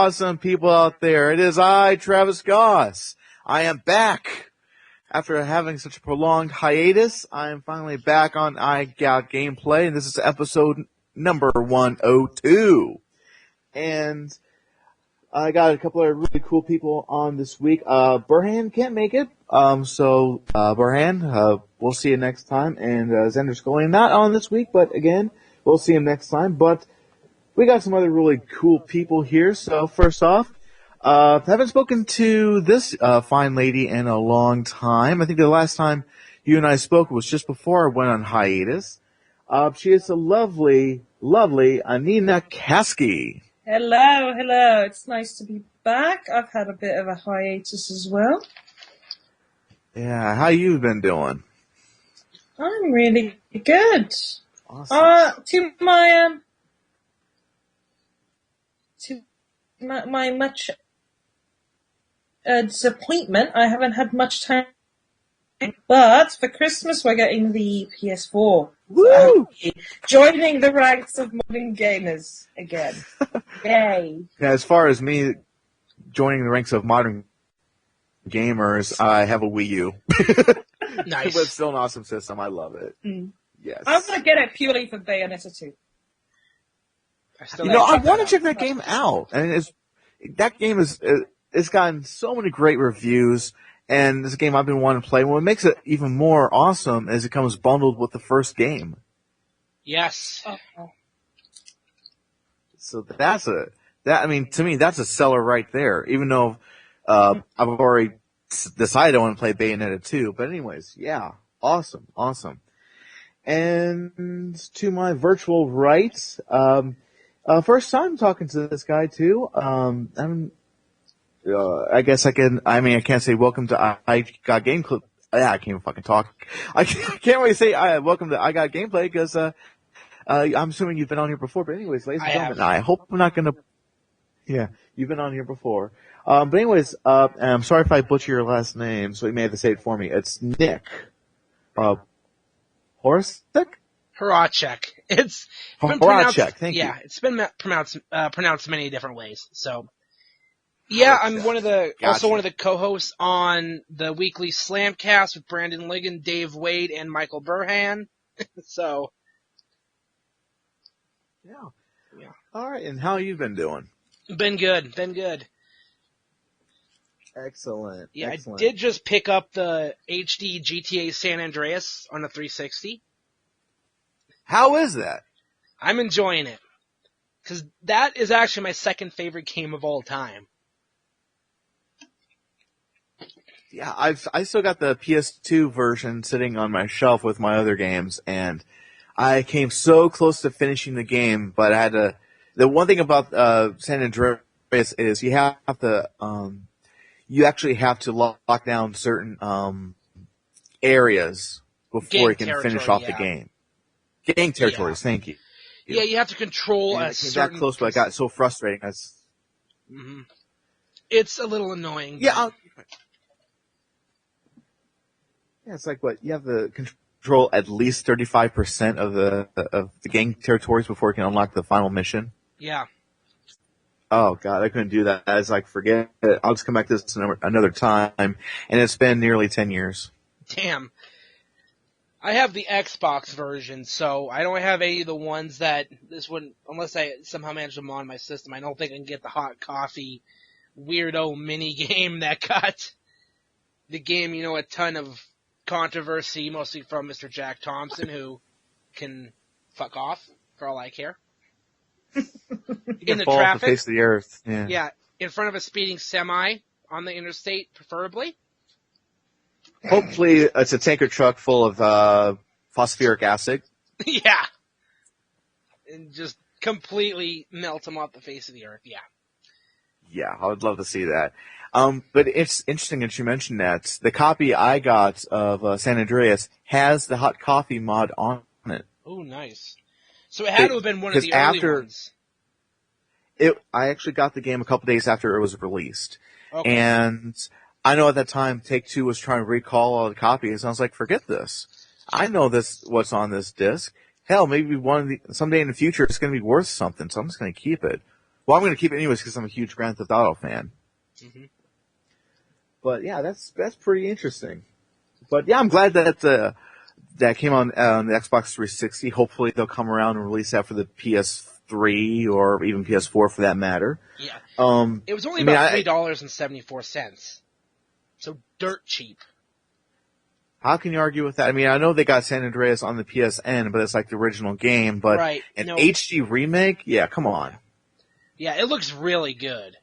awesome people out there. It is I, Travis Goss. I am back. After having such a prolonged hiatus, I am finally back on I Got Gameplay, and this is episode number 102. And I got a couple of really cool people on this week. Burhan can't make it, so Burhan, we'll see you next time. And Xander Scully, not on this week, but again, we'll see him next time. But we got some other really cool people here. So first off, haven't spoken to this fine lady in a long time. I think the last time you and I spoke was just before I went on hiatus. She is the lovely Anina Kasky. Hello. It's nice to be back. I've had a bit of a hiatus as well. Yeah, how you been doing? I'm really good. Awesome. To my much disappointment, I haven't had much time. But for Christmas, we're getting the PS4. Woo! Joining the ranks of modern gamers again. Yay. Yeah, as far as me joining the ranks of modern gamers, I have a Wii U. Nice. But it's still an awesome system. I love it. Mm. Yes. I'm going to get it purely for Bayonetta 2. I want to check that game out. And that game it's gotten so many great reviews. And this is a game I've been wanting to play. What makes it even more awesome is it comes bundled with the first game. Yes. Oh. So to me, that's a seller right there. Even though I've already decided I want to play Bayonetta 2. But anyways, yeah, awesome. And to my virtual right, first time talking to this guy too. I guess I can't say welcome to I Got Gameplay. Yeah, I can't even fucking talk. I can't really say welcome to I Got Gameplay because I'm assuming you've been on here before. But anyways, ladies and gentlemen, I hope I'm not gonna. Yeah, you've been on here before. But anyways, and I'm sorry if I butcher your last name, so you may have to say it for me. It's Nick. Horacek? Horacek. It's been Horacek. Thank you. Yeah, it's been pronounced many different ways. So. Yeah, I'm one of the co-hosts on the weekly Slamcast with Brandon Ligon, Dave Wade, and Michael Burhan. So, yeah. All right, and how you been doing? Been good. Excellent. Yeah, Excellent. I did just pick up the HD GTA San Andreas on the 360. How is that? I'm enjoying it. Because that is actually my second favorite game of all time. Yeah, I still got the PS2 version sitting on my shelf with my other games, and I came so close to finishing the game, but I had to. The one thing about San Andreas is you actually have to lock down certain areas before you can finish off the game. Gang territories, thank you. Yeah, you have to control a certain. That close, but I got so frustrating. Mm-hmm. It's a little annoying. Yeah. Yeah, it's like what you have to control at least 35% of the gang territories before you can unlock the final mission. Yeah. Oh god, I couldn't do that. I was like, forget it. I'll just come back to this another time, and it's been nearly 10 years. Damn. I have the Xbox version, so I don't have any of the ones that this wouldn't, unless I somehow manage them on my system. I don't think I can get the hot coffee weirdo mini game that got the game, a ton of controversy, mostly from Mr. Jack Thompson, who can fuck off for all I care. In the fall traffic. off the face of the earth. Yeah, in front of a speeding semi on the interstate, preferably. Hopefully, it's a tanker truck full of phosphoric acid. Yeah. And just completely melt him off the face of the earth, yeah. Yeah, I would love to see that. But it's interesting that you mentioned that. The copy I got of San Andreas has the hot coffee mod on it. Oh, nice. So it had to have been one of the early ones. I actually got the game a couple days after it was released. Okay. And I know at that time Take-Two was trying to recall all the copies, and I was like, forget this. I know what's on this disc. Hell, maybe someday in the future it's going to be worth something, so I'm just going to keep it. Well, I'm going to keep it anyways because I'm a huge Grand Theft Auto fan. Mm-hmm. But yeah, that's pretty interesting. But yeah, I'm glad that that came on the Xbox 360. Hopefully they'll come around and release that for the PS3 or even PS4 for that matter. Yeah. Um, It was only I mean, about $3.74. So dirt cheap. How can you argue with that? I mean, I know they got San Andreas on the PSN, but it's like the original game. But Right. an No. HD remake? Yeah, come on. Yeah, it looks really good.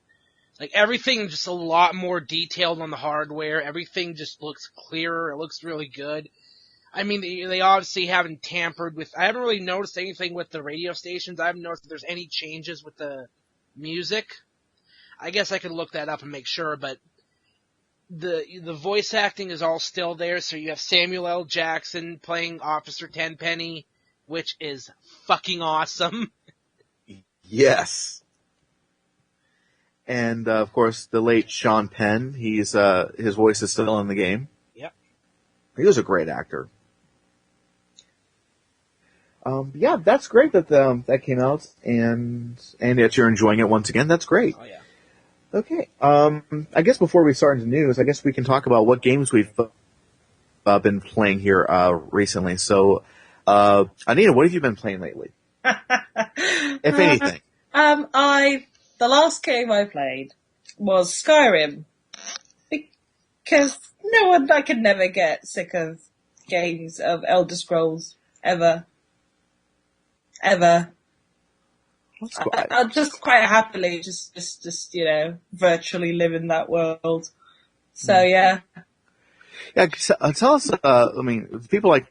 Like, everything just a lot more detailed on the hardware. Everything just looks clearer. It looks really good. I mean, they obviously haven't tampered with... I haven't really noticed anything with the radio stations. I haven't noticed if there's any changes with the music. I guess I could look that up and make sure, but the voice acting is all still there. So you have Samuel L. Jackson playing Officer Tenpenny, which is fucking awesome. Yes. And, of course, the late Sean Penn. His voice is still in the game. Yep. He was a great actor. Yeah, that's great that that came out and that you're enjoying it once again. That's great. Oh, yeah. Okay. I guess before we start into news, I guess we can talk about what games we've been playing here recently. So, Anita, what have you been playing lately? If anything. The last game I played was Skyrim. Because I could never get sick of games of Elder Scrolls. Ever. I'll just quite happily just, virtually live in that world. So, yeah. Yeah, tell us, people like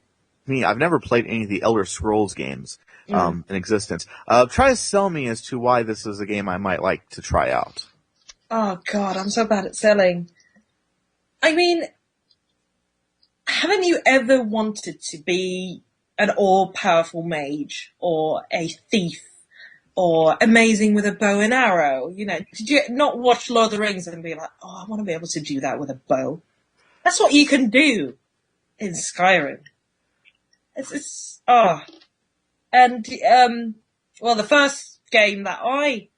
me, I've never played any of the Elder Scrolls games in existence. Try to sell me as to why this is a game I might like to try out. Oh, God, I'm so bad at selling. I mean, haven't you ever wanted to be an all-powerful mage or a thief or amazing with a bow and arrow? Did you not watch Lord of the Rings and be like, oh, I want to be able to do that with a bow? That's what you can do in Skyrim. And the first game that I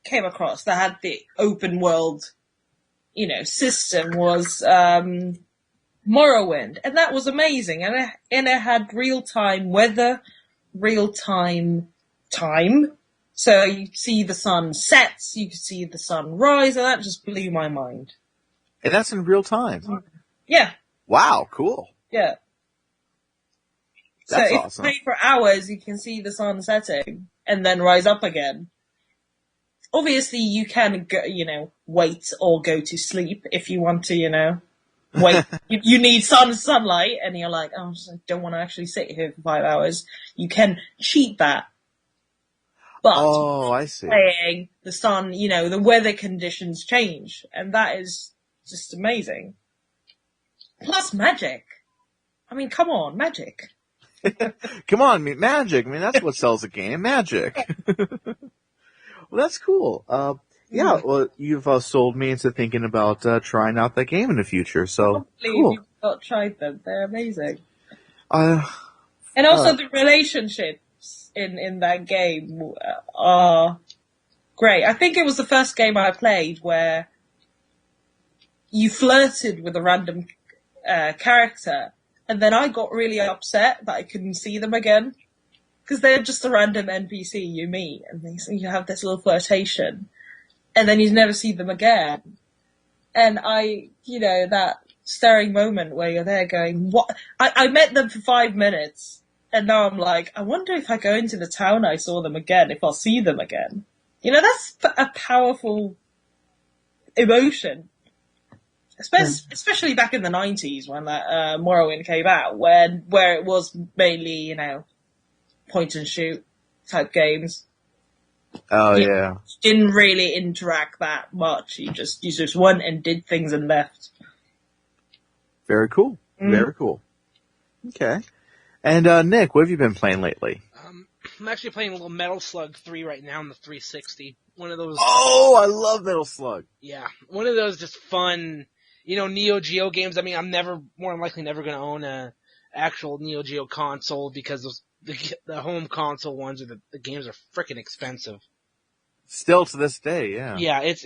came across that had the open world, system was Morrowind, and that was amazing. And it had real-time weather, real-time time. So you see the sun sets, you see the sun rise, and that just blew my mind. And that's in real time. Yeah. Wow, cool. Yeah. That's so if awesome. you play for hours, you can see the sun setting and then rise up again. Obviously, you can go, wait or go to sleep if you want to, wait. you need sunlight, and you're like, oh, I don't want to actually sit here for 5 hours. You can cheat that. But I see. playing the sun, the weather conditions change, and that is just amazing. Plus magic. I mean, come on, magic. Come on, magic. I mean, that's what sells a game, magic. Well, that's cool. Yeah, well, you've sold me into thinking about trying out that game in the future, so cool. You've not tried them. They're amazing. And And also the relationships in that game are great. I think it was the first game I played where you flirted with a random character, and then I got really upset that I couldn't see them again. Because they're just a random NPC you meet, and you have this little flirtation, and then you never see them again. And that staring moment where you're there going, what? I met them for 5 minutes, and now I'm like, I wonder if I go into the town I saw them again, if I'll see them again. That's a powerful emotion. Especially back in the 90s when that Morrowind came out, where it was mainly, point and shoot type games. Oh, yeah. Didn't really interact that much. You just went and did things and left. Very cool. Very cool. Okay. And Nick, what have you been playing lately? I'm actually playing a little Metal Slug 3 right now on the 360. One of those. Oh, I love Metal Slug. Yeah, one of those just fun, Neo Geo games. I mean, I'm more than likely never going to own a actual Neo Geo console because the home console ones the games are freaking expensive. Still to this day, yeah. Yeah, it's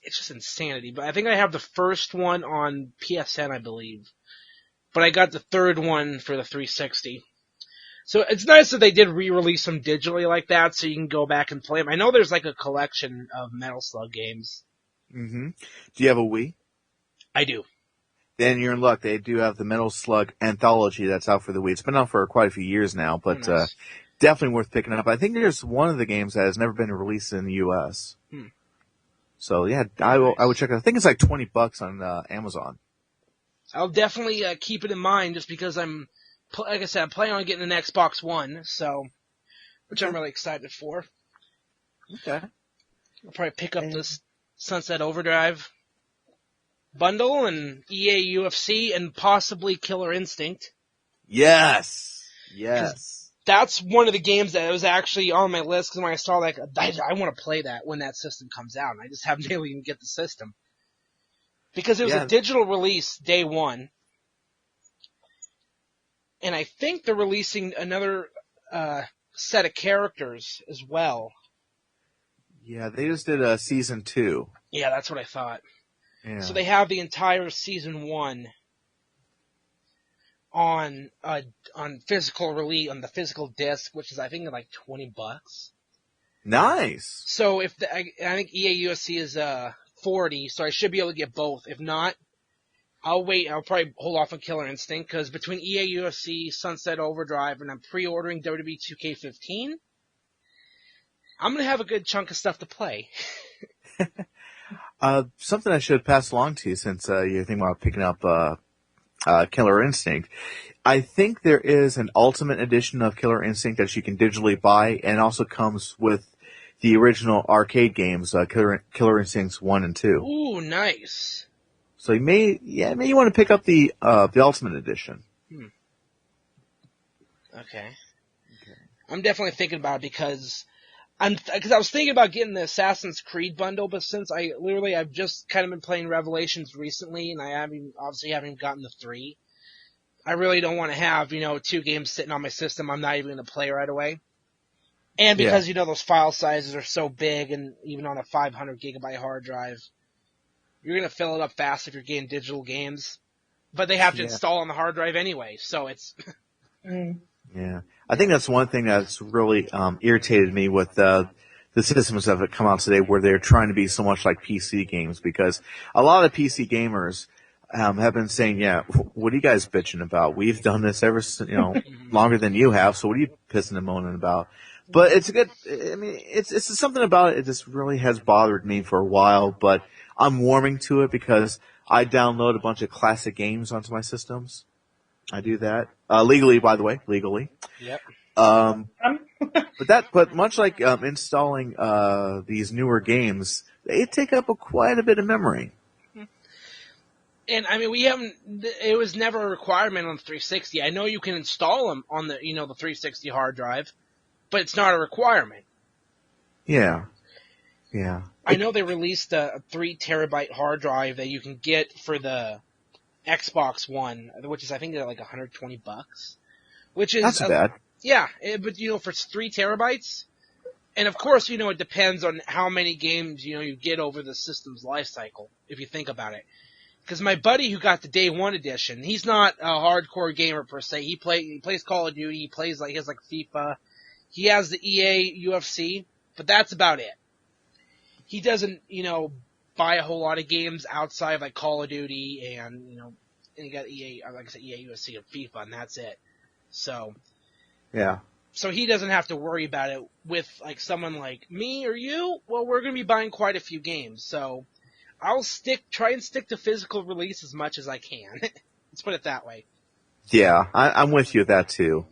just insanity. But I think I have the first one on PSN, I believe. But I got the third one for the 360. So it's nice that they did re-release them digitally like that, so you can go back and play them. I know there's like a collection of Metal Slug games. Mm-hmm. Do you have a Wii? I do. Then you're in luck. They do have the Metal Slug anthology that's out for the Wii. It's been out for quite a few years now, but Nice. definitely worth picking up. I think there's one of the games that has never been released in the U.S. So yeah, I would check it. I think it's like $20 on Amazon. I'll definitely keep it in mind, just because like I said, I'm planning on getting an Xbox One, which I'm really excited for. Okay. I'll probably pick up this Sunset Overdrive bundle and EA UFC and possibly Killer Instinct. Yes. That's one of the games that was actually on my list, because when I saw that, I want to play that when that system comes out, and I just haven't been able to even get the system. Because it was a digital release day one. And I think they're releasing another set of characters as well. Yeah, they just did season 2. Yeah, that's what I thought. Yeah. So they have the entire season 1 on physical release, on the physical disc, which is I think like $20. Nice. So I think EA UFC is $40, so I should be able to get both. If not, I'll wait. I'll probably hold off on Killer Instinct, because between EA UFC, Sunset Overdrive, and I'm pre-ordering WWE 2K15, I'm gonna have a good chunk of stuff to play. Something I should pass along to you, since you're thinking about picking up Killer Instinct. I think there is an Ultimate Edition of Killer Instinct that you can digitally buy, and it also comes with the original arcade games, Killer Instincts 1 and 2. Ooh, nice. So you may want to pick up the Ultimate Edition. Okay. I'm definitely thinking about it, because I was thinking about getting the Assassin's Creed bundle, but since I've just kind of been playing Revelations recently, and I haven't gotten the 3. I really don't want to have, 2 games sitting on my system I'm not even going to play right away. And because, those file sizes are so big, and even on a 500 gigabyte hard drive, you're going to fill it up fast if you're getting digital games. But they have to install on the hard drive anyway, so it's... Yeah. I think that's one thing that's really irritated me with the systems that have come out today, where they're trying to be so much like PC games, because a lot of PC gamers have been saying, what are you guys bitching about? We've done this ever, longer than you have, so what are you pissing and moaning about? But it's it's something about it. It just really has bothered me for a while, but I'm warming to it because I download a bunch of classic games onto my systems. I do that. Legally, by the way. Legally. Yep. But much like installing these newer games, they take up quite a bit of memory. And it was never a requirement on the 360. I know you can install them on the, the 360 hard drive, but it's not a requirement. Yeah. I know they released a 3 terabyte hard drive that you can get for the Xbox One, which is I think like $120, which is not bad. Yeah, but for 3 terabytes, and of course it depends on how many games you get over the system's life cycle, if you think about it. Because my buddy who got the Day 1 edition, he's not a hardcore gamer per se. He plays Call of Duty. He plays he has FIFA. He has the EA UFC, but that's about it. He doesn't buy a whole lot of games outside of Call of Duty and and you got EA, like I said, EA UFC and FIFA, and that's it. So yeah. So he doesn't have to worry about it with someone like me or you. Well, we're going to be buying quite a few games, so I'll try and stick to physical release as much as I can. Let's put it that way. Yeah, I'm with you with that too.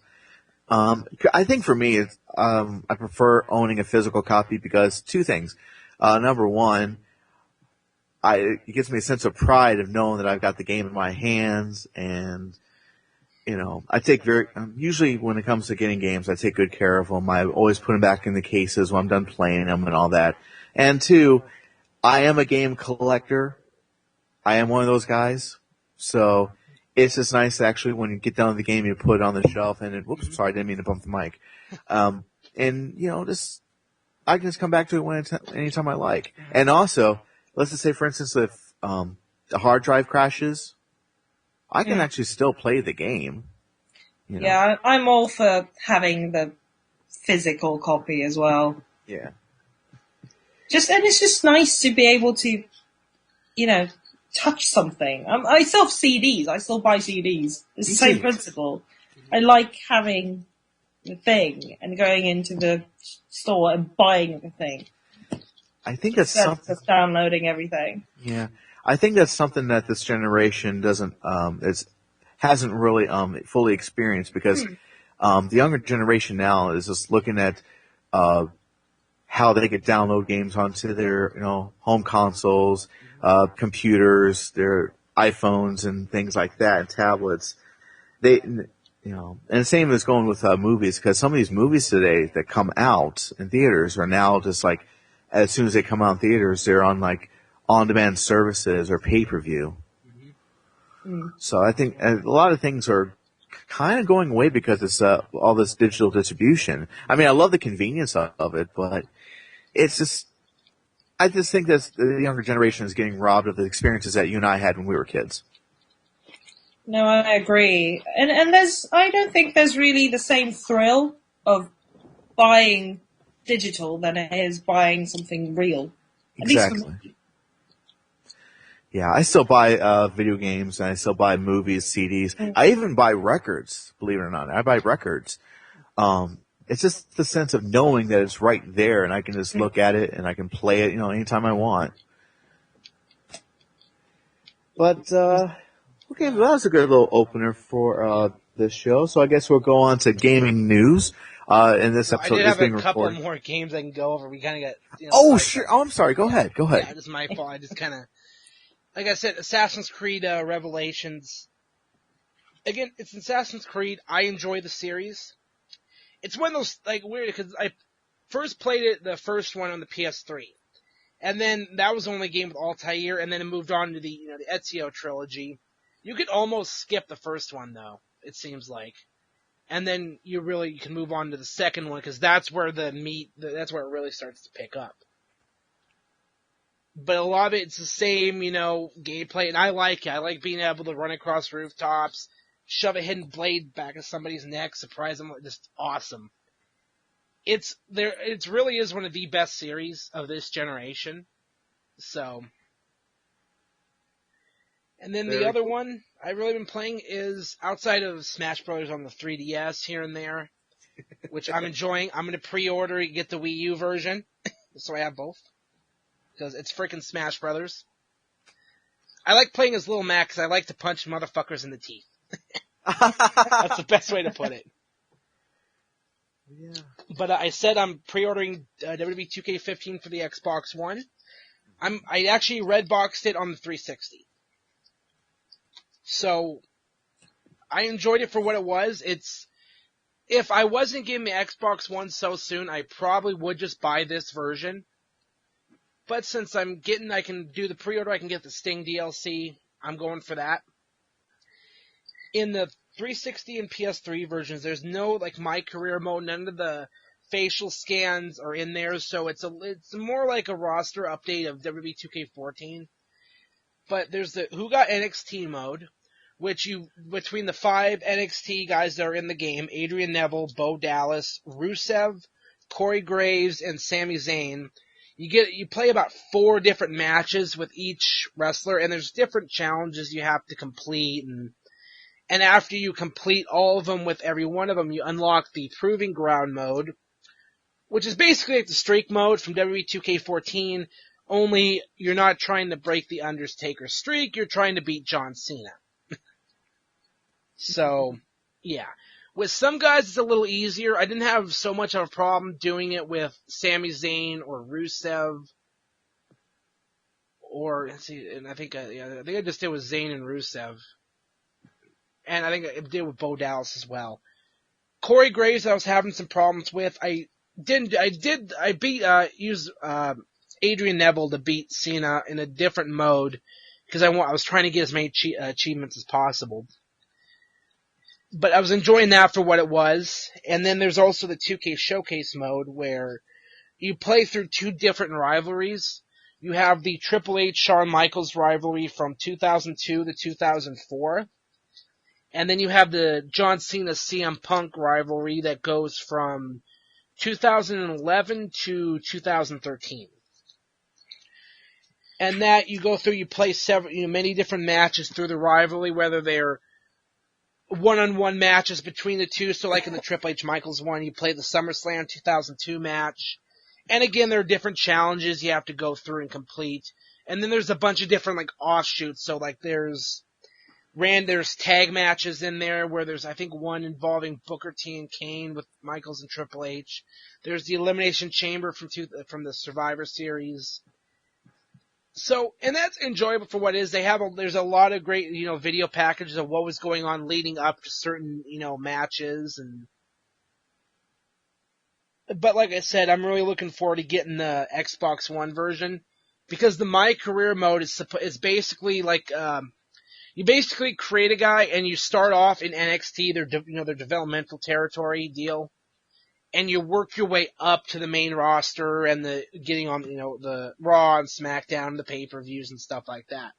I think for me, it's, I prefer owning a physical copy because 2 things. Number one, it gives me a sense of pride of knowing that I've got the game in my hands, and I take usually when it comes to getting games, I take good care of them. I always put them back in the cases when I'm done playing them and all that. And 2, I am a game collector. I am one of those guys. So it's just nice to actually, when you get done with the game, you put it on the shelf and whoops, sorry, I didn't mean to bump the mic. And just I can just come back to it anytime I like. And also, let's just say, for instance, if the hard drive crashes, I can actually still play the game. You know? Yeah, I'm all for having the physical copy as well. Yeah. And it's just nice to be able to, touch something. I still have CDs. I still buy CDs. It's the same principle. I like having the thing and going into the store and buying the thing. I think that's something. Just downloading everything. Yeah, I think that's something that this generation hasn't really fully experienced because the younger generation now is just looking at how they could download games onto their home consoles, computers, their iPhones, and things like that, and tablets. And the same is going with movies, because some of these movies today that come out in theaters are now just like, as soon as they come out in theaters, they're on like on-demand services or pay-per-view. Mm-hmm. So I think a lot of things are kind of going away because it's all this digital distribution. I mean, I love the convenience of it, but it's just, I just think that the younger generation is getting robbed of the experiences that you and I had when we were kids. No, I agree. And I don't think there's really the same thrill of buying digital than it is buying something real. Exactly. Yeah, I still buy video games, and I still buy movies, CDs. Mm-hmm. I even buy records, believe it or not. I buy records. It's just the sense of knowing that it's right there, and I can just look at it, and I can play it, anytime I want. But, okay, well, that was a good little opener for this show. So I guess we'll go on to gaming news. In this episode, I did have a couple more games I can go over. We kind of got. Oh, sure. Oh, I'm sorry. Go ahead. Yeah, it's my fault. I just kind of, like I said, Assassin's Creed Revelations. Again, it's Assassin's Creed. I enjoy the series. It's one of those weird because I first played it the first one on the PS3, and then that was the only game with Altair, and then it moved on to the the Ezio trilogy. You could almost skip the first one though. It seems like. And then you can move on to the second one, because that's where that's where it really starts to pick up. But a lot of it's the same, gameplay, and I like it. I like being able to run across rooftops, shove a hidden blade back of somebody's neck, surprise them, just awesome. It really is one of the best series of this generation. So. And then the other one I've really been playing is, outside of Smash Bros. On the 3DS here and there, which I'm enjoying. I'm going to pre-order and get the Wii U version, so I have both. Because it's freaking Smash Brothers. I like playing as Lil Mac because I like to punch motherfuckers in the teeth. That's the best way to put it. Yeah. But I said I'm pre-ordering WWE 2K15 for the Xbox One. I actually red-boxed it on the 360. So, I enjoyed it for what it was. If I wasn't getting the Xbox One so soon, I probably would just buy this version. But since I can do the pre-order, I can get the Sting DLC, I'm going for that. In the 360 and PS3 versions, there's no, My Career mode, none of the facial scans are in there, so it's more like a roster update of WWE 2K14. But there's the Who Got NXT mode, which between the 5 NXT guys that are in the game, Adrian Neville, Bo Dallas, Rusev, Corey Graves, and Sami Zayn, you play about 4 different matches with each wrestler, and there's different challenges you have to complete, and after you complete all of them with every one of them, you unlock the Proving Ground mode, which is basically like the Streak mode from WWE 2K14, only you're not trying to break the Undertaker streak, you're trying to beat John Cena. So, yeah. With some guys, it's a little easier. I didn't have so much of a problem doing it with Sami Zayn or Rusev. Or, let's see, and I think I just did with Zayn and Rusev. And I think I did with Bo Dallas as well. Corey Graves, I was having some problems with. I used Adrian Neville to beat Cena in a different mode, because I was trying to get as many achievements as possible. But I was enjoying that for what it was. And then there's also the 2K Showcase mode, where you play through two different rivalries. You have the Triple H Shawn Michaels rivalry from 2002 to 2004. And then you have the John Cena CM Punk rivalry that goes from 2011 to 2013. And that you go through, you play many different matches through the rivalry, whether they're one-on-one matches between the two. So like in the Triple H Michaels one, you play the SummerSlam 2002 match. And again, there are different challenges you have to go through and complete. And then there's a bunch of different like offshoots. So like there's tag matches in there where there's I think one involving Booker T and Kane with Michaels and Triple H. There's the Elimination Chamber from the Survivor Series. So, and that's enjoyable for what it is. There's a lot of great, video packages of what was going on leading up to certain, matches but like I said, I'm really looking forward to getting the Xbox One version because the My Career mode is basically like, you basically create a guy and you start off in NXT, their developmental territory deal. And you work your way up to the main roster and getting on, the Raw and SmackDown and the pay-per-views and stuff like that.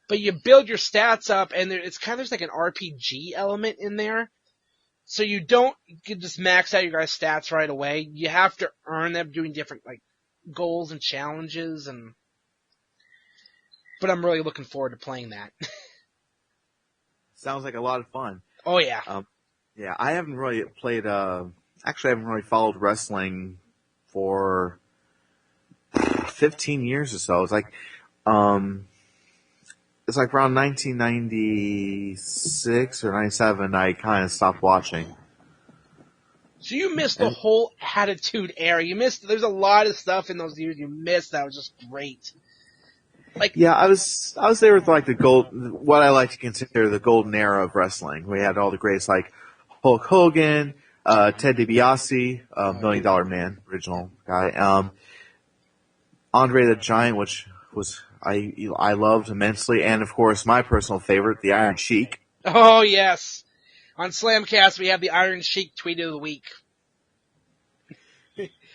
But you build your stats up and there's like an RPG element in there. So you can just max out your guys' stats right away. You have to earn them doing different, like, goals and challenges but I'm really looking forward to playing that. Sounds like a lot of fun. Oh yeah. Yeah, I haven't really played, actually, I haven't really followed wrestling for 15 years or so. It's like around 1996 or 97, I kind of stopped watching. So you missed the whole Attitude Era. There's a lot of stuff in those years you missed that was just great. Yeah, I was there with like what I like to consider the golden era of wrestling. We had all the greats like Hulk Hogan, Ted DiBiase, $1 Million Man, original guy. Andre the Giant, which was I loved immensely, and of course my personal favorite, the Iron Sheik. Oh yes, on Slamcast we have the Iron Sheik tweet of the week.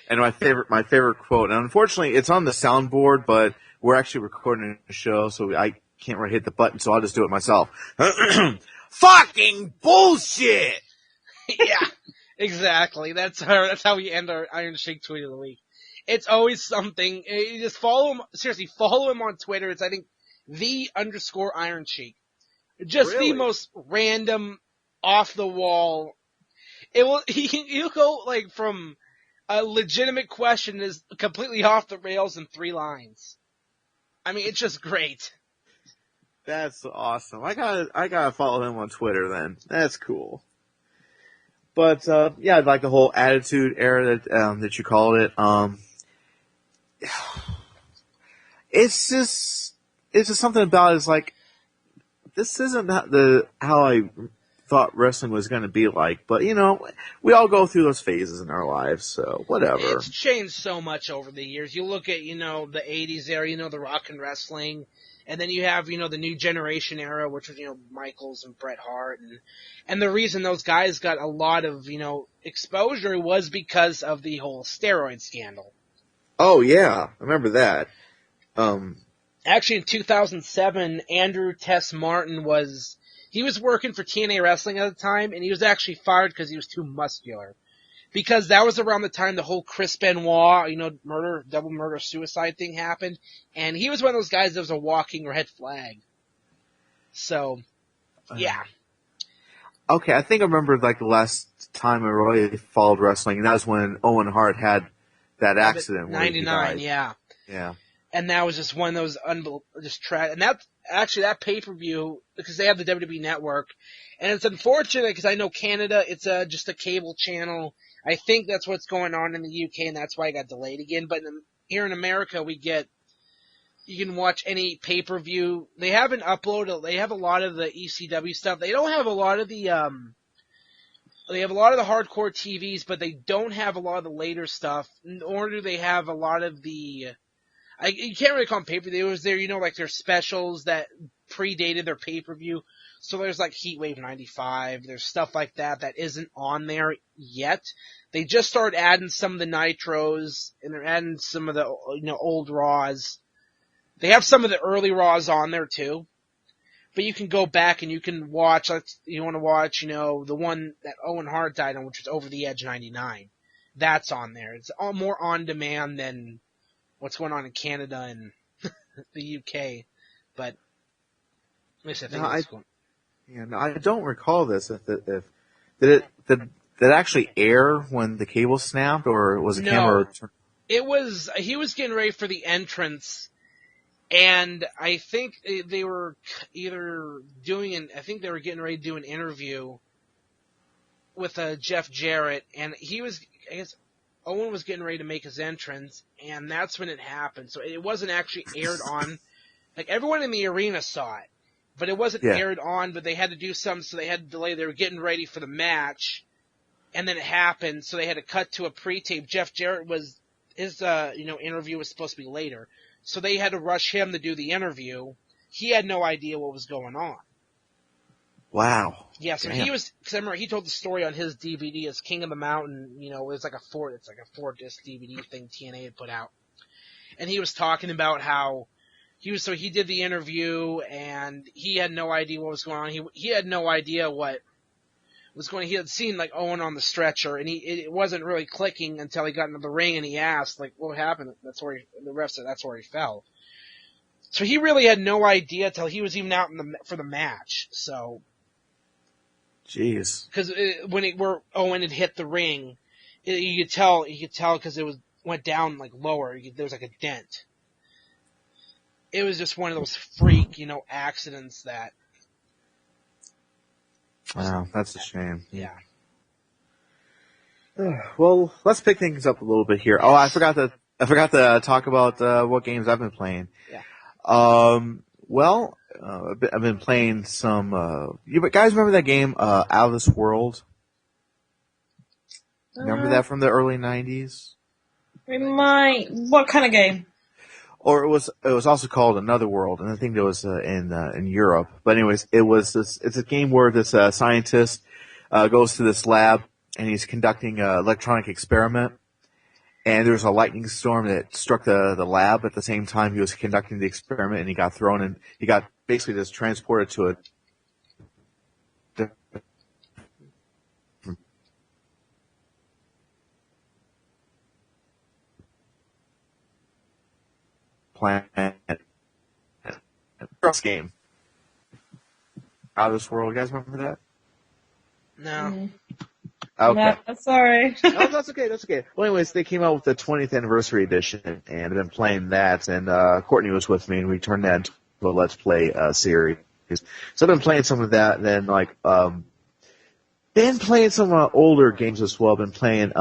And my favorite quote, and unfortunately it's on the soundboard, but we're actually recording a show, so I can't really hit the button, so I'll just do it myself. Fucking bullshit! Yeah, exactly. That's how we end our Iron Sheik tweet of the week. It's always something. You just follow him. Seriously, follow him on Twitter. It's, I think, _Iron Sheik. Just Really? the most random, off the wall. He'll go like from a legitimate question is completely off the rails in 3 lines. I mean, it's just great. That's awesome. I gotta follow him on Twitter then. That's cool. But yeah, like the whole Attitude Era that you called it. It's just something about it. It's like this isn't how I thought wrestling was going to be like. But we all go through those phases in our lives, so whatever. It's changed so much over the years. You look at the 80s era, the rock and wrestling. And then you have, the new generation era, which was, Michaels and Bret Hart. And the reason those guys got a lot of, exposure was because of the whole steroid scandal. Oh, yeah. I remember that. Actually, in 2007, Andrew Tess Martin was working for TNA Wrestling at the time, and he was actually fired because he was too muscular. Because that was around the time the whole Chris Benoit, double murder, suicide thing happened. And he was one of those guys that was a walking red flag. So, yeah. Okay, I think I remember like the last time I really followed wrestling, and that was when Owen Hart had that accident. 99, yeah. Yeah. And that was just one of those and that pay-per-view, because they have the WWE Network, and it's unfortunate because I know Canada, it's just a cable channel. I think that's what's going on in the UK, and that's why it got delayed again. But here in America, you can watch any pay-per-view. They haven't uploaded. They have a lot of the ECW stuff. They don't have a lot of the. They have a lot of the hardcore TVs, but they don't have a lot of the later stuff. Nor do they have a lot of the. You can't really call them pay-per-views. There, like their specials that predated their pay-per-view. So there's like Heatwave 95, there's stuff like that isn't on there yet. They just started adding some of the Nitros, and they're adding some of the, old Raws. They have some of the early Raws on there too. But you can go back and you can watch, you want to watch, the one that Owen Hart died on, which was Over the Edge 99. That's on there. It's all more on demand than what's going on in Canada and the UK. But, at least I think it's going. Yeah, no, I don't recall this. Did it actually air when the cable snapped, or was the camera? It was. He was getting ready for the entrance, and I think they were either doing I think they were getting ready to do an interview with Jeff Jarrett, and I guess Owen was getting ready to make his entrance, and that's when it happened. So it wasn't actually aired on. Like, everyone in the arena saw it, but it wasn't aired on, but they had to do something, so they had to delay. They were getting ready for the match, and then it happened, so they had to cut to a pre-tape. Jeff Jarrett his interview was supposed to be later, so they had to rush him to do the interview. He had no idea what was going on. Wow. Yeah, so because I remember he told the story on his DVD as King of the Mountain, it's like a 4-disc DVD thing TNA had put out. And he was talking about how he did the interview, and he had no idea what was going on. He had no idea what was going on. He had seen, like, Owen on the stretcher, and it wasn't really clicking until he got into the ring, and he asked, like, what happened? The ref said that's where he fell. So he really had no idea till he was even out for the match, so. Jeez. Because where Owen had hit the ring, you could tell because it went down, like, lower. There was, like, a dent. It was just one of those freak, accidents that. Wow, that's a shame. Yeah. Well, let's pick things up a little bit here. Oh, I forgot to talk about what games I've been playing. Yeah. Well, I've been playing some. You guys remember that game, Out of This World? Remember that from the early 90s? What kind of game? Or it was also called Another World, and I think it was in Europe. But anyways, it's a game where this scientist goes to this lab, and he's conducting an electronic experiment. And there was a lightning storm that struck the lab at the same time he was conducting the experiment, and he got thrown in. He got basically just transported to a planet. Game. Out of This World. You guys remember that? No. Okay. No, sorry. No, that's okay. That's okay. Well, anyways, they came out with the 20th anniversary edition, and I've been playing that. And Courtney was with me, and we turned that into a Let's Play series. So I've been playing some of that. And then been playing some older games as well. Been playing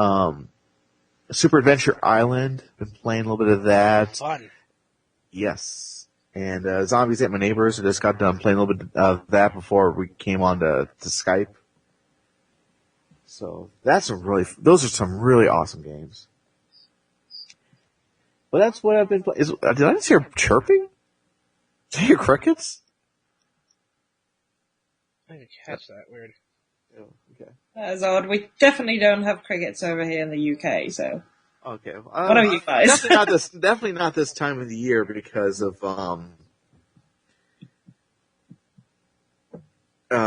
Super Adventure Island. Been playing a little bit of that. Fun. Yes. And Zombies Ate My Neighbors. I just got done playing a little bit of that before we came on to Skype. So those are some really awesome games. But that's what I've been playing. Did I just hear chirping? Did I hear crickets? I didn't catch that. Weird. Oh, okay. That is odd. We definitely don't have crickets over here in the UK, so. Okay. What are you guys? Definitely not this time of the year because of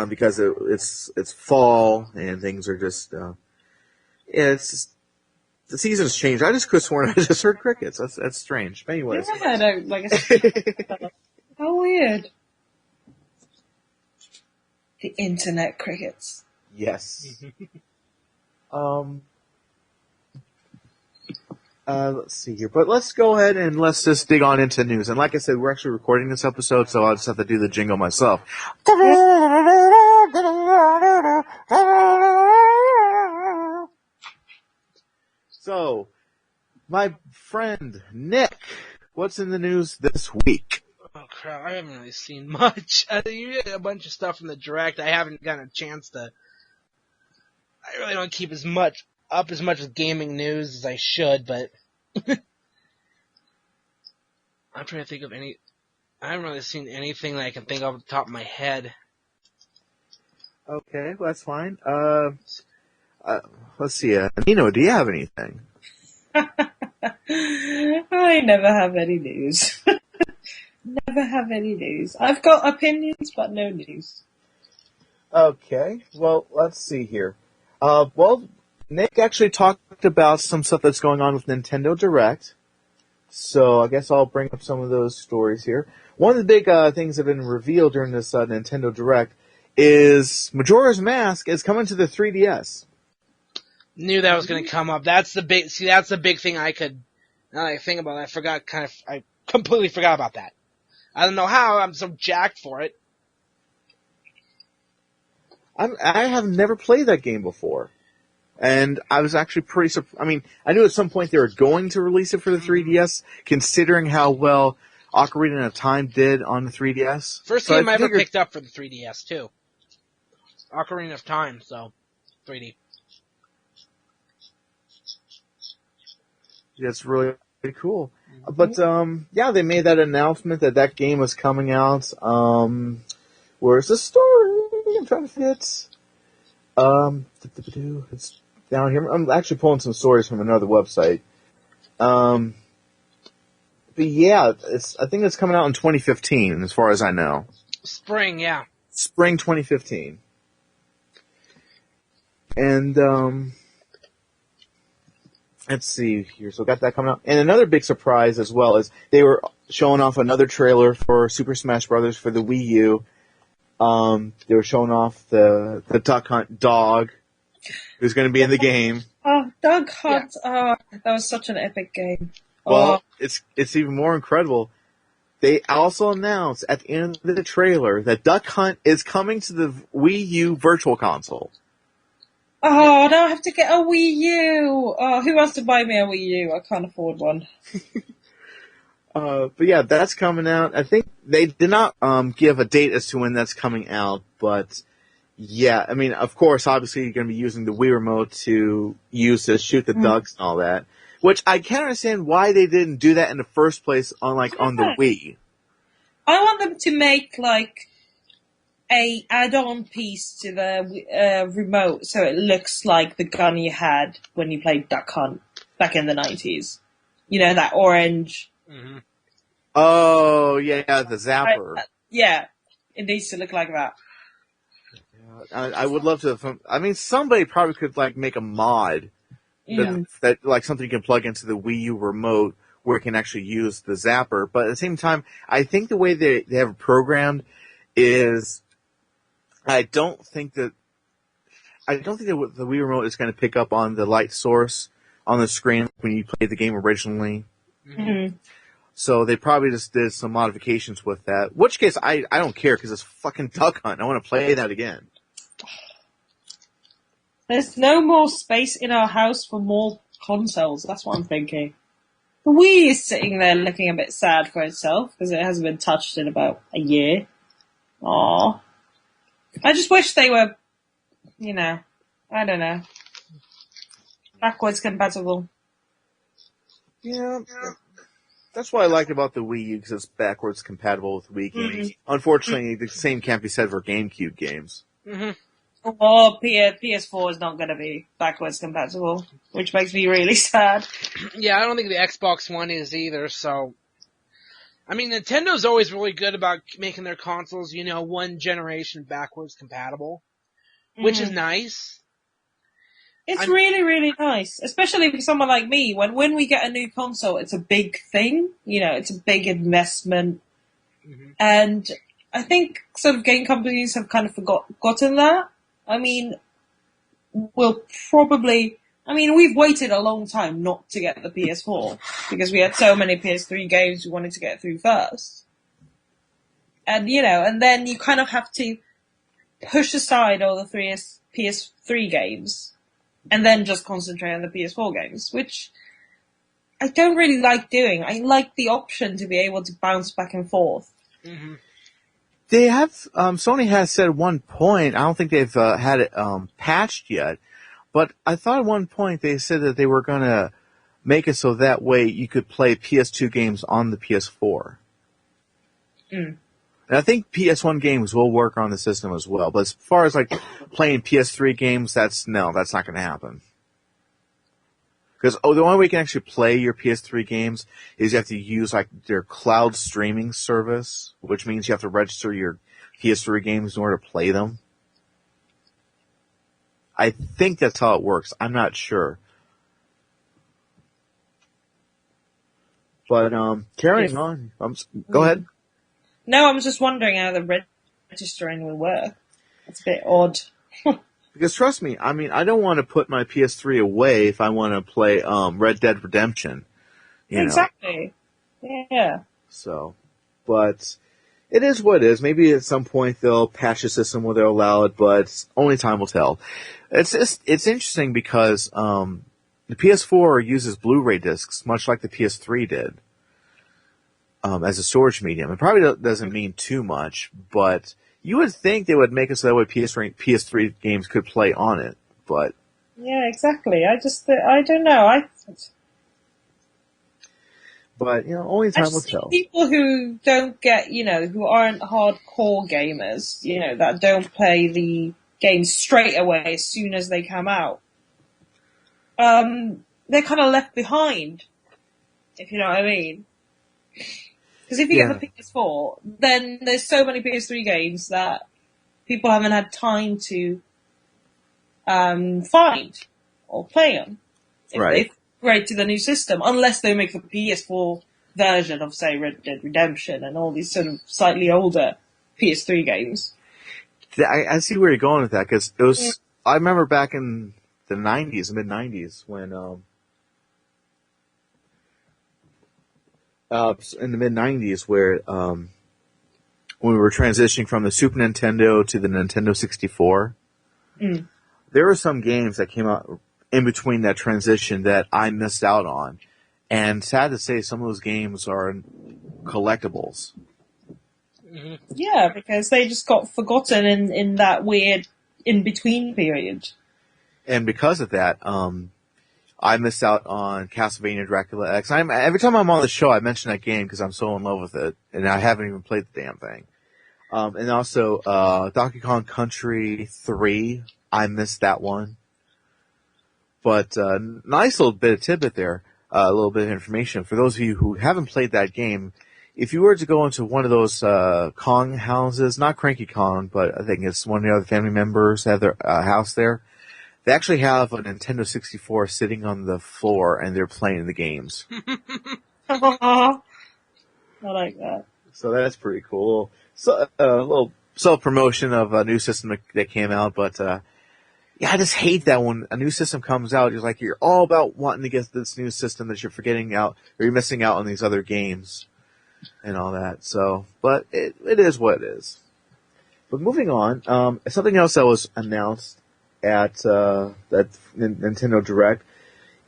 because it's fall and things are just it's just, the season's changed. I just could have sworn I just heard crickets. That's strange. But anyways, Yeah, I don't like. How weird. The internet crickets. yes. Let's see here, but let's go ahead and let's just dig on into news. And like I said, we're actually recording this episode, so I'll just have to do the jingle myself. So, my friend Nick, what's in the news this week? Oh crap! I haven't really seen much. You get a bunch of stuff from the direct. I haven't gotten a chance to. I really don't keep as much with gaming news as I should, but I'm trying to think of any. I haven't really seen anything that I can think of off the top of my head. Okay, well, that's fine. Let's see. Nino, do you have anything? I never have any news. Never have any news. I've got opinions, but no news. Okay, well, let's see here. Well, Nick actually talked about some stuff that's going on with Nintendo Direct. So I guess I'll bring up some of those stories here. One of the big things that have been revealed during this Nintendo Direct is Majora's Mask is coming to the 3DS. Knew that was going to come up. That's the big thing I could, now that I think about it, I completely forgot about that. I don't know how, I'm so jacked for it. I have never played that game before. And I was actually pretty surprised. I mean, I knew at some point they were going to release it for the 3DS, considering how well Ocarina of Time did on the 3DS. First game I ever picked up for the 3DS, too. Ocarina of Time, so 3D. That's really cool. But, yeah, they made that announcement that game was coming out. Where's the story? I'm trying to fit. It's down here. I'm actually pulling some stories from another website. But yeah, I think it's coming out in 2015, as far as I know. Spring, yeah. Spring 2015. And, let's see here. So got that coming out. And another big surprise as well is they were showing off another trailer for Super Smash Bros. For the Wii U. They were showing off the Duck Hunt dog who's going to be in the game. Oh, Duck Hunt. Yeah. Oh, that was such an epic game. Well, it's even more incredible. They also announced at the end of the trailer that Duck Hunt is coming to the Wii U Virtual Console. Oh, now I have to get a Wii U. Oh, who wants to buy me a Wii U? I can't afford one. But yeah, that's coming out. I think they did not give a date as to when that's coming out, but yeah, I mean, of course, obviously you're going to be using the Wii Remote to shoot the ducks and all that, which I can't understand why they didn't do that in the first place on the Wii. I want them to make a add-on piece to the remote so it looks like the gun you had when you played Duck Hunt back in the 90s. You know, that orange. Mm-hmm. Oh, yeah, the zapper. Yeah, it needs to look like that. I would love to. I mean, somebody probably could make a mod that something you can plug into the Wii U remote where it can actually use the zapper. But at the same time, I think the way they have it programmed is, I don't think that the Wii remote is going to pick up on the light source on the screen when you played the game originally. Mm-hmm. So they probably just did some modifications with that. In which case, I don't care because it's fucking Duck Hunt. I want to play that again. There's no more space in our house for more consoles. That's what I'm thinking. The Wii is sitting there looking a bit sad for itself because it hasn't been touched in about a year. Aww. I just wish they were, I don't know, backwards compatible. Yeah. That's what I like about the Wii U, because it's backwards compatible with Wii games. Mm-hmm. Unfortunately, the same can't be said for GameCube games. Mm-hmm. Or PS4 is not going to be backwards compatible, which makes me really sad. Yeah, I don't think the Xbox One is either, so... I mean, Nintendo's always really good about making their consoles, one generation backwards compatible, which is nice. It's really, really nice, especially for someone like me. When we get a new console, it's a big thing. It's a big investment. Mm-hmm. And I think sort of game companies have kind of forgotten that. I mean, we've waited a long time not to get the PS4 because we had so many PS3 games we wanted to get through first. And, and then you kind of have to push aside all the PS3 games and then just concentrate on the PS4 games, which I don't really like doing. I like the option to be able to bounce back and forth. Mm-hmm. They have, Sony has said at one point, I don't think they've had it patched yet, but I thought at one point they said that they were going to make it so that way you could play PS2 games on the PS4. Mm. And I think PS1 games will work on the system as well. But as far as like playing PS3 games, that's not going to happen. Because the only way you can actually play your PS3 games is you have to use like their cloud streaming service, which means you have to register your PS3 games in order to play them. I think that's how it works. I'm not sure. But carrying on, go ahead. No, I was just wondering how the registering will work. It's a bit odd. Because trust me, I mean, I don't want to put my PS3 away if I want to play Red Dead Redemption. Exactly. Yeah. So, but it is what it is. Maybe at some point they'll patch the system where they'll allow it, but only time will tell. It's interesting because the PS4 uses Blu-ray discs, much like the PS3 did, as a storage medium. It probably doesn't mean too much, but you would think they would make it so that way PS3 games could play on it, but... Yeah, exactly. I don't know. But, only time will tell. People who don't get, who aren't hardcore gamers, that don't play the games straight away as soon as they come out, they're kind of left behind, if you know what I mean. Because if you get the PS4, then there's so many PS3 games that people haven't had time to find or play them. If upgrade to the new system, unless they make the PS4 version of, say, Red Dead Redemption and all these sort of slightly older PS3 games. I see where you're going with that, because it was, I remember back in the 90s, mid-90s, when, in the mid-90s where, when we were transitioning from the Super Nintendo to the Nintendo 64, there were some games that came out in between that transition that I missed out on. And sad to say, some of those games are collectibles. Mm-hmm. Yeah, because they just got forgotten in that weird in-between period. And because of that, I missed out on Castlevania Dracula X. Every time I'm on the show, I mention that game because I'm so in love with it, and I haven't even played the damn thing. And also, Donkey Kong Country 3, I missed that one. But, nice little bit of tidbit there, a little bit of information. For those of you who haven't played that game, if you were to go into one of those, Kong houses, not Cranky Kong, but I think it's one of the other family members have their, house there, they actually have a Nintendo 64 sitting on the floor and they're playing the games. I like that. So that's pretty cool. So, a little self-promotion of a new system that came out, but, yeah, I just hate that when a new system comes out, you're all about wanting to get this new system that you're forgetting out, or you're missing out on these other games and all that. So, but it is what it is. But moving on, something else that was announced at that Nintendo Direct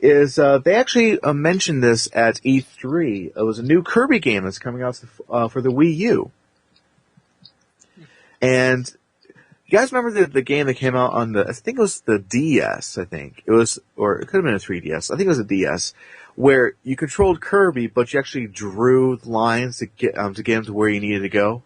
is they actually mentioned this at E3. It was a new Kirby game that's coming out for the Wii U. And you guys remember the game that came out on I think it was the DS, I think. It was, or it could have been a 3DS. I think it was a DS, where you controlled Kirby, but you actually drew lines to get him to where you needed to go.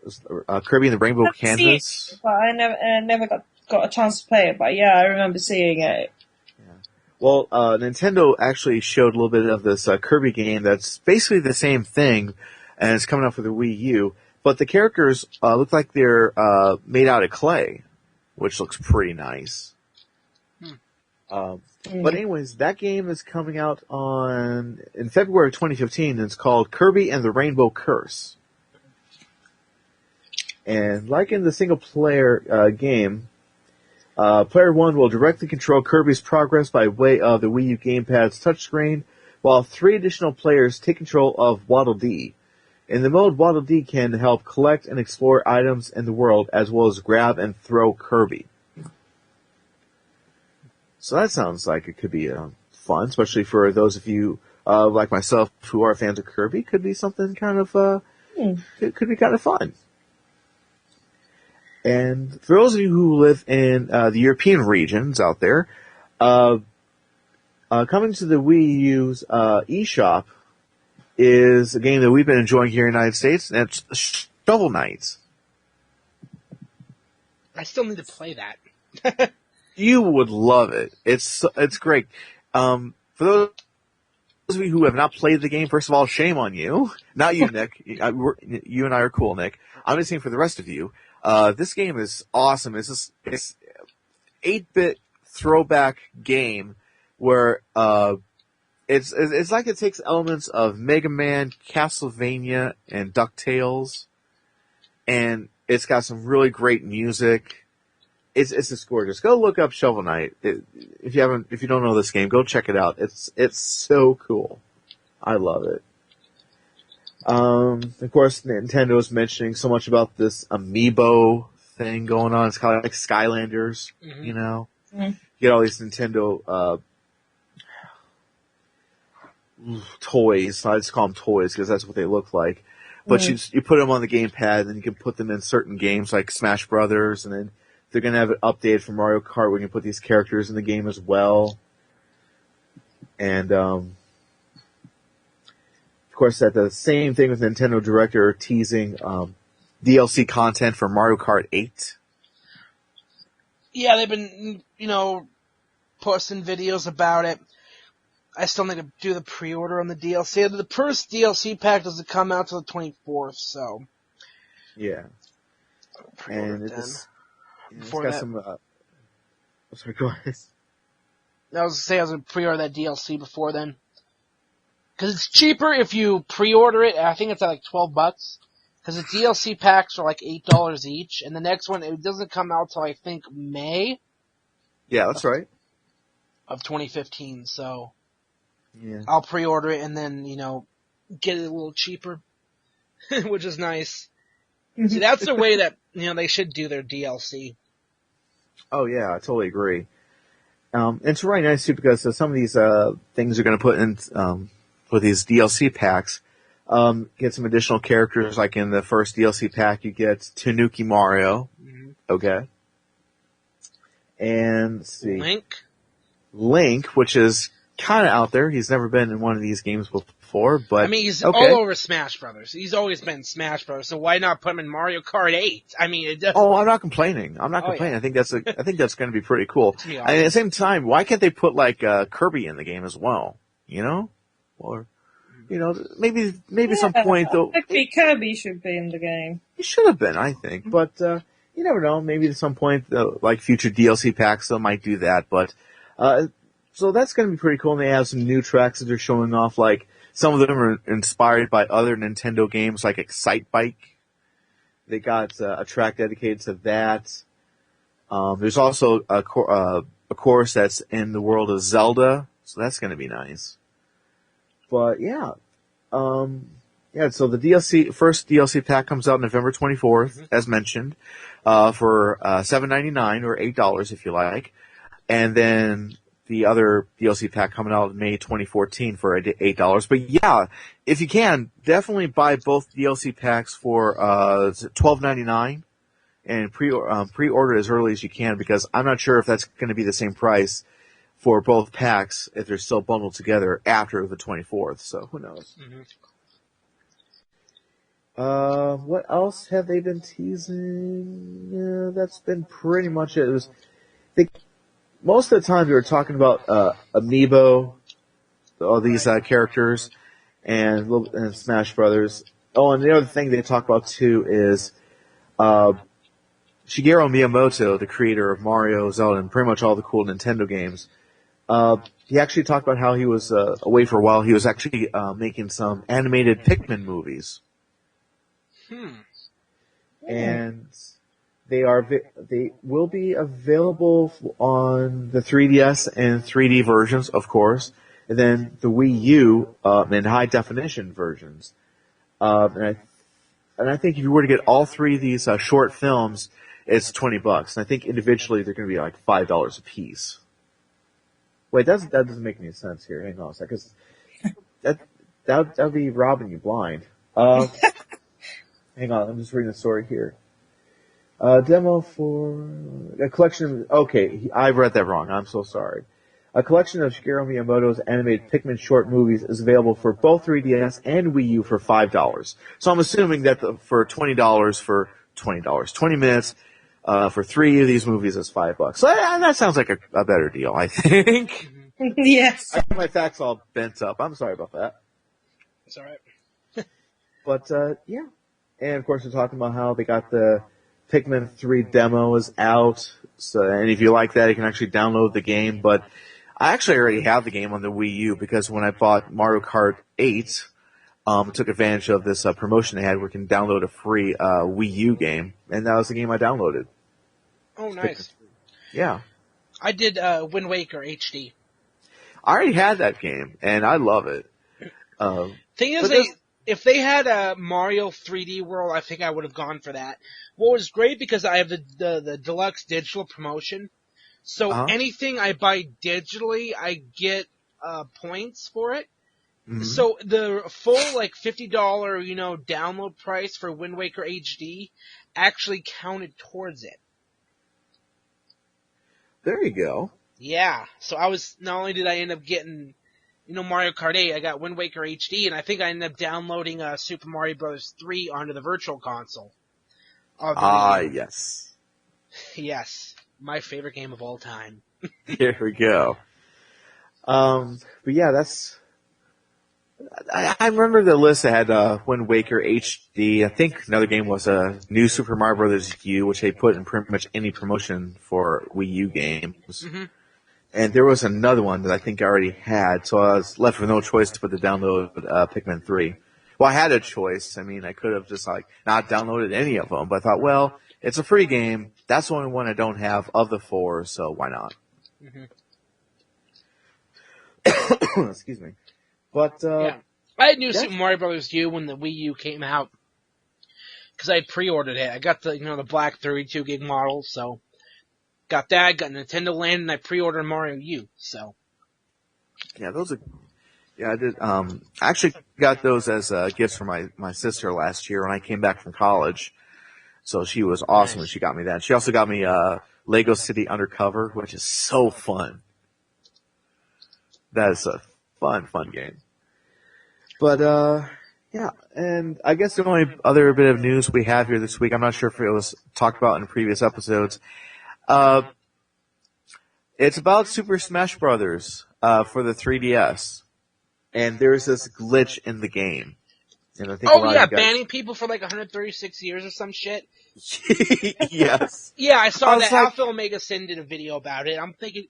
It was, Kirby and the Rainbow Canvas. But I never got a chance to play it, but yeah, I remember seeing it. Yeah. Well, Nintendo actually showed a little bit of this Kirby game that's basically the same thing, and it's coming out for the Wii U. But the characters look like they're made out of clay, which looks pretty nice. But anyways, that game is coming out in February of 2015, and it's called Kirby and the Rainbow Curse. And like in the single-player game, player 1 will directly control Kirby's progress by way of the Wii U gamepad's touchscreen, while 3 additional players take control of Waddle Dee. In the mode, Waddle Dee can help collect and explore items in the world, as well as grab and throw Kirby. So that sounds like it could be fun, especially for those of you like myself who are fans of Kirby. Could be something kind of could be kind of fun. And for those of you who live in the European regions out there, coming to the Wii U's eShop is a game that we've been enjoying here in the United States, and it's Shovel Knight. I still need to play that. You would love it. It's great. For those of you who have not played the game, first of all, shame on you. Not you, Nick. You and I are cool, Nick. I'm just saying for the rest of you, this game is awesome. It's 8-bit throwback game where it's like it takes elements of Mega Man, Castlevania, and DuckTales, and it's got some really great music. It's just gorgeous. Go look up Shovel Knight. If you don't know this game, go check it out. It's so cool. I love it. Of course, Nintendo's mentioning so much about this amiibo thing going on. It's kind of like Skylanders, you know. Mm-hmm. You get all these Nintendo toys. I just call them toys because that's what they look like. But you put them on the gamepad, and you can put them in certain games like Smash Brothers, and then they're going to have it updated for Mario Kart where you can put these characters in the game as well. And, of course, that the same thing with Nintendo Direct are teasing DLC content for Mario Kart 8. Yeah, they've been, posting videos about it. I still need to do the pre-order on the DLC. The first DLC pack doesn't come out till the 24th, so. Yeah. Pre-order and then. Before it's got some, sorry, go ahead. I was going to pre-order that DLC before then. Because it's cheaper if you pre-order it. I think it's at like $12. Because the DLC packs are like $8 each. And the next one, it doesn't come out till I think May. Yeah, that's right. Of 2015, so. Yeah. I'll pre-order it and then, get it a little cheaper. Which is nice. See, that's the way that, they should do their DLC. Oh yeah, I totally agree. It's really nice too because some of these things are going to put in with these DLC packs. Get some additional characters, like in the first DLC pack, you get Tanuki Mario. Mm-hmm. Okay. And let's see. Link, which is kind of out there. He's never been in one of these games before, but I mean, he's okay. all over Smash Brothers. He's always been Smash Brothers, so why not put him in Mario Kart 8? I mean, it does. Oh, I'm not complaining. I'm not complaining. Yeah. I think that's going to be pretty cool. And at the same time, why can't they put like Kirby in the game as well? Or maybe some point though. I think Kirby should be in the game. He should have been, I think, but you never know. Maybe at some point, like future DLC packs, they might do that. But so that's going to be pretty cool. And they have some new tracks that they're showing off. Like some of them are inspired by other Nintendo games, like Excite Bike. They got a track dedicated to that. There's also a course that's in the world of Zelda, so that's going to be nice. But yeah, so the first DLC pack comes out November 24th, as mentioned, for $7.99 or $8 if you like, and then the other DLC pack coming out in May 2014 for $8. But yeah, if you can, definitely buy both DLC packs for $12.99 and pre-order as early as you can, because I'm not sure if that's going to be the same price for both packs if they're still bundled together after the 24th. So who knows? Mm-hmm. What else have they been teasing? Yeah, that's been pretty much it. Most of the time they were talking about Amiibo, all these characters, and Smash Brothers. Oh, and the other thing they talk about too is Shigeru Miyamoto, the creator of Mario, Zelda, and pretty much all the cool Nintendo games. He actually talked about how he was away for a while. He was actually making some animated Pikmin movies. And they will be available on the 3DS and 3D versions, of course, and then the Wii U in high definition versions. And I think if you were to get all three of these short films, it's $20. And I think individually they're going to be like $5 a piece. Wait, that doesn't make any sense here. Hang on a second. That would be robbing you blind. Hang on, I'm just reading the story here. Demo for a collection. Okay, I read that wrong. I'm so sorry. A collection of Shigeru Miyamoto's animated Pikmin short movies is available for both 3DS and Wii U for $5. So I'm assuming that for $20 for $20, 20 minutes for 3 of these movies is $5. So that sounds like a better deal, I think. Yes. I got my facts all bent up. I'm sorry about that. It's alright. But yeah, and of course we're talking about how they got the Pikmin 3 demo is out. So, and if you like that, you can actually download the game. But I actually already have the game on the Wii U because when I bought Mario Kart 8, took advantage of this promotion they had where you can download a free Wii U game, and that was the game I downloaded. Oh, nice. Yeah. I did Wind Waker HD. I already had that game, and I love it. Thing is, if they had a Mario 3D World, I think I would have gone for that. What was great because I have the deluxe digital promotion, so anything I buy digitally, I get points for it. Mm-hmm. So the full $50 download price for Wind Waker HD actually counted towards it. There you go. Yeah, so not only did I end up getting Mario Kart 8, I got Wind Waker HD, and I think I ended up downloading Super Mario Bros. 3 onto the Virtual Console. Yes. Yes, my favorite game of all time. Here we go. But yeah, I remember the list that had Wind Waker HD. I think another game was New Super Mario Bros. U, which they put in pretty much any promotion for Wii U games. Mm-hmm. And there was another one that I think I already had, so I was left with no choice to put the download Pikmin 3. Well, I had a choice. I mean, I could have just not downloaded any of them, but I thought, well, it's a free game. That's the only one I don't have of the 4, so why not? Mm-hmm. Excuse me. But yeah. I had New Super Mario Bros. U when the Wii U came out because I had pre-ordered it. I got the the black 32 gig model, so got that. Got Nintendo Land, and I pre-ordered Mario U. So yeah, those are. Yeah, I did. I actually got those as gifts for my sister last year when I came back from college. So she was awesome when she got me that. She also got me Lego City Undercover, which is so fun. That is a fun game. But yeah, and I guess the only other bit of news we have here this week, I'm not sure if it was talked about in previous episodes. It's about Super Smash Brothers for the 3DS. And there's this glitch in the game. And I think banning people for 136 years or some shit. Yes. Yeah, I saw that. Alpha Omega Sin did a video about it. I'm thinking,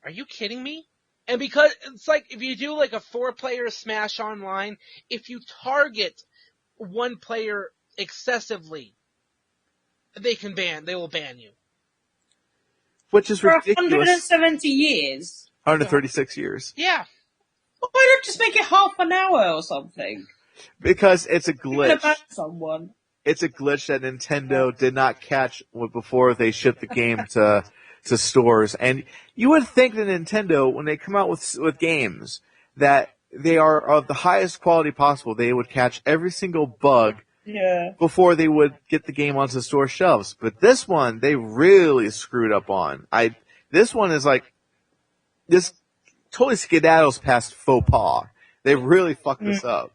are you kidding me? And because it's if you do a 4-player Smash Online, if you target one player excessively, they will ban you. Which is ridiculous. 170 years? 136 years. Yeah. Why not just make it half an hour or something? Because it's a glitch. Ban someone. It's a glitch that Nintendo did not catch before they shipped the game to stores. And you would think that Nintendo, when they come out with games, that they are of the highest quality possible, they would catch every single bug before they would get the game onto the store shelves. But this one, they really screwed up on. This one is this totally skedaddles past faux pas. They really fucked this up.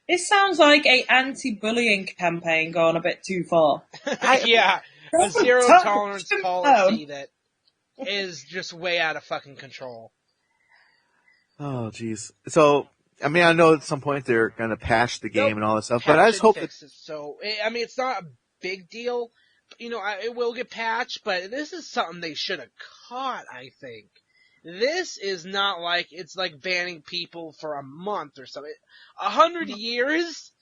It sounds like a anti-bullying campaign gone a bit too far. Yeah, a zero tolerance policy that is just way out of fucking control. Oh, jeez. So, I mean, I know at some point they're going to patch the game and all this stuff, but I just hope that... So, I mean, it's not a big deal. It will get patched, but this is something they should have caught, I think. This is not it's banning people for a month or something. 100 years?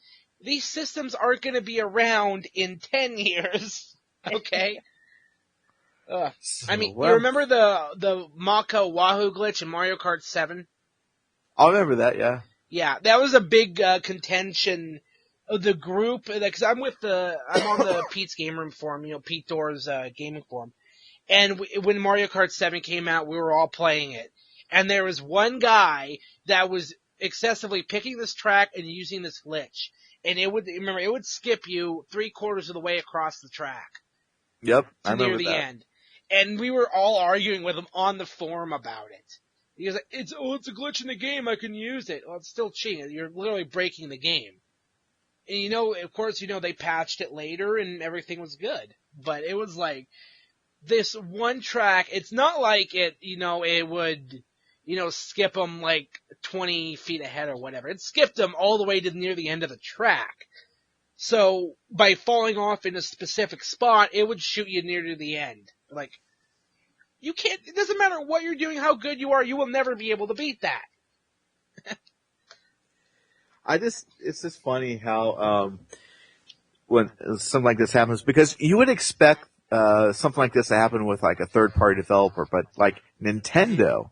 These systems aren't going to be around in 10 years. Okay? I mean, you remember the Maka Wahoo glitch in Mario Kart 7? I remember that, yeah. Yeah, that was a big contention of the group, because I'm on the Pete's Game Room forum, Pete Door's gaming forum. And when Mario Kart 7 came out, we were all playing it. And there was one guy that was excessively picking this track and using this glitch. And it would skip you 3/4 of the way across the track. Yep, I remember near the end. And we were all arguing with him on the forum about it. He was like, it's a glitch in the game, I can use it. Well, it's still cheating. You're literally breaking the game. And of course, they patched it later and everything was good. But it was like, this one track, it's not like it would, skip them like 20 feet ahead or whatever. It skipped them all the way to near the end of the track. So, by falling off in a specific spot, it would shoot you near to the end. Like, you can't, it doesn't matter what you're doing, how good you are, you will never be able to beat that. It's just funny how, when something like this happens, because you would expect, something like this to happen with like a third party developer, but like Nintendo,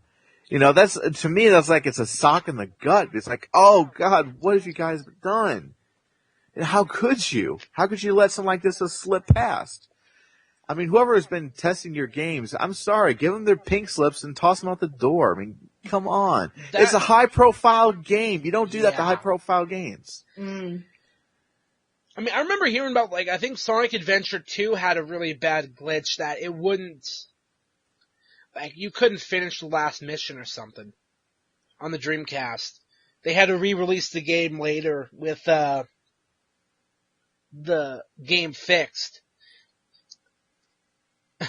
to me, that's like, it's a sock in the gut. It's like, oh God, what have you guys done? And how could you? How could you let something like this just slip past? I mean, whoever has been testing your games, I'm sorry, give them their pink slips and toss them out the door. I mean, come on. It's a high-profile game. You don't do that to high-profile games. Mm. I mean, I remember hearing about, I think Sonic Adventure 2 had a really bad glitch that it wouldn't, you couldn't finish the last mission or something on the Dreamcast. They had to re-release the game later with, the game fixed.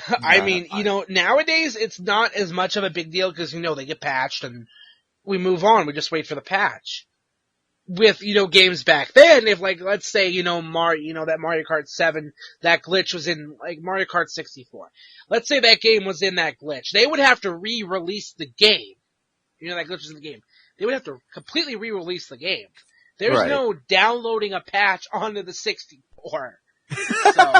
I mean, nowadays it's not as much of a big deal because, they get patched and we move on. We just wait for the patch. With, games back then, if let's say, that Mario Kart 7, that glitch was in, Mario Kart 64. Let's say that game was in that glitch. They would have to re-release the game. That glitch was in the game. They would have to completely re-release the game. There's no downloading a patch onto the 64. So.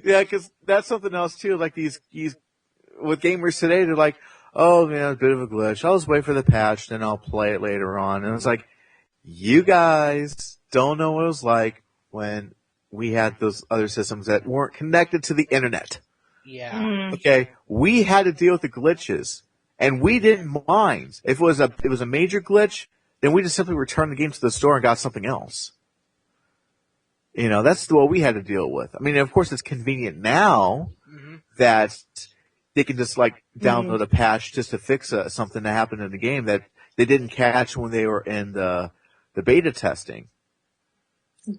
Yeah, because that's something else too. Like these with gamers today, they're like, "Oh man, a bit of a glitch. I'll just wait for the patch, then I'll play it later on." And it's like, you guys don't know what it was like when we had those other systems that weren't connected to the internet. Yeah. Mm. Okay, we had to deal with the glitches, and we didn't mind if it was a major glitch. Then we just simply returned the game to the store and got something else. That's what we had to deal with. I mean, of course, it's convenient now that they can just download a patch just to fix something that happened in the game that they didn't catch when they were in the beta testing.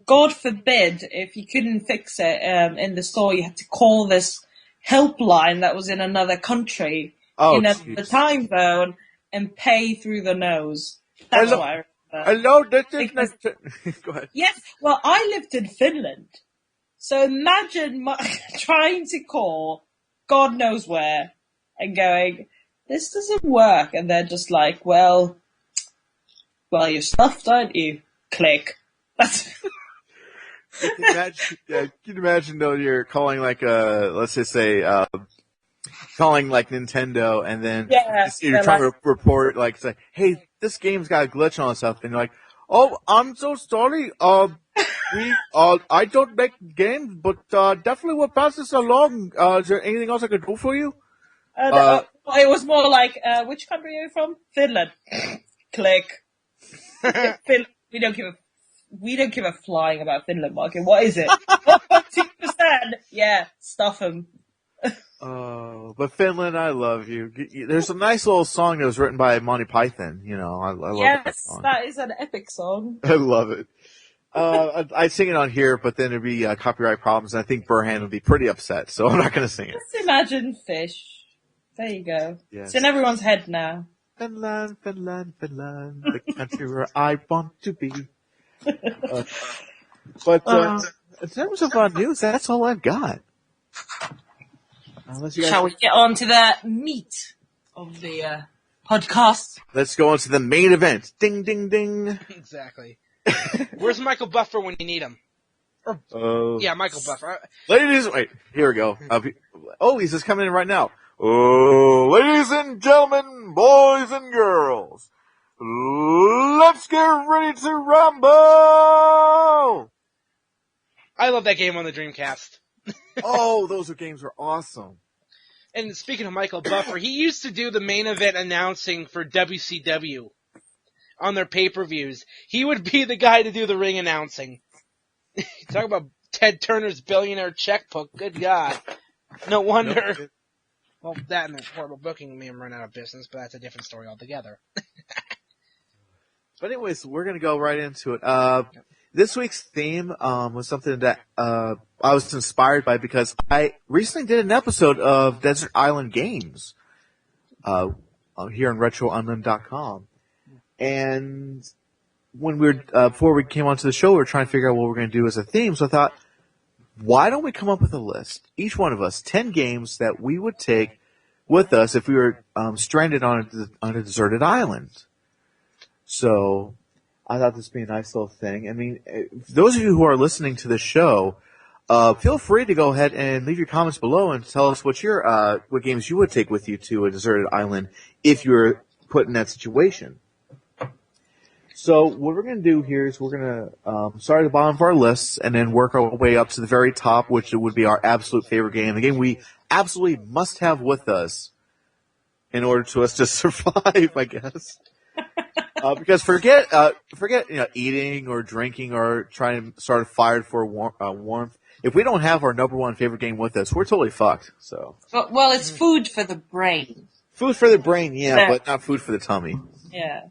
God forbid if you couldn't fix it in the store, you had to call this helpline that was in another country in the time zone and pay through the nose. That's what I remember. Hello, this is Go ahead. Yes, well, I lived in Finland. So imagine trying to call God knows where and going, this doesn't work. And they're just like, well, you're stuffed, aren't you? Click. That's Can you imagine though you're calling let's just say, calling Nintendo and then you're trying to report say, hey, this game's got a glitch on stuff, and you're like, oh, I'm so sorry. I don't make games, but definitely we'll pass this along. Is there anything else I could do for you? It was more like, which country are you from? Finland. Click. We don't give a flying about Finland market. What is it? 2%. Yeah, stuff them. Oh, but Finland, I love you. There's a nice little song that was written by Monty Python. I love that song. That is an epic song. I love it. I'd sing it on here, but then there'd be copyright problems, and I think Burhan would be pretty upset, so I'm not going to sing it. Just imagine fish. There you go. Yes. It's in everyone's head now. Finland, Finland, Finland, the country where I want to be. But in terms of news, that's all I've got. Shall we get on to the meat of the podcast? Let's go on to the main event. Ding, ding, ding. Exactly. Where's Michael Buffer when you need him? Yeah, Michael Buffer. Ladies, wait, here we go. He's just coming in right now. Oh, ladies and gentlemen, boys and girls, let's get ready to rumble! I love that game on the Dreamcast. Those games are awesome. And speaking of Michael Buffer, he used to do the main event announcing for WCW on their pay-per-views. He would be the guy to do the ring announcing. Talk about Ted Turner's billionaire checkbook. Good God. No wonder. Nope. Well, that and the horrible booking made him run out of business, but that's a different story altogether. But anyways, we're gonna go right into it. This week's theme was something that I was inspired by because I recently did an episode of Desert Island Games here on RetroUnlim.com, and when we were before we came onto the show, we were trying to figure out what we're going to do as a theme. So I thought, why don't we come up with a list, each one of us, 10 games that we would take with us if we were stranded on a deserted island. So I thought this would be a nice little thing. I mean, those of you who are listening to the show, feel free to go ahead and leave your comments below and tell us what games you would take with you to a deserted island if you were put in that situation. So what we're going to do here is we're going to start at the bottom of our lists and then work our way up to the very top, which would be our absolute favorite game, the game we absolutely must have with us in order to us to survive, I guess. Because forget eating or drinking or trying to start a fire for warmth. If we don't have our number one favorite game with us, we're totally fucked. So. Well, it's food for the brain. Food for the brain, yeah, but not food for the tummy. Yeah.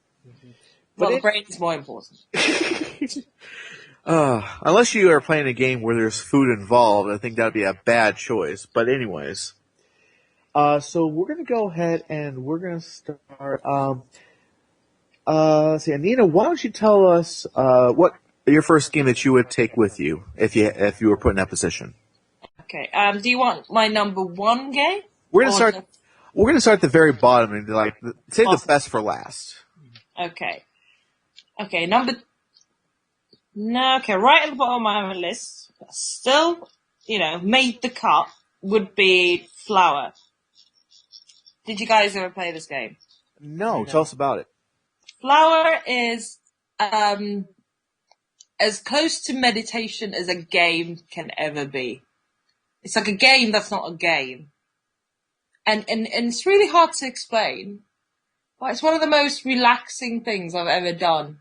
Well, the brain is more important. Unless you are playing a game where there's food involved, I think that would be a bad choice. But anyways, so we're going to go ahead and we're going to start. Let's see, Anita, why don't you tell us what your first game that you would take with you if you were put in that position? Okay. Do you want my number one game? We're going to start. We're going to start at the very bottom and save the best for last. Okay. Okay, right at the bottom of my list, still, made the cut, would be Flower. Did you guys ever play this game? No, tell us about it. Flower is, as close to meditation as a game can ever be. It's like a game that's not a game. And it's really hard to explain, but it's one of the most relaxing things I've ever done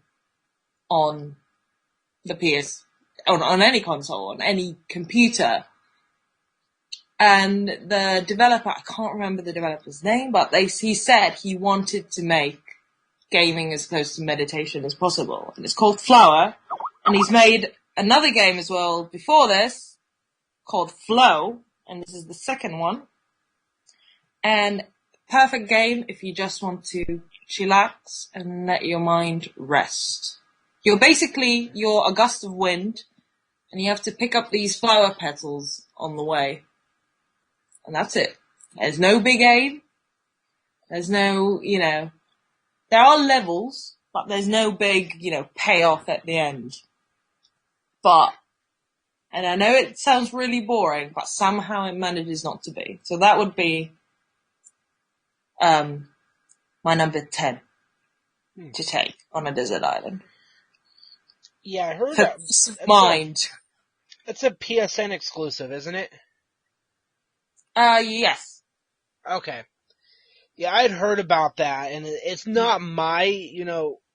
on the PS, on any console, on any computer. And the developer, I can't remember the developer's name, but he said he wanted to make gaming as close to meditation as possible. And it's called Flower, and he's made another game as well before this called Flow, and this is the second one. And perfect game if you just want to chillax and let your mind rest. You're a gust of wind, and you have to pick up these flower petals on the way. And that's it. There's no big aim. There's no, there are levels, but there's no big, payoff at the end. And I know it sounds really boring, but somehow it manages not to be. So that would be my number 10 to take on a desert island. Yeah, I heard Mind. It's a PSN exclusive, isn't it? Yes. Okay. Yeah, I'd heard about that, and it's not my,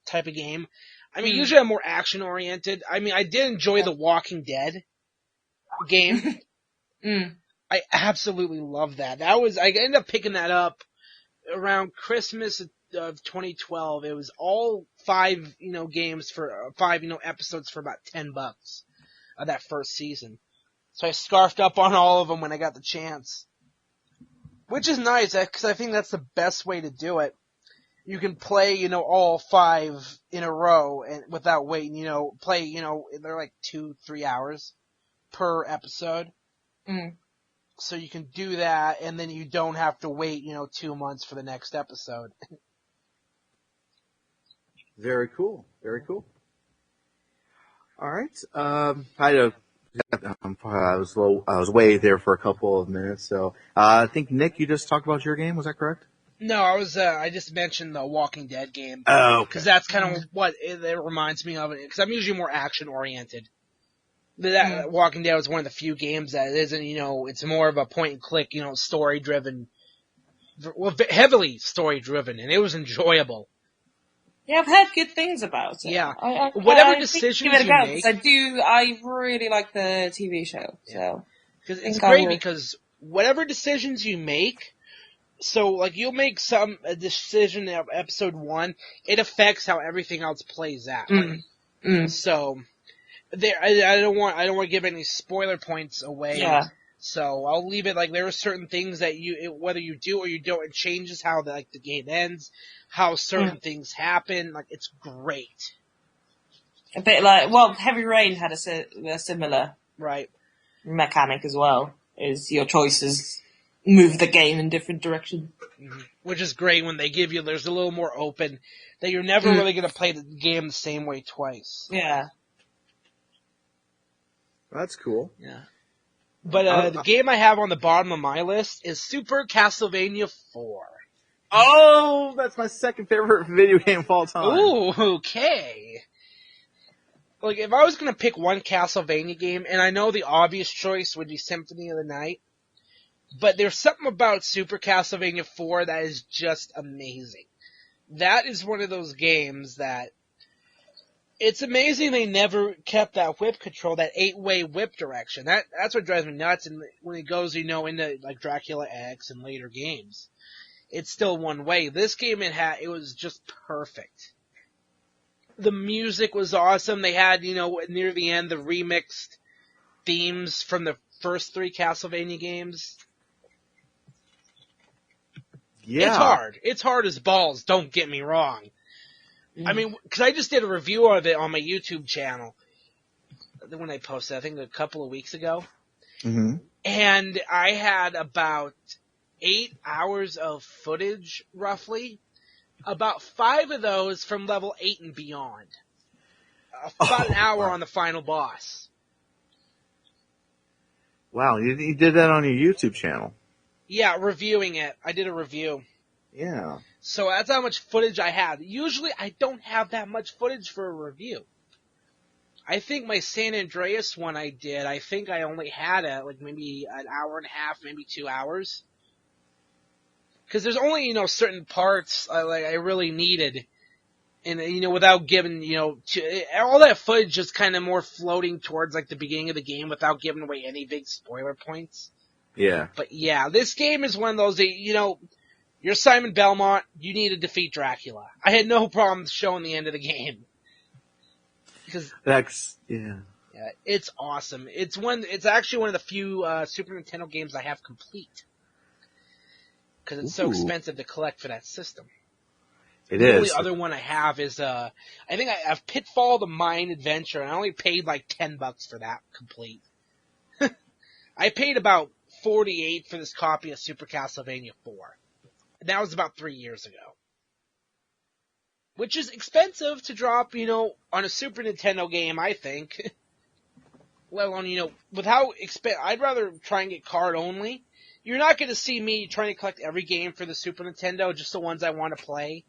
type of game. I mean, usually I'm more action-oriented. I mean, I did enjoy the Walking Dead game. I absolutely love that. I ended up picking that up around Christmas of 2012. It was all 5, games for 5, episodes for about $10 of that first season. So I scarfed up on all of them when I got the chance. Which is nice, because I think that's the best way to do it. You can play, all 5 in a row and without waiting, play, they're like 2-3 hours per episode. So you can do that, and then you don't have to wait, 2 months for the next episode. Very cool. Very cool. All right. I was way there for a couple of minutes, so I think Nick, you just talked about your game. Was that correct? No, I just mentioned the Walking Dead game. Oh, okay. Because that's kind of what it reminds me of. Because I'm usually more action oriented. That Walking Dead was one of the few games that isn't, it's more of a point and click, story driven, heavily story driven, and it was enjoyable. Yeah, I've heard good things about it. Yeah. Whatever decisions you make. I really like the TV show. Yeah. So. Because it's great because whatever decisions you make, so like you'll make a decision in episode 1, it affects how everything else plays out. So I don't want to give any spoiler points away. Yeah. So I'll leave it like there are certain things that whether you do or you don't, it changes how the game ends, how certain things happen. Like, it's great. A bit like, well, Heavy Rain had a similar Right. mechanic as well. Is your choices move the game in different directions. Mm-hmm. Which is great when they give you, there's a little more open, that you're never really going to play the game the same way twice. Yeah. That's cool. Yeah. But the game I have on the bottom of my list is Super Castlevania 4. Oh, that's my second favorite video game of all time. Ooh, okay. Like, if I was going to pick one Castlevania game, and I know the obvious choice would be Symphony of the Night, but there's something about Super Castlevania 4 that is just amazing. That is one of those games that it's amazing they never kept that whip control, that 8-way whip direction. That's what drives me nuts. And when it goes, into like Dracula X and later games, it's still one way. This game it was just perfect. The music was awesome. They had, near the end, the remixed themes from the first 3 Castlevania games. Yeah. It's hard. It's hard as balls, don't get me wrong. I mean, because I just did a review of it on my YouTube channel when I posted, I think a couple of weeks ago. Mm-hmm. And I had about 8 hours of footage, roughly. About 5 of those from level 8 and beyond. About an hour on the final boss. Wow, you did that on your YouTube channel. Yeah, reviewing it. I did a review. Yeah. So that's how much footage I had. Usually I don't have that much footage for a review. I think my San Andreas one I did, I think I only had maybe an hour and a half, maybe 2 hours. Because there's only, certain parts I really needed. And, without giving, all that footage is kind of more floating towards the beginning of the game without giving away any big spoiler points. Yeah. But yeah, this game is one of those, you're Simon Belmont, you need to defeat Dracula. I had no problem showing the end of the game. Because yeah, it's awesome. It's actually one of the few Super Nintendo games I have complete. Because it's so expensive to collect for that system. It the is. only other one I have is I think I have Pitfall the Mine Adventure, and I only paid $10 for that complete. I paid about $48 for this copy of Super Castlevania 4. And that was about 3 years ago. Which is expensive to drop, on a Super Nintendo game, I think. Let alone, with how I'd rather try and get card only. You're not going to see me trying to collect every game for the Super Nintendo, just the ones I want to play.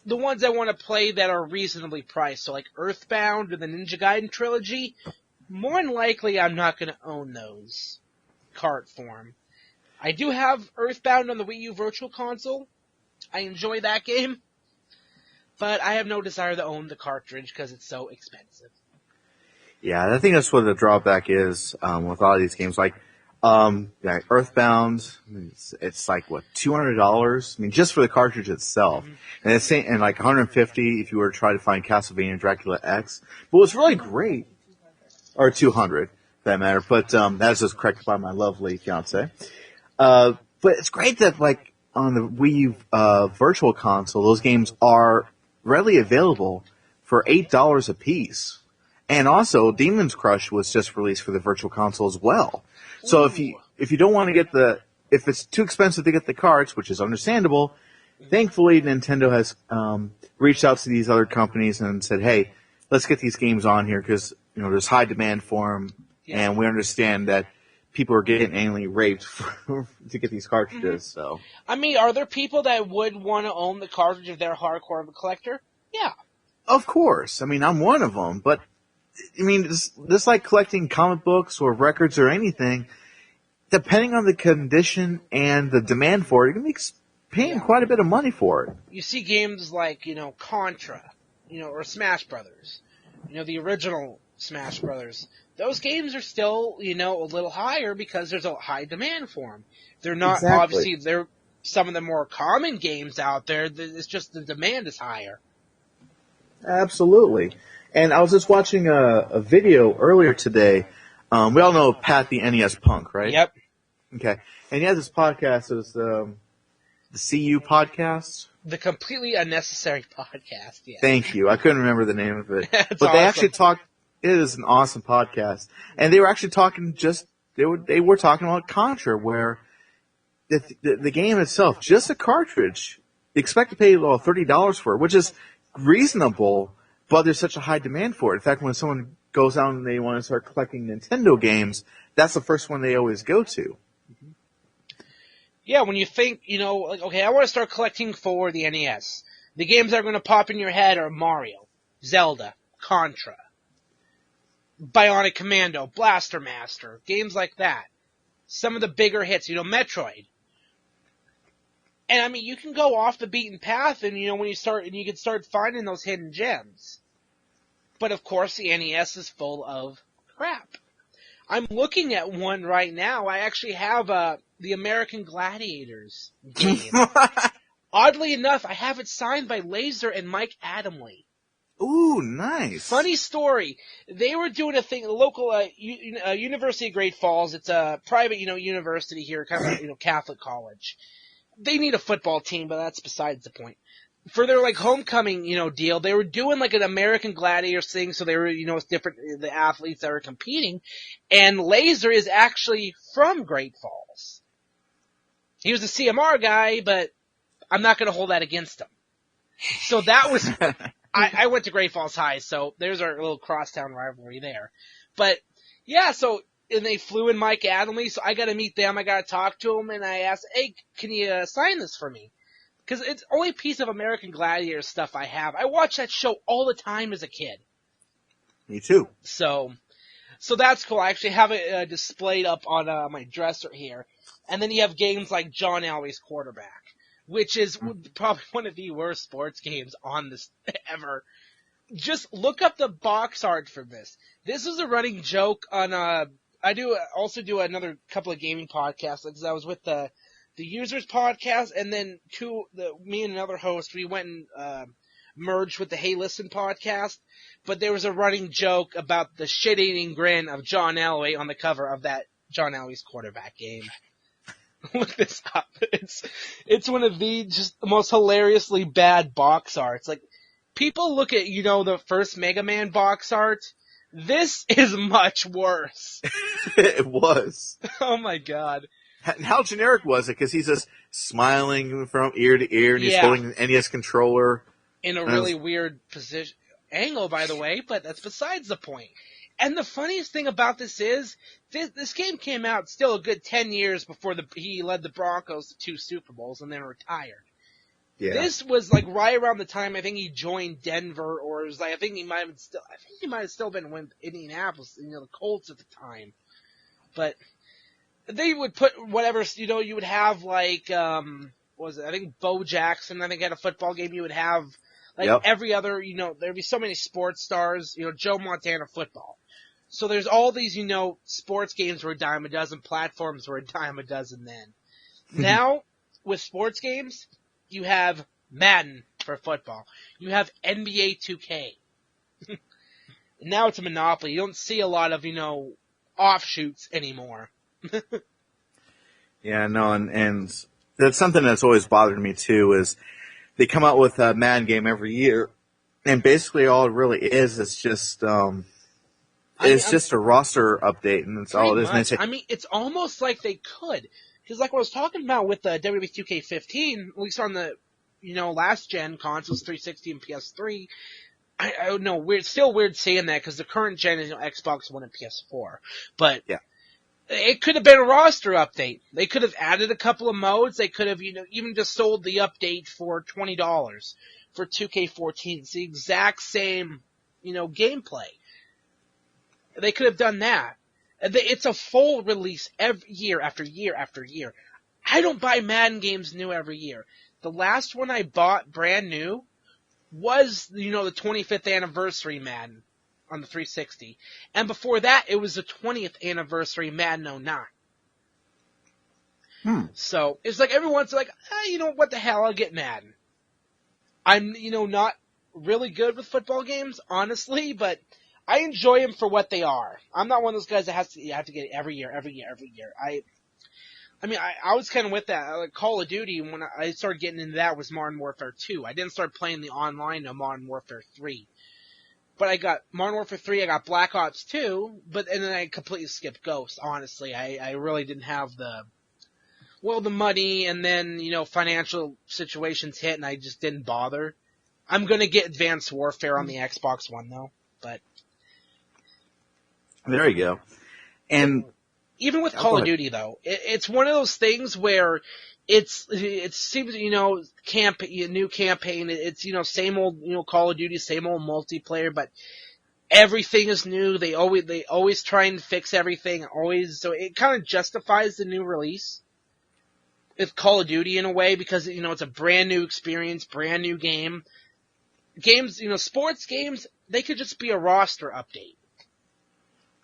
The ones I want to play that are reasonably priced, so Earthbound or the Ninja Gaiden trilogy, more than likely I'm not going to own those card form. I do have Earthbound on the Wii U Virtual Console. I enjoy that game. But I have no desire to own the cartridge because it's so expensive. Yeah, I think that's what the drawback is with a lot of these games. Earthbound, it's $200? I mean, just for the cartridge itself. Mm-hmm. And $150 if you were to try to find Castlevania Dracula X. But what's really great, or $200 for that matter, but that's just corrected by my lovely fiance. But it's great that on the Wii U Virtual Console, those games are readily available for $8 a piece. And also, Demon's Crush was just released for the Virtual Console as well. So if you don't want to get if it's too expensive to get the carts, which is understandable, thankfully Nintendo has reached out to these other companies and said, hey, let's get these games on here because there's high demand for them, and we understand that people are getting annually raped to get these cartridges. Mm-hmm. So I mean, are there people that would want to own the cartridge if they're hardcore of a collector? Yeah, of course. I mean, I'm one of them, but. I mean, just like collecting comic books or records or anything, depending on the condition and the demand for it, you can be paying quite a bit of money for it. You see games like, Contra, or Smash Brothers, the original Smash Brothers. Those games are still, a little higher because there's a high demand for them. They're not, Exactly. obviously, they're some of the more common games out there. It's just the demand is higher. Absolutely. And I was just watching a video earlier today. We all know Pat the NES Punk, right? Yep. Okay. And he has this podcast. It's the CU podcast. The Completely Unnecessary Podcast, yeah. Thank you. I couldn't remember the name of it. That's But they awesome. actually talked, it is an awesome podcast. And they were actually talking they were talking about Contra, where the game itself, just a cartridge, you expect to pay $30 for it, which is reasonable, but there's such a high demand for it. In fact, when someone goes out and they want to start collecting Nintendo games, that's the first one they always go to. Yeah, when you think, like, okay, I want to start collecting for the NES. The games that are going to pop in your head are Mario, Zelda, Contra, Bionic Commando, Blaster Master, games like that. Some of the bigger hits, Metroid. And I mean, you can go off the beaten path and, when you can start finding those hidden gems. But of course, the NES is full of crap. I'm looking at one right now. I actually have the American Gladiators game. Oddly enough, I have it signed by Laser and Mike Adamle. Ooh, nice. Funny story. They were doing a thing, a local University of Great Falls. It's a private, university here, kind of, Catholic college. They need a football team, but that's besides the point. For their homecoming, deal, they were doing an American Gladiators thing, so they were, it's different, the athletes that were competing, and Laser is actually from Great Falls. He was a CMR guy, but I'm not gonna hold that against him. So that was, I went to Great Falls High, so there's our little crosstown rivalry there. But, yeah, and they flew in Mike Adamle, so I gotta meet them, I gotta talk to them, and I asked, hey, can you sign this for me? Because it's the only piece of American Gladiator stuff I have. I watched that show all the time as a kid. Me too. So that's cool. I actually have it displayed up on my dresser here. And then you have games like John Elway's Quarterback, which is probably one of the worst sports games on this ever. Just look up the box art for this. This is a running joke on I also do another couple of gaming podcasts, because I was with the Users podcast, and then me and another host, we went and merged with the Hey Listen podcast, but there was a running joke about the shit-eating grin of John Elway on the cover of that John Elway's Quarterback game. Look this up. It's one of the just the most hilariously bad box arts. Like, people look at, the first Mega Man box art. This is much worse. It was. Oh my god. How generic was it? Because he's just smiling from ear to ear, and he's holding an NES controller. In a really weird angle, by the way, but that's besides the point. And the funniest thing about this is, this game came out still a good 10 years before he led the Broncos to 2 Super Bowls and then retired. Yeah. This was right around the time I think he joined Denver, or it was I think he might have still been with Indianapolis, the Colts at the time. But they would put whatever, you would have I think Bo Jackson, I think had a football game. You would have every other, there'd be so many sports stars, Joe Montana football. So there's all these, sports games were a dime a dozen, platforms were a dime a dozen then. Now, with sports games, you have Madden for football. You have NBA 2K. Now it's a monopoly. You don't see a lot of, offshoots anymore. Yeah, no, and that's something that's always bothered me too, is they come out with a Madden game every year, and basically all it really is just just a roster update, and that's all it is. And I mean, it's almost like they could, because like what I was talking about with the WWE 2K15, at least on the last gen consoles, 360 and PS3. I don't know, it's still weird saying that because the current gen is Xbox One and PS4, but yeah. It could have been a roster update. They could have added a couple of modes. They could have, even just sold the update for $20 for 2K14. It's the exact same, gameplay. They could have done that. It's a full release every year after year after year. I don't buy Madden games new every year. The last one I bought brand new was, the 25th anniversary Madden. on the 360. And before that, it was the 20th anniversary Madden 09. So it's like everyone's like, you know, what the hell, I'll get Madden. I'm, you know, not really good with football games, honestly, but I enjoy them for what they are. I'm not one of those guys that you have to get it every year. I mean, I was kind of with that. Like Call of Duty, when I started getting into that, was Modern Warfare 2. I didn't start playing the online of Modern Warfare 3. But I got Modern Warfare 3, I got Black Ops 2, and then I completely skipped Ghost, honestly. I really didn't have the money, and then, you know, financial situations hit, and I just didn't bother. I'm gonna get Advanced Warfare on the Xbox One, though, but... There you go. And... Even with Call of Duty, though, it's one of those things where it seems, you know, new campaign, it's, you know, same old, you know, Call of Duty, same old multiplayer, but everything is new. They always try and fix everything, so it kind of justifies the new release with Call of Duty in a way, because, you know, it's a brand new experience, brand new game. Games, you know, sports games, they could just be a roster update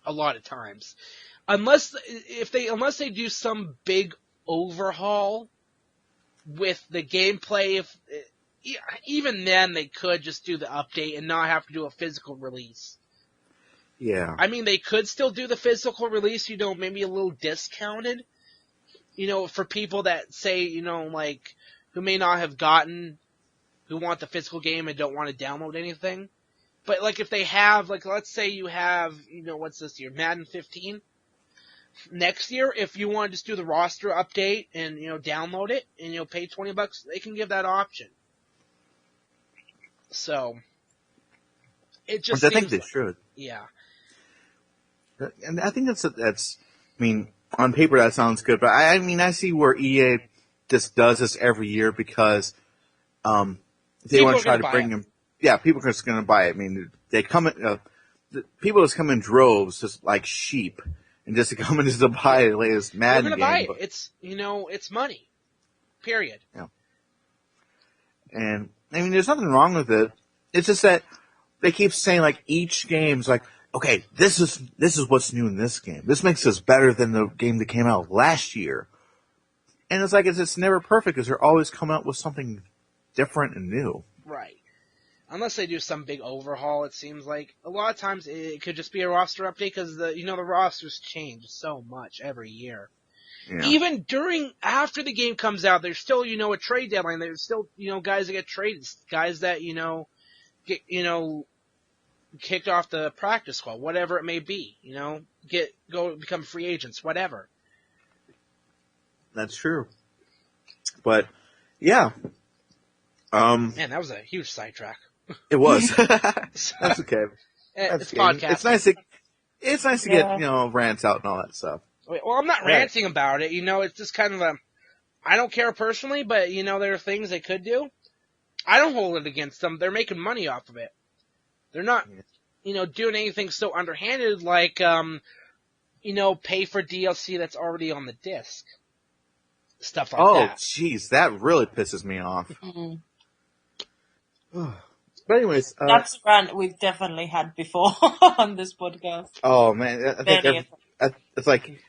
a lot of times. Unless they do some big overhaul with the gameplay, even then they could just do the update and not have to do a physical release. Yeah. I mean, they could still do the physical release, you know, maybe a little discounted, you know, for people that say, you know, like, who may not have who want the physical game and don't want to download anything. But, like, if they have, like, let's say you have, you know, what's this year, Madden 15? Next year, if you want to just do the roster update and, you know, download it and, you know, pay $20, they can give that option. So, it just Which I think they should. Yeah. And I think that's, I mean, on paper that sounds good, but I mean, I see where EA just does this every year because, they want to try to bring them. Yeah, people are just going to buy it. I mean, they come in, people just come in droves, just like sheep. And just to come in just to buy the latest Madden game. They're going to buy it. It's, you know, it's money. Period. Yeah. And, I mean, there's nothing wrong with it. It's just that they keep saying, like, each game's like, okay, this is what's new in this game. This makes us better than the game that came out last year. And it's like, it's never perfect because they're always coming up with something different and new. Right. Unless they do some big overhaul, it seems like. A lot of times it could just be a roster update because the rosters change so much every year. Yeah. Even after the game comes out, there's still, you know, a trade deadline. There's still, you know, guys that get traded, guys that, you know, get, you know, kicked off the practice squad, whatever it may be, you know, go become free agents, whatever. That's true. But, yeah. Man, that was a huge sidetrack. It was. That's okay. It's podcasting. It's nice to get, you know, rants out and all that stuff. Well, I'm not ranting about it. You know, it's just kind of I don't care personally, but, you know, there are things they could do. I don't hold it against them. They're making money off of it. They're not, you know, doing anything so underhanded like, you know, pay for DLC that's already on the disc. Stuff like that. Oh, jeez, that really pisses me off. Mm-hmm. But anyways, that's a rant we've definitely had before on this podcast. Oh man, I think it's like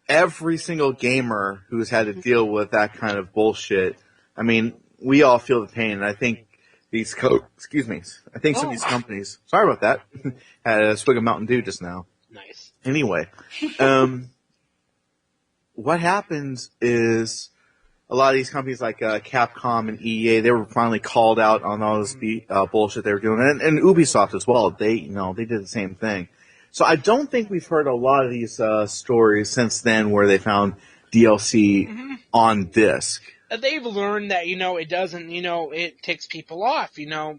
every single gamer who's had to deal with that kind of bullshit. I mean, we all feel the pain, and I think some of these companies. Sorry about that. Had a swig of Mountain Dew just now. Nice. Anyway, what happens is, a lot of these companies like Capcom and EA, they were finally called out on all this bullshit they were doing, and Ubisoft as well. They did the same thing. So I don't think we've heard a lot of these stories since then where they found DLC on disc. They've learned that, you know, it doesn't, you know, it ticks people off, you know.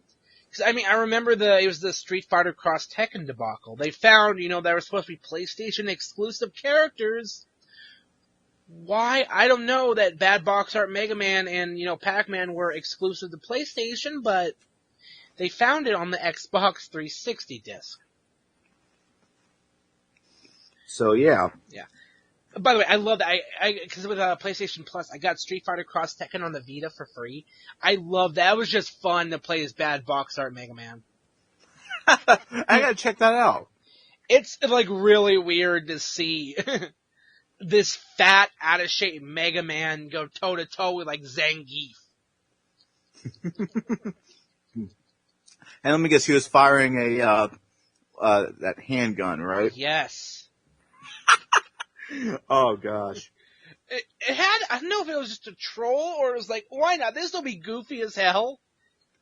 'Cause, I mean, I remember it was the Street Fighter Cross Tekken debacle. They found, you know, there were supposed to be PlayStation exclusive characters. Why? I don't know that Bad Box Art Mega Man and, you know, Pac-Man were exclusive to PlayStation, but they found it on the Xbox 360 disc. So, yeah. Yeah. By the way, I love that. Because with PlayStation Plus, I got Street Fighter Cross Tekken on the Vita for free. I love that. It was just fun to play as Bad Box Art Mega Man. I gotta check that out. It's like really weird to see this fat, out of shape Mega Man go toe to toe with like Zangief. And let me guess, he was firing a that handgun, right? Yes. Oh gosh. It had, I don't know if it was just a troll or it was like, why not? This will be goofy as hell.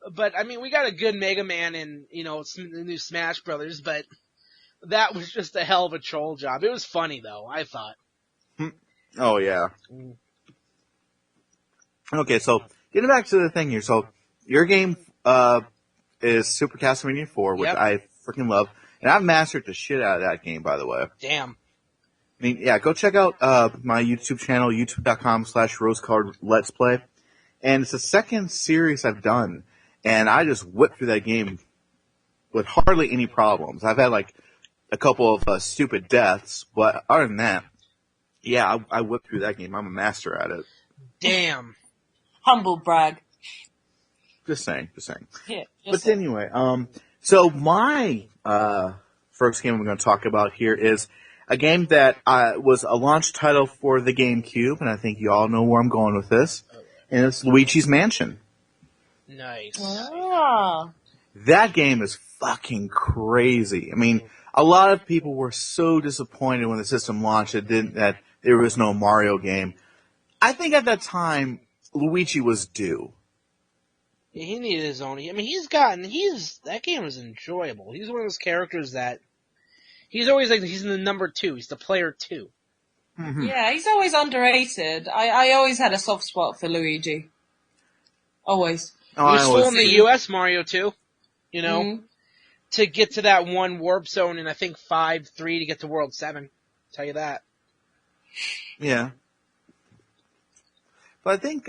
But I mean, we got a good Mega Man in, the new Smash Brothers, but that was just a hell of a troll job. It was funny though, I thought. Oh yeah. Okay, so getting back to the thing here. So your game is Super Castlevania 4, which Yep. I freaking love, and I've mastered the shit out of that game, by the way. Damn. I mean, yeah, go check out my YouTube channel, youtube.com/rosecolored let's play. And it's the second series I've done, and I just whipped through that game with hardly any problems. I've had like a couple of stupid deaths, but other than that, yeah, I whipped through that game. I'm a master at it. Damn. Humble brag. Just saying. Yeah, But anyway, so my first game I'm going to talk about here is a game that was a launch title for the GameCube, and I think you all know where I'm going with this, and it's Luigi's Mansion. Nice. Ah. That game is fucking crazy. I mean, a lot of people were so disappointed when the system launched that there was no Mario game. I think at that time, Luigi was due. Yeah, he needed his own. I mean, that game was enjoyable. He's one of those characters that, he's always like, he's in the number 2. He's the player 2. Mm-hmm. Yeah, he's always underrated. I always had a soft spot for Luigi. Always. Oh, He was I still was- in the US Mario too, to get to that one warp zone in I think 5-3 to get to World 7. Tell you that. Yeah. But I think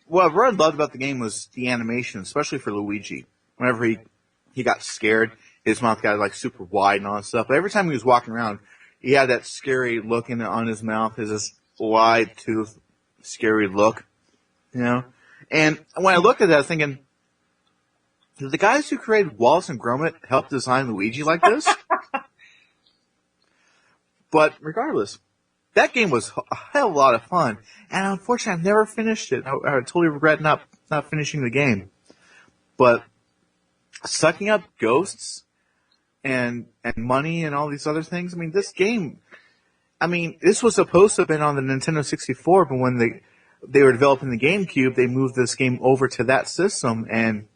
what I really loved about the game was the animation, especially for Luigi. Whenever he got scared, his mouth got like super wide and all that stuff. But every time he was walking around, he had that scary look on his mouth, this wide tooth, scary look, And when I looked at that, I was thinking, did the guys who created Wallace and Gromit help design Luigi like this? But regardless, that game was a hell of a lot of fun, and unfortunately, I never finished it. I totally regret not finishing the game. But sucking up ghosts and money and all these other things. I mean, this game. I mean, this was supposed to have been on the Nintendo 64, but when they were developing the GameCube, they moved this game over to that system, and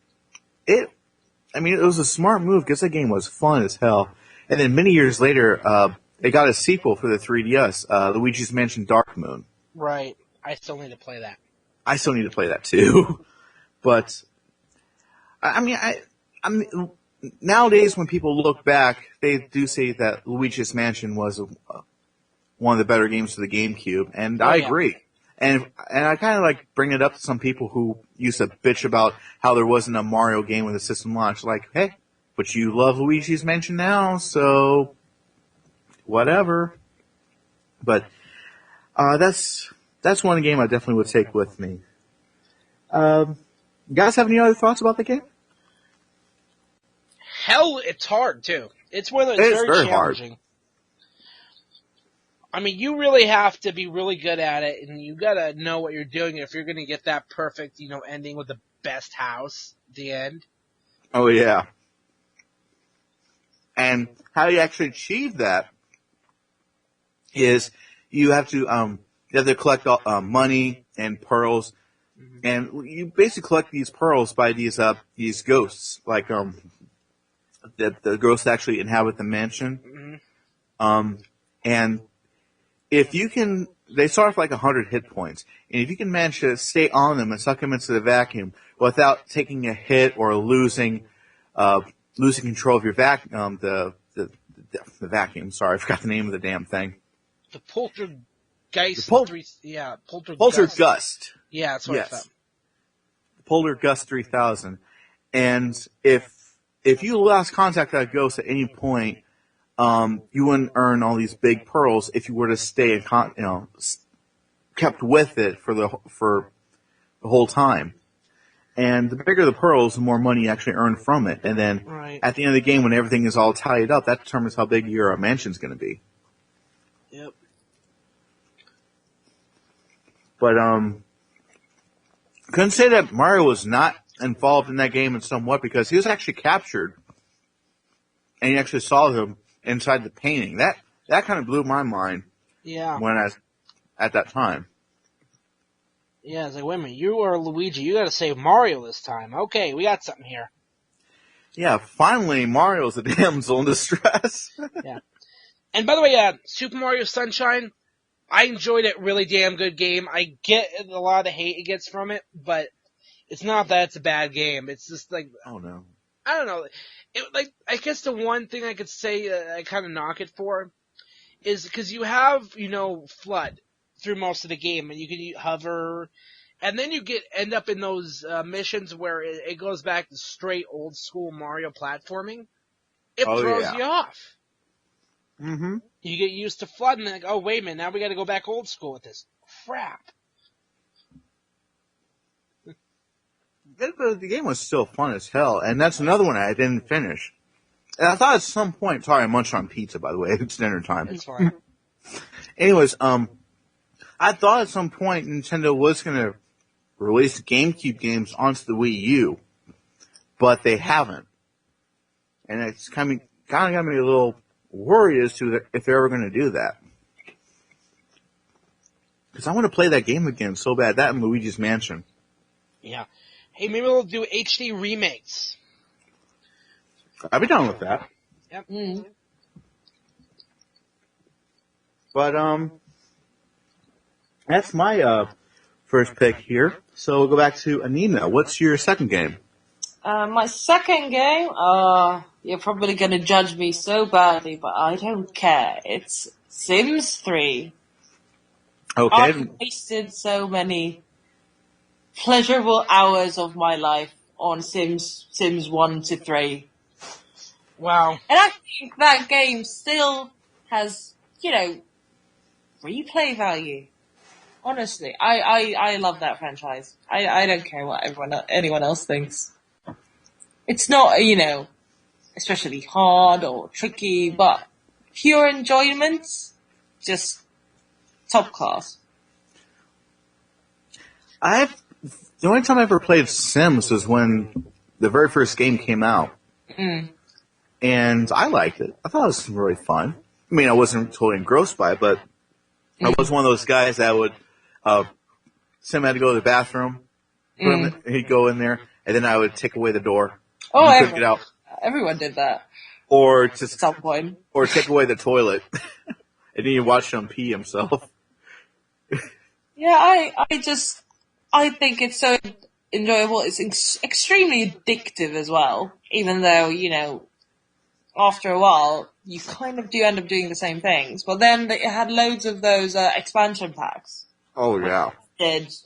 it was a smart move because that game was fun as hell. And then many years later, they got a sequel for the 3DS, Luigi's Mansion Dark Moon. Right. I still need to play that. I still need to play that too. But, I mean, nowadays when people look back, they do say that Luigi's Mansion was one of the better games for the GameCube, and I agree. And I kind of like bring it up to some people who used to bitch about how there wasn't a Mario game when the system launched. Like, hey, but you love Luigi's Mansion now, so whatever. But that's one game I definitely would take with me. You guys have any other thoughts about the game? Hell, it's hard too. It's one of those It's very challenging. hard. I mean, you really have to be really good at it, and you gotta know what you're doing if you're gonna get that perfect, ending with the best house at the end. Oh yeah. And how you actually achieve that is you have to collect money and pearls, and you basically collect these pearls by these ghosts, like the ghosts that actually inhabit the mansion. And if you can, they start with like 100 hit points, and if you can manage to stay on them and suck them into the vacuum without taking a hit or losing control of your vacuum, the vacuum. Sorry, I forgot the name of the damn thing. The Poltergeist. Poltergust. Poltergust. Yeah, that's what I thought. Poltergust 3000. And if you lost contact with that ghost at any point, you wouldn't earn all these big pearls if you were to stay kept with it for the whole time. And the bigger the pearls, the more money you actually earn from it. And then at the end of the game, when everything is all tallied up, that determines how big your mansion's going to be. Yep. But couldn't say that Mario was not involved in that game in somewhat, because he was actually captured, and you actually saw him inside the painting. That kind of blew my mind. Yeah. When at that time. Yeah, it's like, wait a minute, you are Luigi, you gotta save Mario this time. Okay, we got something here. Yeah, finally Mario's a damsel in distress. Yeah. And by the way, Super Mario Sunshine, I enjoyed it. Really damn good game. I get a lot of the hate it gets from it, but it's not that it's a bad game. It's just like, oh no, I don't know. I guess the one thing I could say I kind of knock it for is because you have, FLUDD through most of the game, and you can hover, and then you end up in those missions where it goes back to straight old school Mario platforming. It throws you off. Mm-hmm. You get used to FLUDD, and then like, oh wait a minute, now we got to go back old school with this crap. The game was still fun as hell, and that's another one I didn't finish. And I thought at some point, sorry, I munched on pizza, by the way, it's dinner time. It's fine. Anyways, I thought at some point Nintendo was going to release GameCube games onto the Wii U, but they haven't. And it's kind of got me a little worried as to if they're ever going to do that. Because I want to play that game again so bad, that and Luigi's Mansion. Yeah. Hey, maybe we'll do HD remakes. I'd be down with that. Yep. Mm. But, that's my, first pick here. So we'll go back to Anina. What's your second game? My second game, you're probably gonna judge me so badly, but I don't care. It's Sims 3. Okay. I've wasted so many pleasurable hours of my life on Sims 1 to 3. Wow. And I think that game still has, replay value. Honestly, I love that franchise. I don't care what anyone else thinks. It's not, especially hard or tricky, but pure enjoyment, just top class. The only time I ever played Sims was when the very first game came out. Mm. And I liked it. I thought it was really fun. I mean, I wasn't totally engrossed by it, but I was one of those guys that would, Sim had to go to the bathroom, he'd go in there, and then I would take away the door. Oh, couldn't get out. Everyone did that. Or just, at some point. Or take away the toilet. And then you watch him pee himself. Yeah, I think it's so enjoyable. It's extremely addictive as well, even though, after a while, you kind of do end up doing the same things. But then it had loads of those expansion packs. Oh, yeah.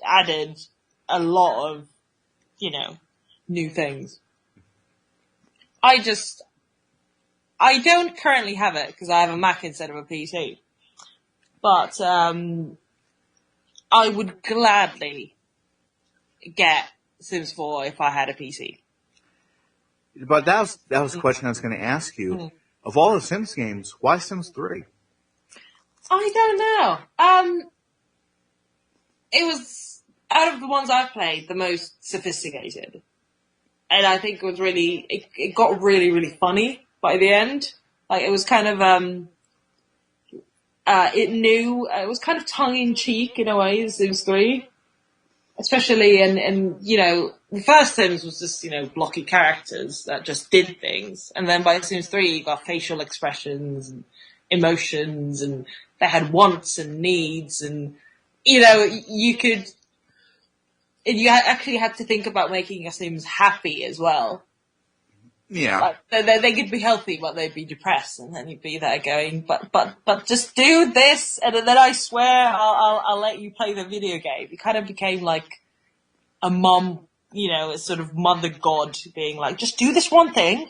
Added a lot of, new things. I don't currently have it because I have a Mac instead of a PC. But, I would gladly get Sims 4 if I had a PC. But that was a question I was going to ask you. Mm. Of all the Sims games, why Sims 3? I don't know. It was, out of the ones I've played, the most sophisticated. And I think it got really, really funny by the end. Like, it was kind of, it was kind of tongue-in-cheek in a way, Sims 3. Especially the first Sims was just, blocky characters that just did things. And then by Sims 3, you got facial expressions and emotions, and they had wants and needs, and, you actually had to think about making your Sims happy as well. Yeah. Like, they could be healthy, but they'd be depressed, and then you'd be there going, but just do this, and then I swear I'll let you play the video game. It kind of became like a mom, a sort of mother god being like, just do this one thing,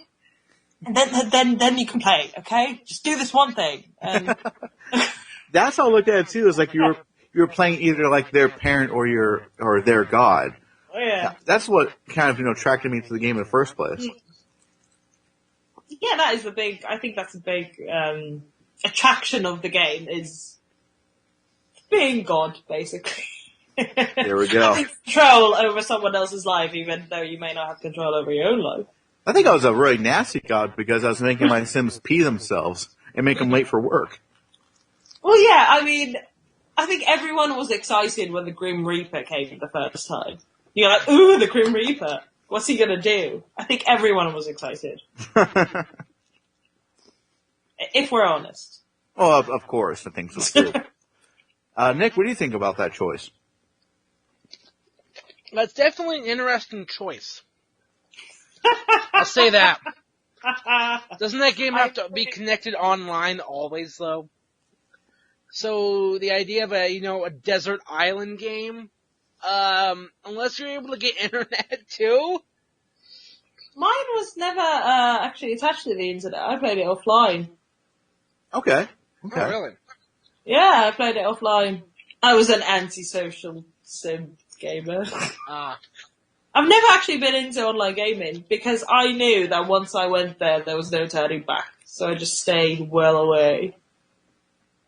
and then you can play, okay? Just do this one thing. And that's how I looked at it too. It's like you were playing either like their parent or their god. Oh, yeah. That's what kind of attracted me to the game in the first place. Yeah, that is I think that's a big attraction of the game, is being God, basically. There we go. Having control over someone else's life, even though you may not have control over your own life. I think I was a really nasty god because I was making my Sims pee themselves and make them late for work. Well, yeah, I mean, I think everyone was excited when the Grim Reaper came the first time. You're like, ooh, the Grim Reaper. What's he gonna do? I think everyone was excited. If we're honest. Oh, of course, I think so too. Nick, what do you think about that choice? That's definitely an interesting choice. I'll say that. Doesn't that game have to be connected online always, though? So the idea of a desert island game, unless you're able to get internet too. Mine was never actually attached to the internet. I played it offline. Okay. Oh, really? Yeah, I played it offline. I was an antisocial sim gamer. I've never actually been into online gaming because I knew that once I went there was no turning back. So I just stayed well away.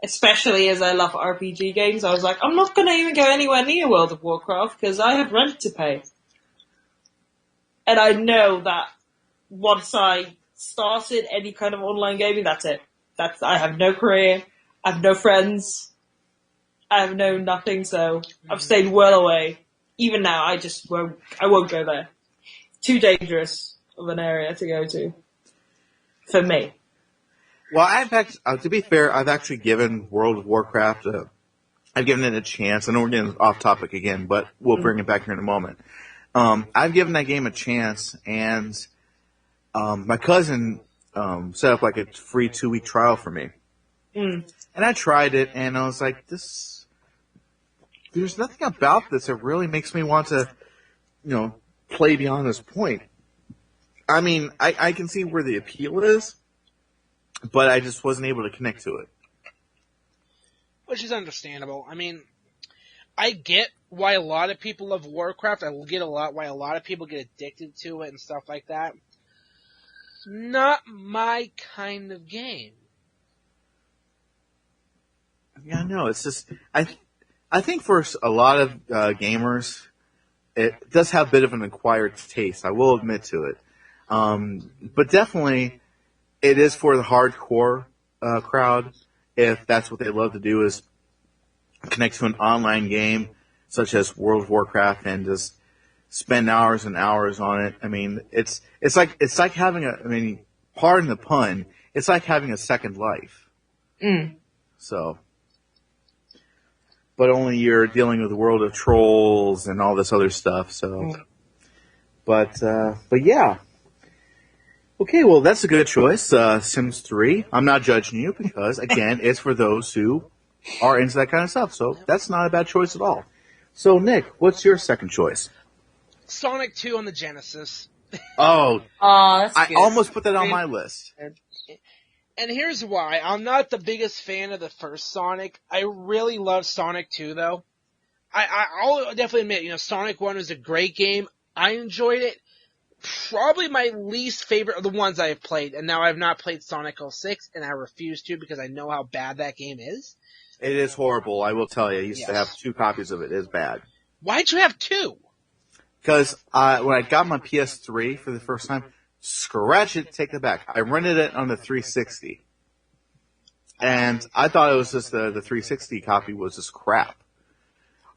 Especially as I love RPG games, I was like, I'm not going to even go anywhere near World of Warcraft because I have rent to pay. And I know that once I started any kind of online gaming, that's it. I have no career, I have no friends, I have no nothing, so I've stayed well away. Even now, I won't go there. Too dangerous of an area to go to. For me. Well, to be fair, I've actually given World of Warcraft I've given it a chance. I know we're getting off topic again, but we'll bring it back here in a moment. I've given that game a chance, and my cousin set up like a free 2-week trial for me. And I tried it, and I was like, there's nothing about this that really makes me want to, play beyond this point. I mean, I can see where the appeal is, but I just wasn't able to connect to it. Which is understandable. I mean, I get why a lot of people love Warcraft. I get why a lot of people get addicted to it and stuff like that. Not my kind of game. Yeah, no, it's just I think for a lot of gamers, it does have a bit of an acquired taste. I will admit to it, but definitely it is for the hardcore crowd. If that's what they love to do, is connect to an online game such as World of Warcraft and just spend hours and hours on it. I mean, it's like having pardon the pun, it's like having a second life. So, but only you're dealing with the world of trolls and all this other stuff. So, but yeah. Okay, well, that's a good choice. Sims 3. I'm not judging you because, again, it's for those who are into that kind of stuff. So that's not a bad choice at all. So, Nick, what's your second choice? Sonic 2 on the Genesis. Oh, that's I good. almost put that on my list. And here's why. I'm not the biggest fan of the first Sonic. I really love Sonic 2, though. I'll definitely admit, Sonic 1 was a great game. I enjoyed it. Probably my least favorite of the ones I have played, and now I have not played Sonic 06, and I refuse to because I know how bad that game is. It is horrible, I will tell you. I used to have 2 copies of it. It is bad. Why'd you have 2? Because when I got my PS3 for the first time, scratch it, take it back. I rented it on the 360. And I thought it was just the 360 copy was just crap.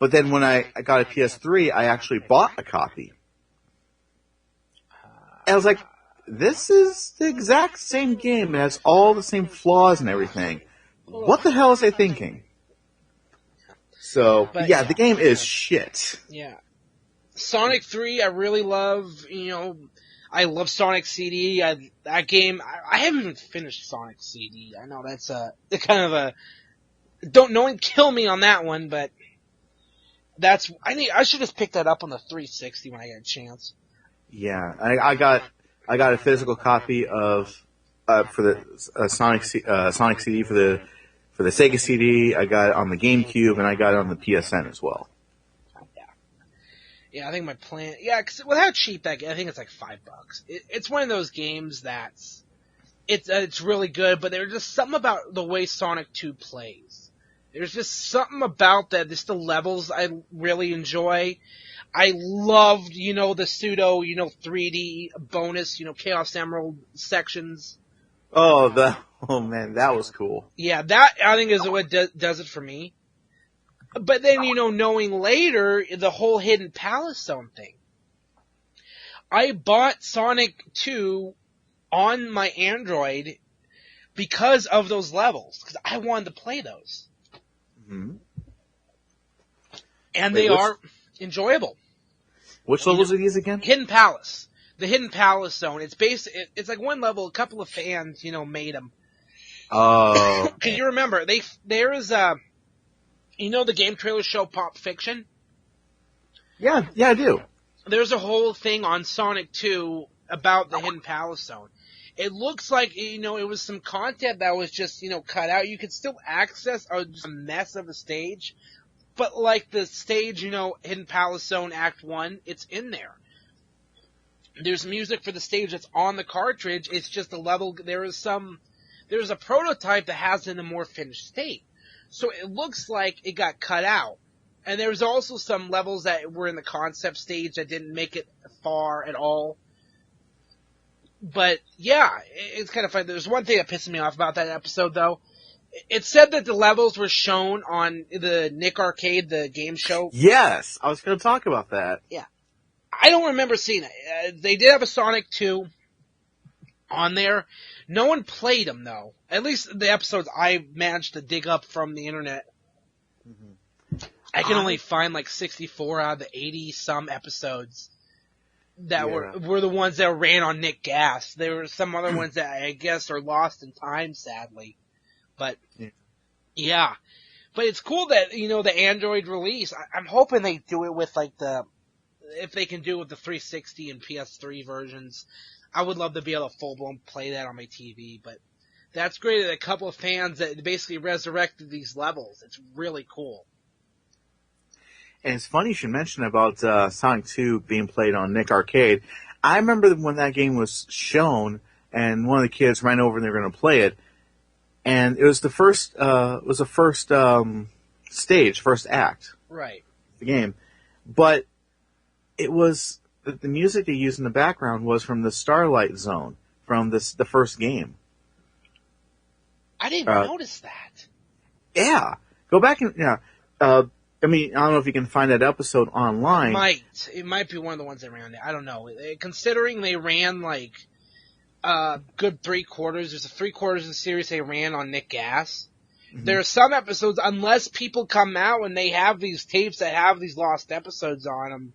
But then when I got a PS3, I actually bought a copy. And I was like, this is the exact same game. It has all the same flaws and everything. What the hell was I thinking? So, yeah, the game is shit. Yeah. Sonic 3, I really love, I love Sonic CD. That game, I haven't even finished Sonic CD. I know that's no one kill me on that one, but I should just pick that up on the 360 when I get a chance. Yeah, I got a physical copy of for the Sonic CD for the Sega CD. I got it on the GameCube and I got it on the PSN as well. Yeah, I think my plan. Yeah, cause with how cheap that game, I think it's like $5. It's one of those games that's it's really good, but there's just something about the way Sonic 2 plays. There's just something about that. Just the levels I really enjoy. I loved, the pseudo, 3D bonus, Chaos Emerald sections. Oh, oh man, that was cool. Yeah, that I think is what does it for me. But then, knowing later the whole Hidden Palace Zone thing. I bought Sonic 2 on my Android because of those levels, because I wanted to play those. Mm-hmm. And they are enjoyable. Which levels are these again? Hidden Palace. The Hidden Palace Zone. It's like one level, a couple of fans, made them. Oh. Can you remember, there is the game trailer show Pop Fiction? Yeah, I do. There's a whole thing on Sonic 2 about the Hidden Palace Zone. It looks like, it was some content that was just, cut out. You could still access a mess of the stage, but like the stage, Hidden Palace Zone Act 1, it's in there. There's music for the stage that's on the cartridge. It's just a level. There's a prototype that has it in a more finished state. So it looks like it got cut out. And there's also some levels that were in the concept stage that didn't make it far at all. But yeah, it's kind of funny. There's one thing that pissed me off about that episode though. It said that the levels were shown on the Nick Arcade, the game show. Yes, I was going to talk about that. Yeah. I don't remember seeing it. They did have a Sonic 2 on there. No one played them though. At least the episodes I managed to dig up from the internet. Mm-hmm. I can only find like 64 out of the 80 some episodes that were the ones that ran on Nick Gas. There were some other ones that I guess are lost in time, sadly. But yeah. But it's cool that, the Android release, I'm hoping they do it with like if they can do it with the 360 and PS3 versions. I would love to be able to full-blown play that on my TV, but that's great that a couple of fans that basically resurrected these levels. It's really cool. And it's funny you should mention about Sonic 2 being played on Nick Arcade. I remember when that game was shown, and one of the kids ran over and they were going to play it, and it was the first stage, first act. Right. The game. But it was, the music they used in the background was from the Starlight Zone, from the first game. I didn't notice that. Yeah. Go back and, I don't know if you can find that episode online. It might be one of the ones that ran it. I don't know. Considering they ran like good 3/4, there's a 3/4 of the series they ran on Nick Gas. Mm-hmm. There are some episodes, unless people come out and they have these tapes that have these lost episodes on them,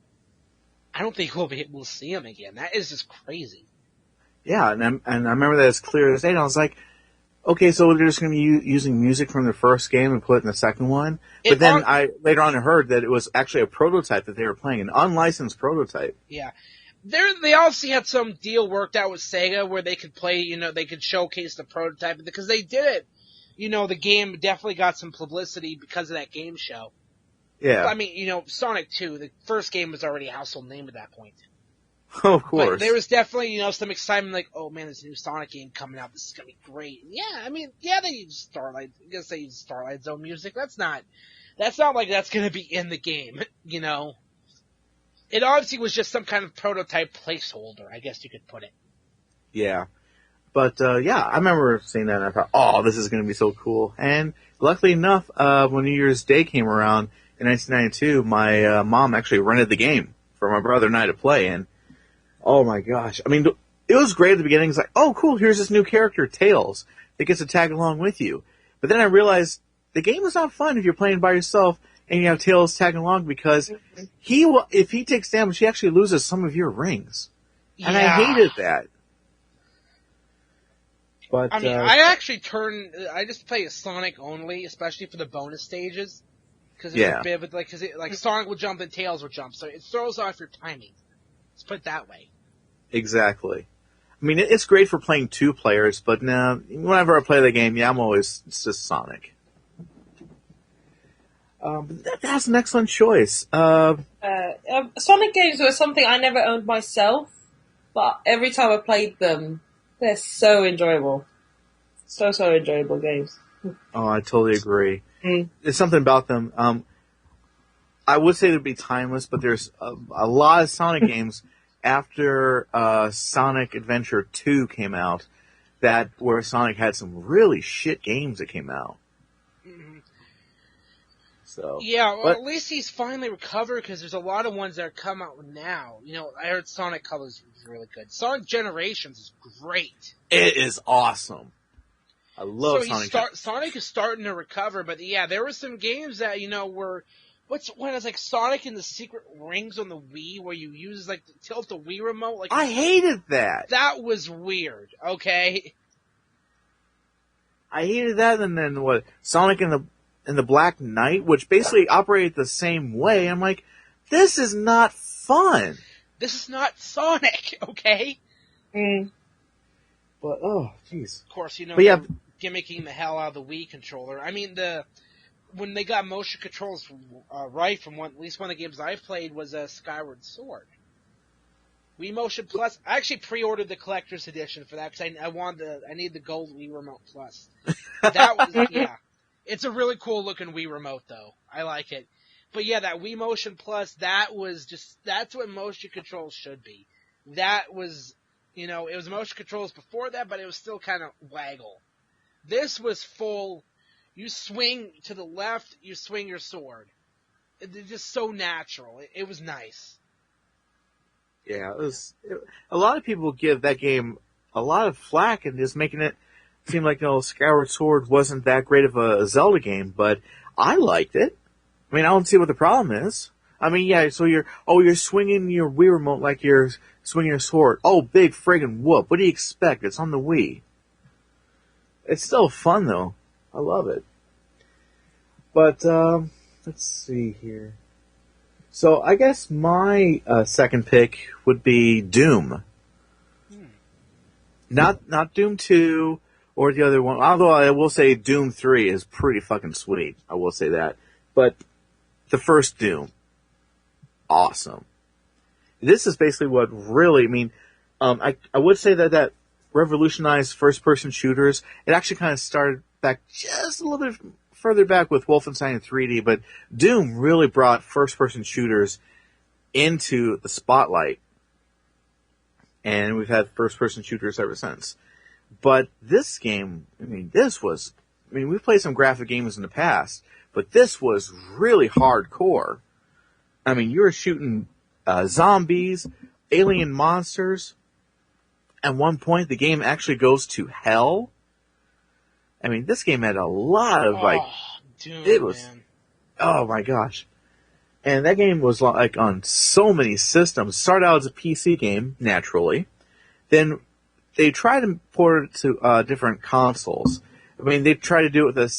I don't think we'll be able to see them again. That is just crazy. Yeah, and I remember that as clear as day. And I was like, okay, so they're just going to be using music from the first game and put it in the second one? But then I later on heard that it was actually a prototype that they were playing, an unlicensed prototype. Yeah. They obviously had some deal worked out with Sega where they could play, they could showcase the prototype, because they did it. The game definitely got some publicity because of that game show. Yeah. I mean, Sonic 2, the first game was already a household name at that point. Oh, of course. But there was definitely, some excitement like, oh man, there's a new Sonic game coming out. This is going to be great. And yeah, I mean, they use Starlight. I guess they use Starlight Zone music. That's not like that's going to be in the game, It obviously was just some kind of prototype placeholder, I guess you could put it. Yeah. But, I remember seeing that and I thought, oh, this is going to be so cool. And luckily enough, when New Year's Day came around in 1992, my mom actually rented the game for my brother and I to play. And, oh my gosh. I mean, it was great at the beginning. It's like, oh, cool, here's this new character, Tails, that gets to tag along with you. But then I realized the game is not fun if you're playing by yourself and you have Tails tagging along, because if he takes damage, he actually loses some of your rings. And I hated that. But, I mean, I just play a Sonic only, especially for the bonus stages. Cause it's a bit of like Sonic will jump and Tails will jump, so it throws off your timing. Let's put it that way. Exactly. I mean, it's great for playing 2 players, but now, whenever I play the game, it's just Sonic. That's an excellent choice. Sonic games were something I never owned myself, but every time I played them, they're so enjoyable. So enjoyable games. Oh, I totally agree. Mm. There's something about them. I would say they'd be timeless, but there's a lot of Sonic games after Sonic Adventure 2 came out where Sonic had some really shit games that came out. Mhm. So Yeah, well, at least he's finally recovered because there's a lot of ones that are come out now. You know, I heard Sonic Colors was really good. Sonic Generations is great. it is awesome. I love Sonic. Sonic is starting to recover, but yeah, there were some games that were. What's one? It's like Sonic and the Secret Rings on the Wii, where you use like tilt the Wii remote. Like I hated that. That was weird. Okay. I hated that, and then what? Sonic and the Black Knight, which basically operated the same way. I'm like, this is not fun. This is not Sonic, okay? Mm. But oh, jeez. Of course, but yeah, gimmicking the hell out of the Wii controller. I mean, when they got motion controls right from at least one of the games I've played was Skyward Sword. Wii Motion Plus. I actually pre-ordered the collector's edition for that because I need the gold Wii Remote Plus. That was It's a really cool looking Wii remote though. I like it. But yeah, that Wii Motion Plus, that's what motion controls should be. That was, it was motion controls before that, but it was still kind of waggle. This was full. You swing to the left, you swing your sword. It's just so natural. It was nice. Yeah, a lot of people give that game a lot of flack and just making it seem like Skyward Sword wasn't that great of a Zelda game, but I liked it. I mean, I don't see what the problem is. I mean, yeah, so you're swinging your Wii remote like you're swinging a sword. Oh, big friggin' whoop. What do you expect? It's on the Wii. It's still fun, though. I love it. But, let's see here. So I guess my second pick would be Doom. Not Doom 2 or the other one. Although I will say Doom 3 is pretty fucking sweet. I will say that. But the first Doom, awesome. This is basically what really, I would say that revolutionized first-person shooters. It actually kind of started back just a little bit further back with Wolfenstein in 3D, but Doom really brought first-person shooters into the spotlight. And we've had first-person shooters ever since. But this game, we've played some graphic games in the past, but this was really hardcore. I mean, you were shooting zombies, alien monsters. At one point, the game actually goes to hell. I mean, this game had a lot of, man. Oh my gosh. And that game was on so many systems. It started out as a PC game, naturally. Then they tried to port it to different consoles. I mean, they tried to do it with the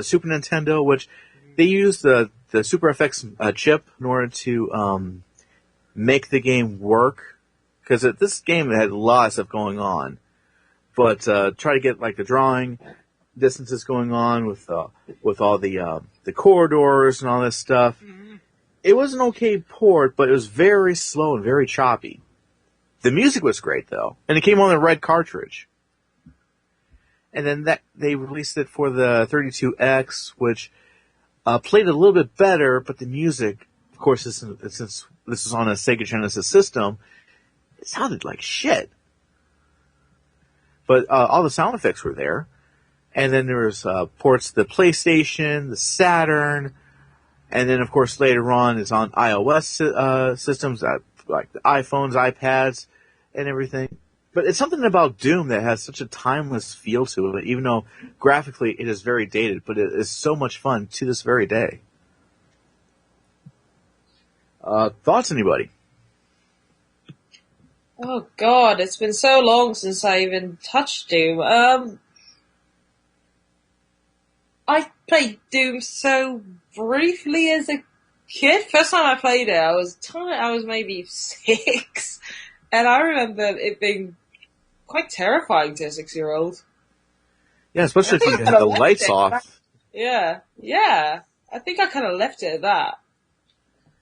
Super Nintendo, which they used the Super FX chip in order to make the game work. Because this game had a lot of stuff going on. But try to get the drawing distances going on with all the corridors and all this stuff. Mm-hmm. It was an okay port, but it was very slow and very choppy. The music was great though, and it came on the red cartridge. And then they released it for the 32X, which played a little bit better, but the music, of course, since this is on a Sega Genesis system, it sounded like shit. But all the sound effects were there. And then there was ports to the PlayStation, the Saturn, and then, of course, later on is on iOS systems, like the iPhones, iPads, and everything. But it's something about Doom that has such a timeless feel to it, even though graphically it is very dated, but it is so much fun to this very day. Thoughts, anybody? Oh God, it's been so long since I even touched Doom. I played Doom so briefly as a kid. First time I played it, I was maybe 6, and I remember it being quite terrifying to a 6-year-old. Yeah, especially if you had the lights off. Yeah. I think I kind of left it at that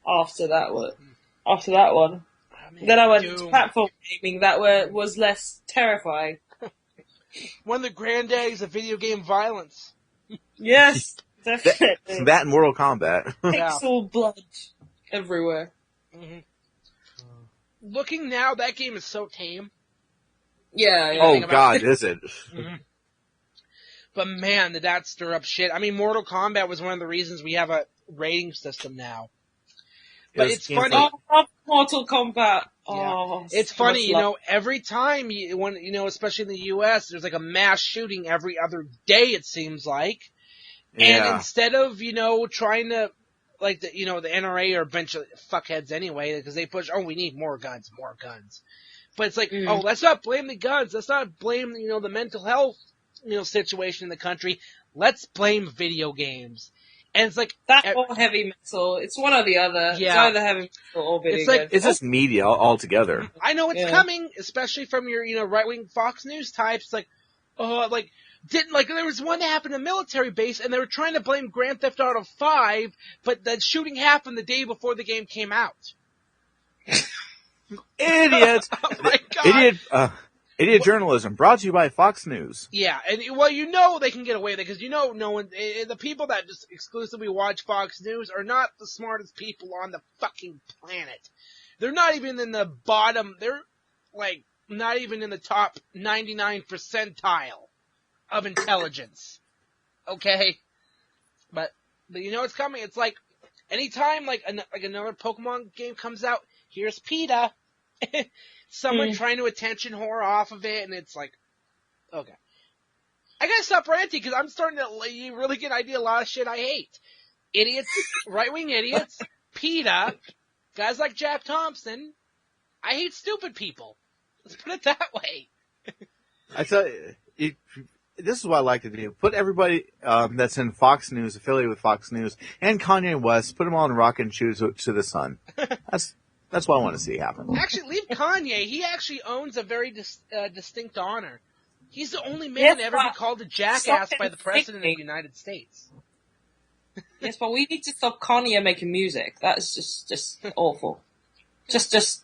after that one. I mean, Then I went Doom. to platform gaming that was less terrifying. One of the granddaddies of video game violence. Yes, definitely. That and Mortal Kombat. Yeah. Pixel blood everywhere. Mm-hmm. Looking now, that game is so tame. Yeah. Oh God, is it? Mm-hmm. But man, did that stir up shit. I mean, Mortal Kombat was one of the reasons we have a rating system now. But it's funny. Oh, Mortal Kombat. Yeah. Oh, It's so funny, much you love. know, every time especially in the U.S., there's like a mass shooting every other day, it seems like. And Yeah. instead of, trying to, like, the NRA are a bunch of fuckheads anyway, because they push, we need more guns. But it's like, let's not blame the guns. Let's not blame, the mental health, situation in the country. Let's blame video games. And it's like, That or heavy metal. It's one or the other. Yeah. It's either heavy metal or video It's like- games. It's just media altogether. I know it's Yeah. coming, especially from your, right-wing Fox News types, like, there was one that happened in a military base, and they were trying to blame Grand Theft Auto 5, but the shooting happened the day before the game came out. Idiot! Oh my god! Idiot journalism brought to you by Fox News. Yeah, and they can get away with it, because no one, the people that just exclusively watch Fox News are not the smartest people on the fucking planet. They're not even in the bottom, they're, like, not even in the top 99 percentile of intelligence. Okay? But it's coming. It's like, anytime, like another Pokemon game comes out, here's PETA. Someone trying to attention whore off of it, and it's like, okay. I gotta stop ranting, because I'm starting to really get an idea of a lot of shit I hate. Idiots, right-wing idiots, PETA, guys like Jack Thompson. I hate stupid people. Let's put it that way. I tell you, this is what I like to do. Put everybody that's in Fox News, affiliated with Fox News, and Kanye West, put them all in rocket shoes to the sun. That's what I want to see happen. Actually, leave Kanye. He actually owns a very distinct honor. He's the only man to ever be called a jackass by the President of the United States. Yes, but we need to stop Kanye making music. That's just awful. Just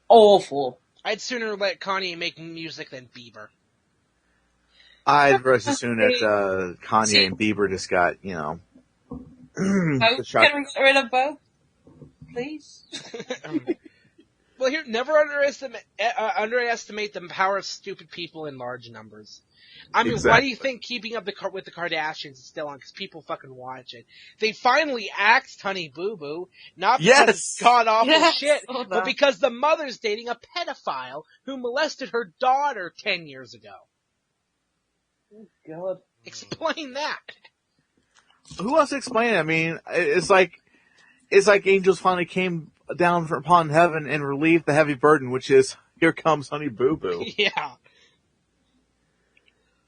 awful. I'd sooner let Kanye make music than Bieber. I'd rush as soon as Kanye and Bieber just got, the Can shot. we get rid of both? Please? Well, here, never underestimate the power of stupid people in large numbers. I mean, Exactly. Why do you think Keeping Up with the Kardashians is still on? Because people fucking watch it. They finally axed Honey Boo Boo, not because it's god-awful shit, but because the mother's dating a pedophile who molested her daughter 10 years ago. Oh, God. Explain that. Who else to explain it? I mean, it's like angels finally came down upon heaven and relieved the heavy burden, which is, here comes Honey Boo Boo. Yeah.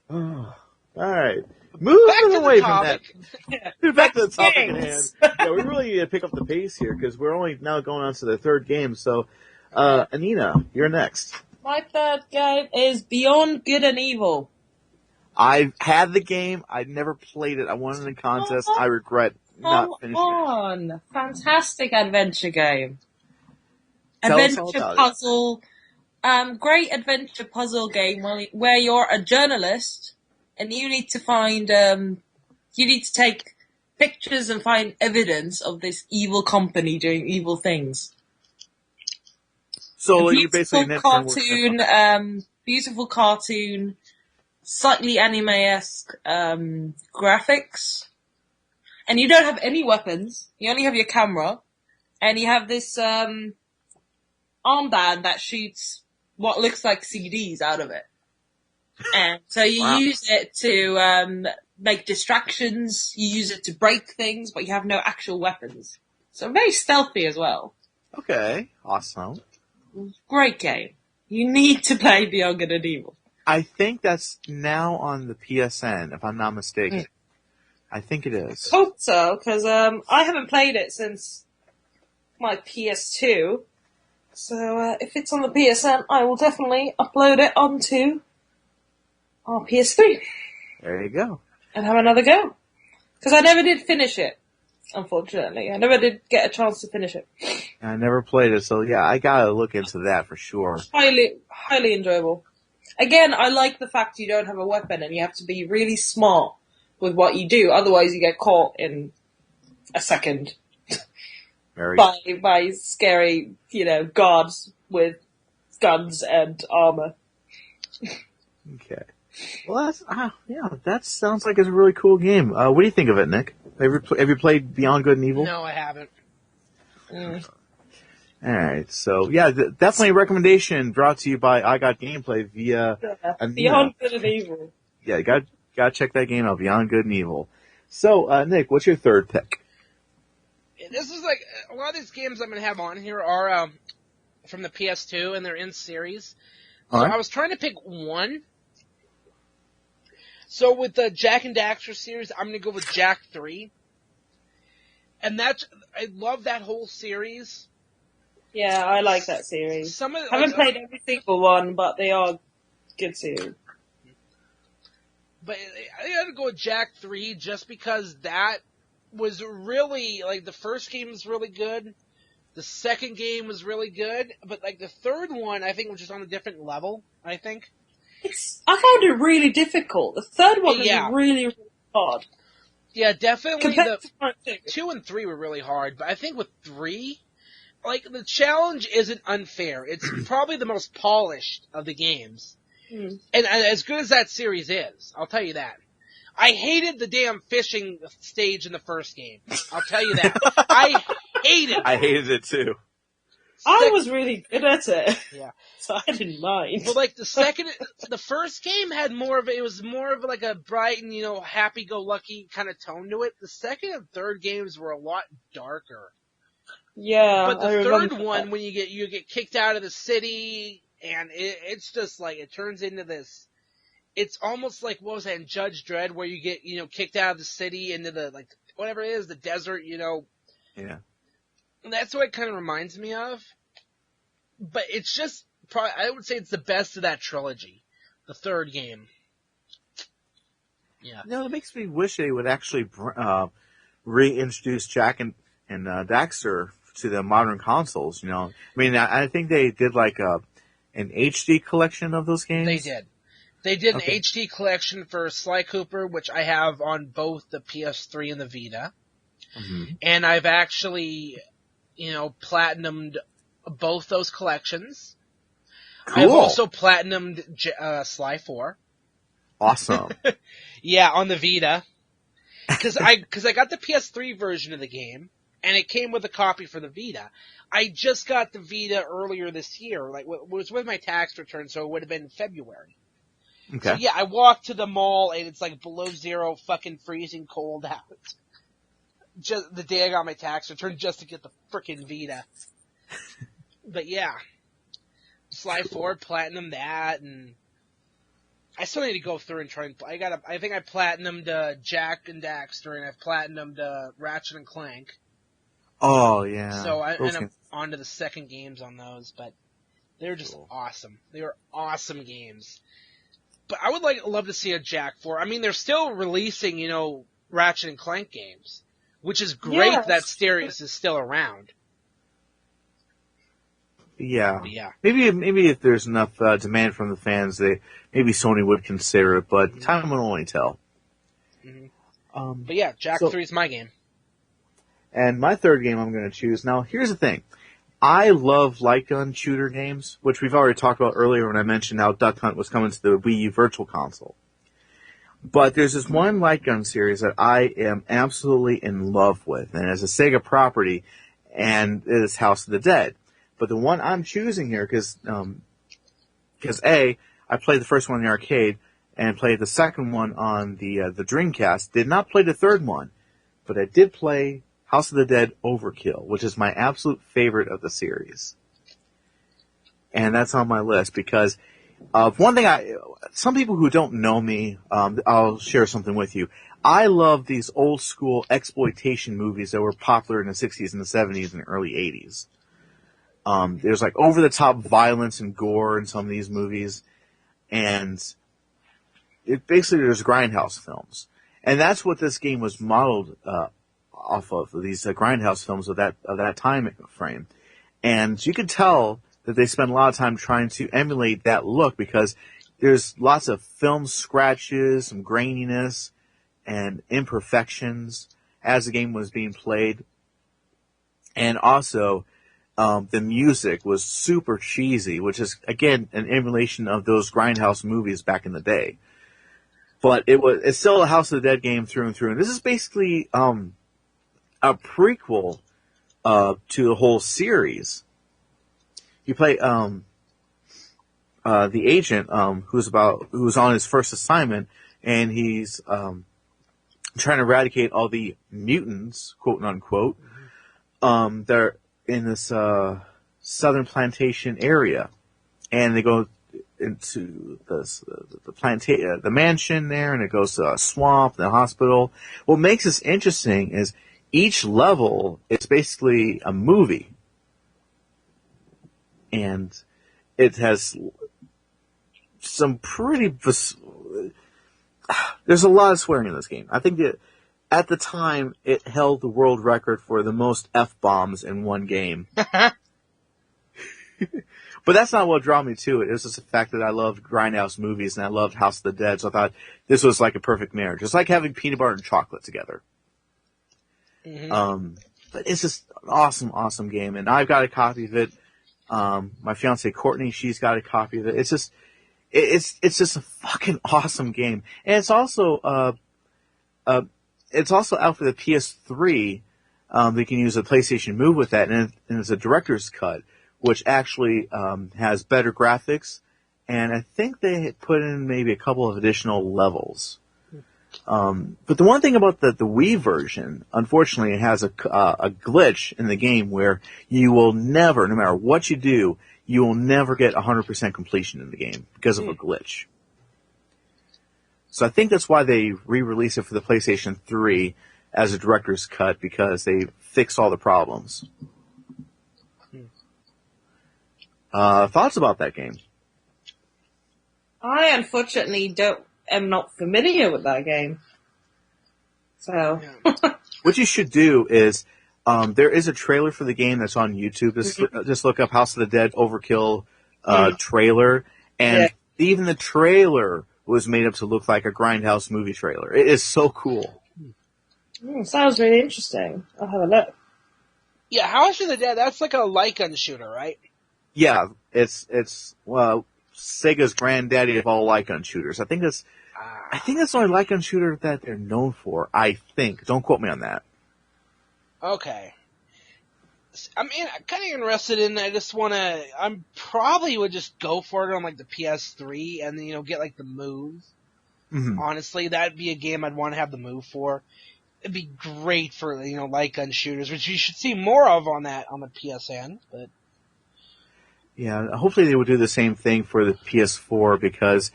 All right. Moving away from that. Back to the topic at hand. Yeah, we really need to pick up the pace here because we're only now going on to the third game. So, Anina, you're next. My third game is Beyond Good and Evil. I had the game. I never played it. I won it in a contest. I regret not finishing it. Fantastic adventure game. Tell us all Adventure about it. puzzle. Great adventure puzzle game where you're a journalist and you need to find, you need to take pictures and find evidence of this evil company doing evil things. So you basically Beautiful cartoon, slightly anime-esque, graphics. And you don't have any weapons. You only have your camera. And you have this, armband that shoots what looks like CDs out of it. And so you use it to, make distractions. You use it to break things, but you have no actual weapons. So very stealthy as well. Okay, awesome. Great game. You need to play Beyond Good and Evil. I think that's now on the PSN, if I'm not mistaken. I think it is. Hope so, because I haven't played it since my PS2. So if it's on the PSN, I will definitely upload it onto our PS3 There you go. and have another go. Because I never did finish it. unfortunately. I never did get a chance to finish it. I never played it, so yeah, I gotta look into that for sure. Highly enjoyable. Again, I like the fact you don't have a weapon and you have to be really smart with what you do. Otherwise, you get caught in a second by scary, guards with guns and armor. Okay. Well, that sounds like it's a really cool game. What do you think of it, Nick? Have you played Beyond Good and Evil? No, I haven't. All right, so yeah, definitely a recommendation brought to you by I Got Gameplay via Beyond Good and Evil. Yeah, you gotta check that game out, Beyond Good and Evil. So, Nick, what's your third pick? This is like a lot of these games I'm gonna have on here are from the PS2 and they're in series. So I was trying to pick one. So with the Jak and Daxter series, I'm gonna go with Jak 3. And I love that whole series. Yeah, I like that series. I haven't played every single one, but they are good series. But I had to go with Jak 3 just because that was really, like, the first game was really good. The second game was really good. But, like, the third one, I think, was just on a different level, I think. I found it really difficult. The third one was really, really hard. Yeah, definitely. Compared The 2 and 3 were really hard. But I think with 3, like, the challenge isn't unfair. It's probably the most polished of the games. And as good as that series is, I'll tell you that. I hated the damn fishing stage in the first game. I'll tell you that. I hated it. I hated it too. I was really good at it. Yeah. So I didn't mind. But like the first game had it was more of like a bright and, happy-go-lucky kind of tone to it. The second and third games were a lot darker. Yeah. But the third one, when you get kicked out of the city, and it's just like, it turns into this, it's almost like, what was that in Judge Dredd, where you get, kicked out of the city into the, like, whatever it is, the desert, Yeah. And that's what it kind of reminds me of. But it's just, I would say it's the best of that trilogy. The third game. Yeah. It makes me wish they would actually reintroduce Jak and Daxter to the modern consoles, I mean, I think they did like an HD collection of those games. They did. They did an HD collection for Sly Cooper, which I have on both the PS3 and the Vita. Mm-hmm. And I've actually, platinumed both those collections. Cool. I've also platinumed Sly 4. Awesome. Yeah, on the Vita. Because I got the PS3 version of the game, and it came with a copy for the Vita. I just got the Vita earlier this year, like, it was with my tax return, so it would have been February. Okay. So yeah, I walked to the mall, and it's like below zero, fucking freezing cold out. Just the day I got my tax return, just to get the frickin' Vita. But yeah. Sly 4, platinum that, and I still need to go through and try and I think I platinumed Jak and Daxter, and I've platinumed Ratchet and Clank. Oh yeah. So I'm on to the second games on those, but they're just awesome. They are awesome games. But I would love to see a Jak 4. I mean, they're still releasing, Ratchet and Clank games, which is great that series is still around. Yeah. But yeah. Maybe if there's enough demand from the fans, maybe Sony would consider it, but time will only tell. Mm-hmm. But yeah, Jak 3 is my game. And my third game I'm going to choose. Now, here's the thing. I love light gun shooter games, which we've already talked about earlier when I mentioned how Duck Hunt was coming to the Wii U Virtual Console. But there's this one light gun series that I am absolutely in love with, and it's a Sega property, and it is House of the Dead. But the one I'm choosing here, because A, I played the first one in the arcade, and played the second one on the Dreamcast. Did not play the third one, but I did play House of the Dead Overkill, which is my absolute favorite of the series. And that's on my list because one thing some people who don't know me, I'll share something with you. I love these old school exploitation movies that were popular in the 60s and the 70s and early 80s. There's like over the top violence and gore in some of these movies. And there's grindhouse films. And that's what this game was modeled off of these grindhouse films of that time frame, and you could tell that they spent a lot of time trying to emulate that look because there's lots of film scratches, some graininess, and imperfections as the game was being played, and also the music was super cheesy, which is again an emulation of those grindhouse movies back in the day. But it's still a House of the Dead game through and through. And this is basically a prequel to the whole series. You play the agent who's on his first assignment, and he's trying to eradicate all the mutants, quote unquote. They're in this southern plantation area, and they go into the mansion there, and it goes to a swamp, the hospital. What makes this interesting is each level is basically a movie, and it has some pretty. There's a lot of swearing in this game. I think that at the time it held the world record for the most F-bombs in one game. But that's not what drew me to it. It was just the fact that I loved grindhouse movies and I loved House of the Dead, so I thought this was like a perfect marriage. It's like having peanut butter and chocolate together. Mm-hmm. But it's just an awesome, awesome game, and I've got a copy of it. My fiance Courtney, she's got a copy of it. It's just a fucking awesome game, and it's also out for the PS3. They can use a PlayStation Move with that, and it's a director's cut, which actually has better graphics, and I think they put in maybe a couple of additional levels. But the one thing about the Wii version, unfortunately, it has a glitch in the game where you will never, no matter what you do, you will never get 100% completion in the game because of a glitch. So I think that's why they re-released it for the PlayStation 3 as a director's cut, because they fixed all the problems. Thoughts about that game? I unfortunately am not familiar with that game. So. What you should do is, there is a trailer for the game that's on YouTube. Just look up House of the Dead Overkill trailer, and even the trailer was made up to look like a Grindhouse movie trailer. It is so cool. Sounds really interesting. I'll have a look. Yeah, House of the Dead, that's like a light gun shooter, right? Yeah, it's Sega's granddaddy of all light gun shooters. I think that's the only light gun shooter that they're known for. I think. Don't quote me on that. Okay. I mean, I'm kind of interested in. I probably would just go for it on like the PS3 and then get like the Move. Mm-hmm. Honestly, that'd be a game I'd want to have the Move for. It'd be great for light gun shooters, which you should see more of on the PSN. But yeah, hopefully they would do the same thing for the PS4, because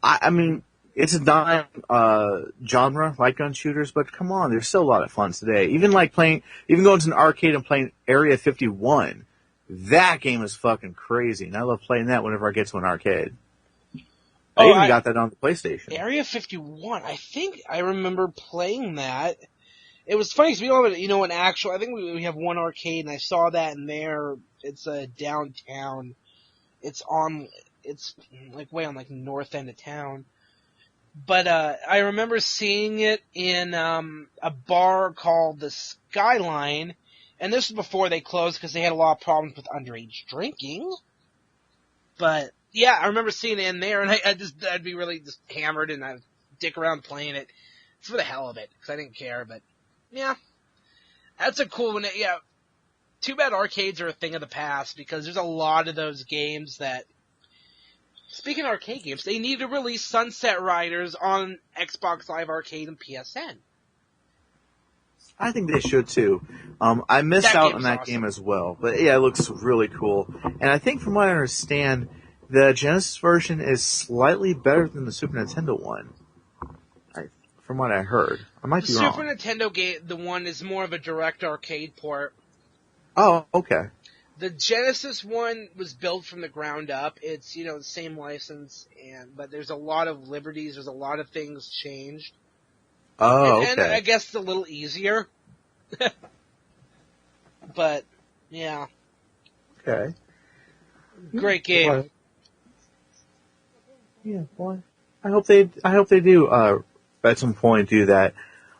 I mean, it's a dime genre, light gun shooters, but come on, there's still a lot of fun today. Even going to an arcade and playing Area 51, that game is fucking crazy, and I love playing that whenever I get to an arcade. I got that on the PlayStation. Area 51, I think I remember playing that. It was funny because we don't have, an actual, I think we have one arcade, and I saw that in there. It's downtown. It's like way on like north end of town. But I remember seeing it in a bar called the Skyline, and this was before they closed because they had a lot of problems with underage drinking. But yeah, I remember seeing it in there, and I'd be really just hammered, and I'd dick around playing it for the hell of it because I didn't care. But yeah, that's a cool one. Yeah, too bad arcades are a thing of the past, because there's a lot of those games that. Speaking of arcade games, they need to release Sunset Riders on Xbox Live Arcade and PSN. I think they should too. I missed out on that game as well, but yeah, it looks really cool. And I think, from what I understand, the Genesis version is slightly better than the Super Nintendo one. From what I heard, I might be wrong. Super Nintendo game, the one is more of a direct arcade port. Oh, okay. The Genesis one was built from the ground up. It's, the same license, but there's a lot of liberties. There's a lot of things changed. Oh, okay. And I guess it's a little easier. But yeah, Okay. great game. Well, yeah, boy. I hope they do at some point do that.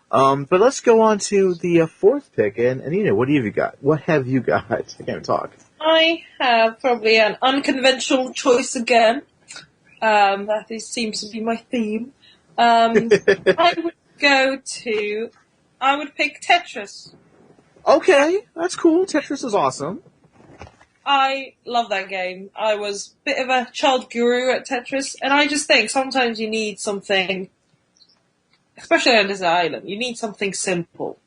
But let's go on to the fourth pick. And Anita, what have you got? What have you got? I can't talk. I have probably an unconventional choice again. Seems to be my theme. I would I would pick Tetris. Okay, that's cool. Tetris is awesome. I love that game. I was a bit of a child guru at Tetris, and I just think sometimes you need something, especially on this island, you need something simple,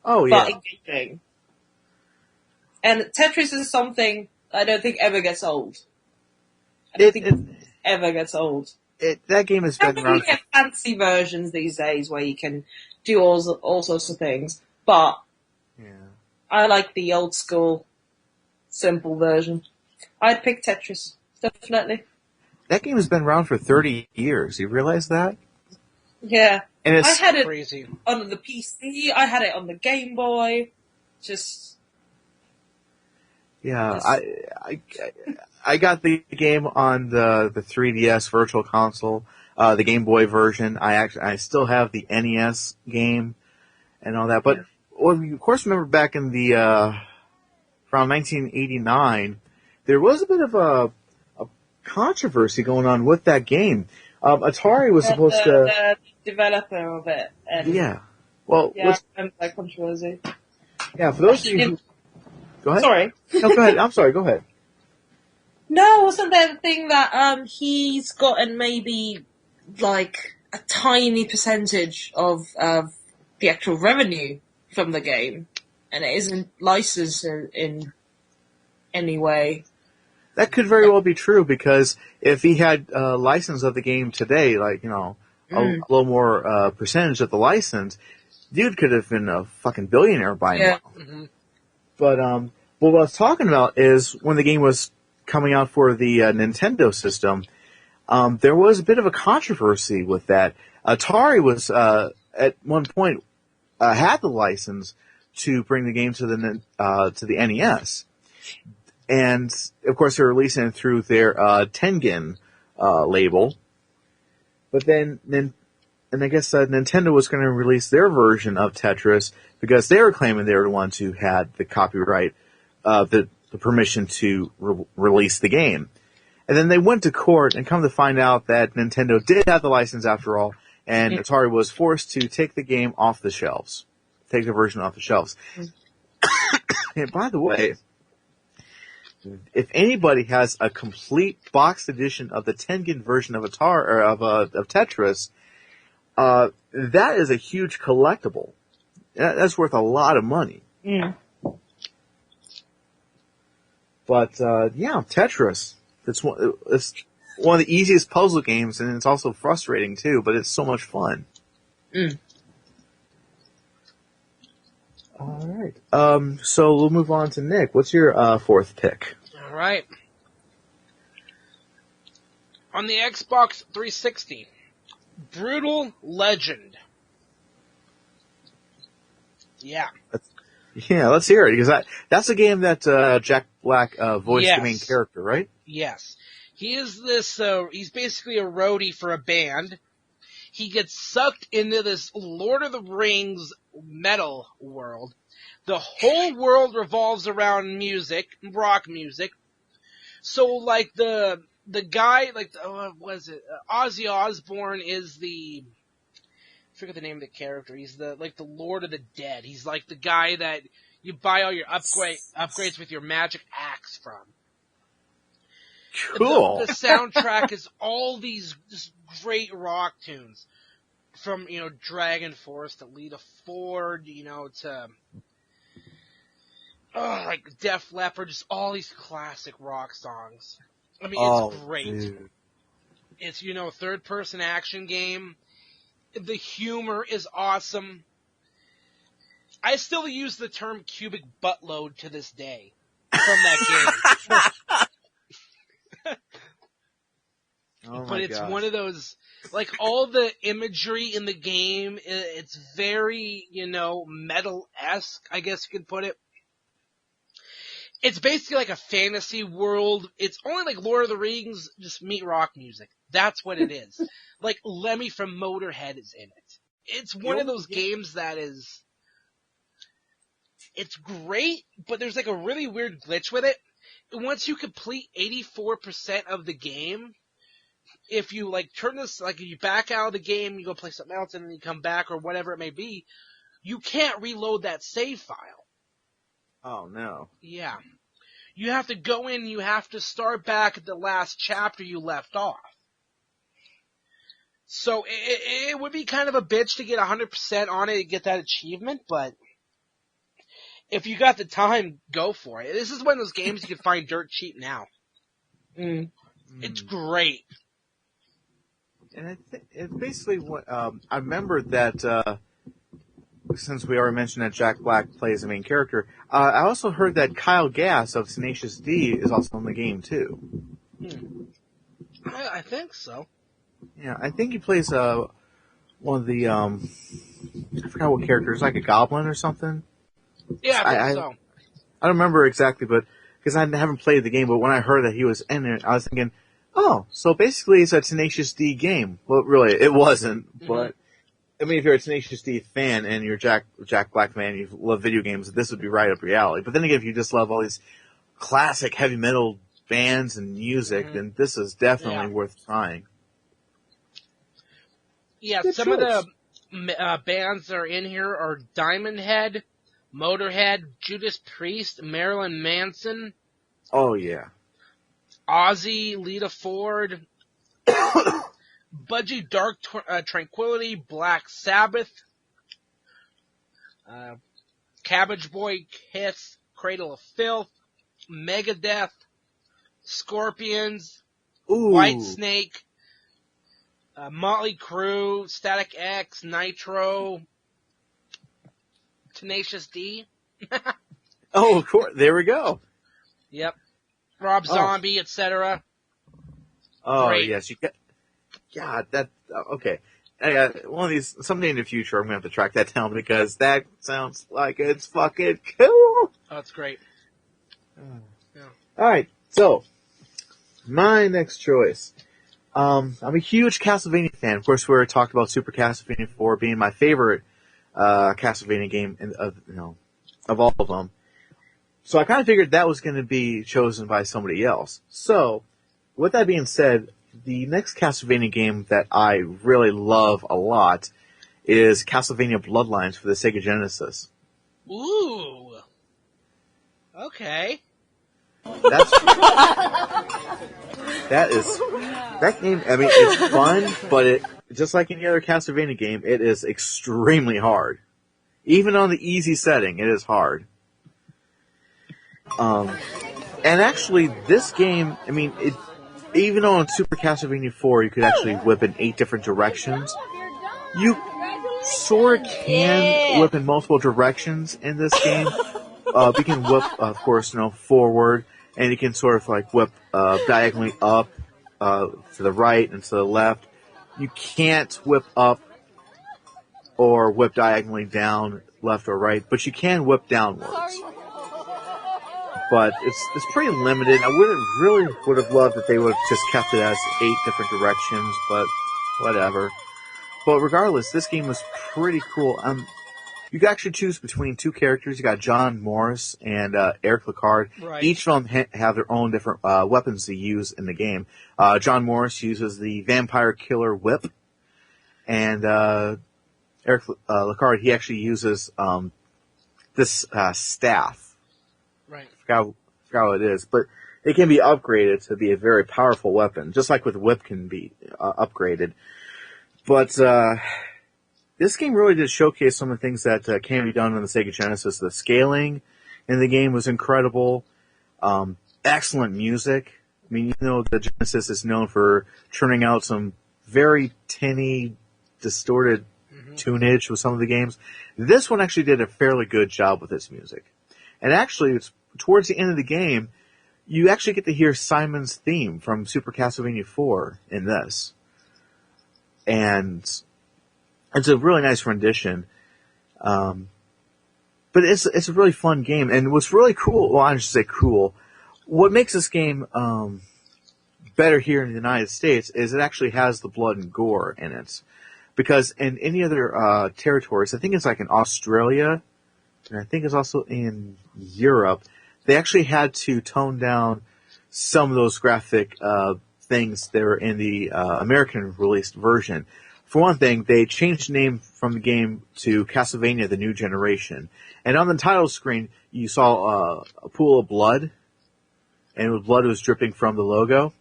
Oh but yeah. engaging. And Tetris is something I don't think ever gets old. I don't think it ever gets old. That game has been You around. get fancy versions these days where you can do all sorts of things, but Yeah. I like the old school, simple version. I'd pick Tetris, definitely. That game has been around for 30 years. You realize that? Yeah. And I it's had it Crazy. on the PC, I had it on the Game Boy, just... yeah. I got the game on the 3DS Virtual Console, the Game Boy version. I still have the NES game and all that. But well, you of course remember back in the around 1989, there was a bit of a controversy going on with that game. Atari was supposed to. The developer of it. And Yeah. Well, yeah, I remember that controversy. yeah. For those of you who, go ahead. Sorry. No, go ahead. I'm sorry. Go ahead. No, wasn't there the thing that he's gotten maybe like a tiny percentage of the actual revenue from the game, and it isn't licensed in any way? That could very well be true because if he had license of the game today, like a little more percentage of the license, dude could have been a fucking billionaire by now. Mm-hmm. But what I was talking about is when the game was coming out for the Nintendo system, there was a bit of a controversy with that. Atari was at one point had the license to bring the game to the NES, and of course they're releasing it through their Tengen label. But then, I guess Nintendo was going to release their version of Tetris because they were claiming they were the ones who had the copyright, the permission to release the game. And then they went to court and come to find out that Nintendo did have the license after all, and Atari was forced to take the game off the shelves. Take the version off the shelves. And by the way, if anybody has a complete boxed edition of the Tengen version of Atari or of Tetris, that is a huge collectible. That's worth a lot of money. Yeah. But Tetris. It's one of the easiest puzzle games, and it's also frustrating too. But it's so much fun. All right. So we'll move on to Nick. What's your fourth pick? All right. On the Xbox 360, Brutal Legend. Yeah. Yeah, let's hear it because that's a game that Jack Black voiced the main character, right? Yes. He is this, he's basically a roadie for a band. He gets sucked into this Lord of the Rings metal world. The whole world revolves around music, rock music. So, like, the guy, like, what is it? Ozzy Osbourne is I forget the name of the character. He's the Lord of the Dead. He's like the guy that you buy all your upgrades with your magic axe from. Cool. The soundtrack is all these just great rock tunes. From, Dragon Force to Lita Ford, to, like Def Leppard, just all these classic rock songs. I mean, it's great. Dude. It's, third person action game. The humor is awesome. I still use the term cubic butt load to this day from that game. Oh but my it's gosh. one of those, like, all the imagery in the game, it's very, metal-esque, I guess you could put it. It's basically like a fantasy world. It's only like Lord of the Rings, just meet rock music. That's what it is. Like Lemmy from Motorhead is in it. It's one of those games that is, it's great, but there's like a really weird glitch with it. Once you complete 84% of the game, if you like turn this, like if you back out of the game, you go play something else and then you come back or whatever it may be, you can't reload that save file. Oh no. Yeah. You have to go in, you have to start back at the last chapter you left off. So it would be kind of a bitch to get 100% on it and get that achievement, but if you got the time, go for it. This is one of those games you can find dirt cheap now. It's great. And I think it's basically what I remember that since we already mentioned that Jack Black plays the main character, I also heard that Kyle Gass of Tenacious D is also in the game too. I think so. Yeah, I think he plays one of the I forgot what character. It's like a goblin or something. Yeah, I think so. I don't remember exactly, but because I haven't played the game, but when I heard that he was in it, I was thinking, oh, so basically it's a Tenacious D game. Well, really, it wasn't, but I mean, if you're a Tenacious D fan and you're Jack Black fan, you love video games, this would be right up your alley. But then again, if you just love all these classic heavy metal bands and music, then this is definitely worth trying. Yeah, Good some choice. of the bands that are in here are Diamond Head, Motorhead, Judas Priest, Marilyn Manson, Oh yeah. Ozzy, Lita Ford, Budgie Dark Tranquility, Black Sabbath, Cabbage Boy, Kiss, Cradle of Filth, Megadeth, Scorpions, Ooh. Whitesnake, Motley Crue, Static X, Nitro, Tenacious D. Oh, of course. There we go. Yep. Rob Zombie, etc. Oh, Great. yes. You get. God, that. Okay. One of these someday in the future, I'm gonna have to track that down because that sounds like it's fucking cool. Oh, it's great. Yeah. All right. So, my next choice. I'm a huge Castlevania fan. Of course, we already talked about Super Castlevania 4 being my favorite Castlevania game of all of them. So I kind of figured that was going to be chosen by somebody else. So, with that being said, the next Castlevania game that I really love a lot is Castlevania Bloodlines for the Sega Genesis. Ooh. Okay. That game, I mean, it's fun, but it, just like any other Castlevania game, it is extremely hard. Even on the easy setting, it is hard. And actually, this game, I mean, even on Super Castlevania 4, you could actually whip in 8 different directions. You sort of can whip in multiple directions in this game. You can whip, of course, forward, and you can sort of like whip diagonally up to the right and to the left. You can't whip up or whip diagonally down, left or right, but you can whip downwards. But it's pretty limited. I would have loved that they would have just kept it as 8 different directions, but whatever. But regardless, this game was pretty cool. You can actually choose between 2 characters. You got John Morris and Eric Lecard. Right. Each of them have their own different weapons to use in the game. John Morris uses the Vampire Killer Whip, and Eric Lecard, he actually uses this staff. Right. I forgot what it is, but it can be upgraded to be a very powerful weapon, just like with Whip can be upgraded. But this game really did showcase some of the things that can be done on the Sega Genesis. The scaling in the game was incredible. Excellent music. I mean, the Genesis is known for churning out some very tinny, distorted tunage with some of the games. This one actually did a fairly good job with its music. And actually, it's towards the end of the game, you actually get to hear Simon's theme from Super Castlevania 4 in this. And it's a really nice rendition. But it's a really fun game. And what's really cool, well, I should say cool, what makes this game better here in the United States is it actually has the blood and gore in it. Because in any other territories, I think it's like in Australia, and I think it's also in Europe, they actually had to tone down some of those graphic things that were in the American released version. For one thing, they changed the name from the game to Castlevania: The New Generation. And on the title screen, you saw a pool of blood, and blood was dripping from the logo.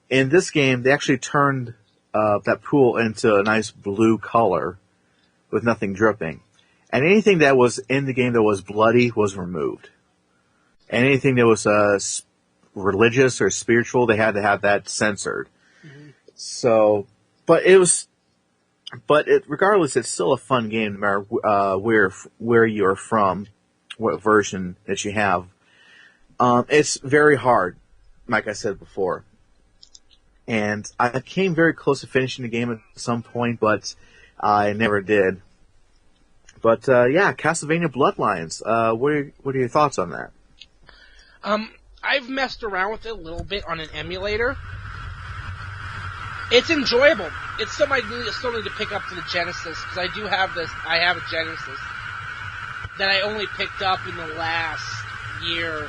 In this game, they actually turned that pool into a nice blue color with nothing dripping. And anything that was in the game that was bloody was removed. And anything that was religious or spiritual, they had to have that censored. Mm-hmm. So, regardless, it's still a fun game no matter where you're from, what version that you have. It's very hard, like I said before. And I came very close to finishing the game at some point, but I never did. But yeah, Castlevania Bloodlines. What are your thoughts on that? I've messed around with it a little bit on an emulator. It's enjoyable. It's something I still need to pick up for the Genesis, because I do have this. I have a Genesis that I only picked up in the last year.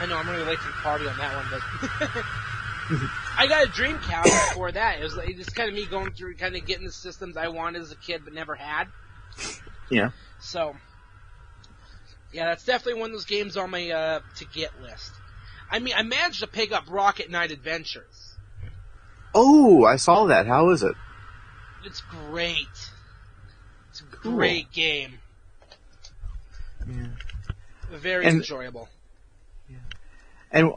I know I'm really late to the party on that one, but I got a Dreamcast before that. It was like, just kind of me going through, kind of getting the systems I wanted as a kid but never had. Yeah. So, yeah, that's definitely one of those games on my to get list. I mean, I managed to pick up Rocket Knight Adventures. Oh, I saw that. How is it? It's great. It's a great game. Yeah. Very enjoyable. Yeah. And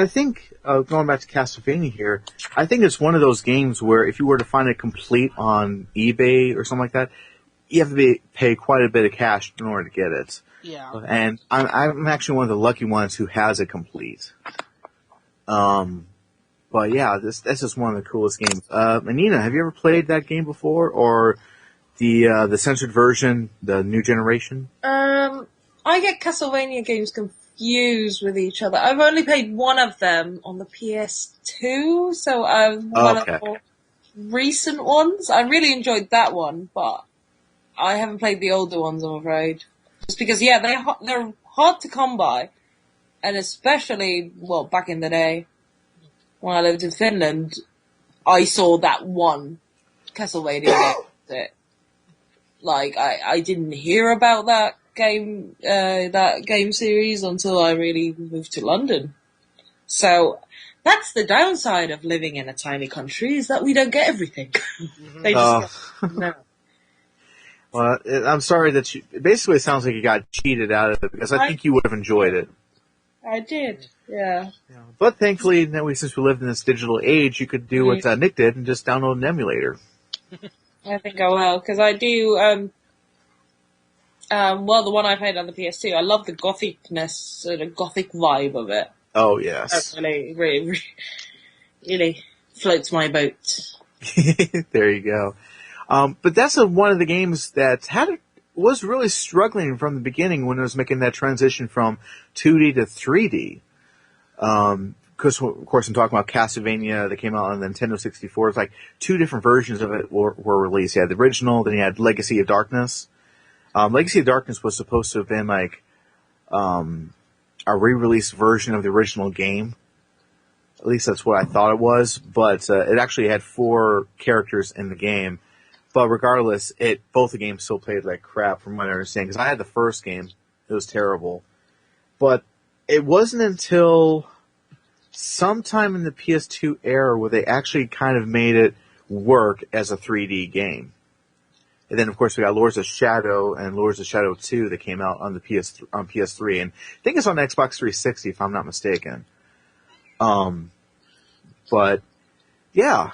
I think going back to Castlevania here, I think it's one of those games where if you were to find it complete on eBay or something like that, you have to pay quite a bit of cash in order to get it. Yeah. And I'm actually one of the lucky ones who has it complete. But yeah, this is one of the coolest games. Nina, have you ever played that game before, or the censored version, the New Generation? I get Castlevania games confused with each other. I've only played one of them on the PS2, so one of the more recent ones. I really enjoyed that one, but I haven't played the older ones, I'm afraid. Just because, yeah, they're hard to come by, and especially, well, back in the day, when I lived in Finland, I saw that one Castlevania game. Like, I didn't hear about that game series until I really moved to London. So, that's the downside of living in a tiny country, is that we don't get everything. They just no. Well, I'm sorry that basically it sounds like you got cheated out of it, because I think you would have enjoyed it. I did, yeah. But thankfully, since we live in this digital age, you could do what Nick did and just download an emulator. I think I will, because I do, the one I played on the PS2, I love the gothicness, sort of gothic vibe of it. Oh, yes. That really floats my boat. There you go. But that's one of the games that was really struggling from the beginning when it was making that transition from 2D to 3D. Because, of course, I'm talking about Castlevania that came out on the Nintendo 64. It's like two different versions of it were released. You had the original, then you had Legacy of Darkness. Legacy of Darkness was supposed to have been like a re-released version of the original game. At least that's what I thought it was. But it actually had 4 characters in the game. But regardless, both the games still played like crap from what I understand. Because I had the first game. It was terrible. But it wasn't until sometime in the PS2 era where they actually kind of made it work as a 3D game. And then, of course, we got Lords of Shadow and Lords of Shadow 2 that came out on the PS3. And I think it's on Xbox 360, if I'm not mistaken. But, yeah.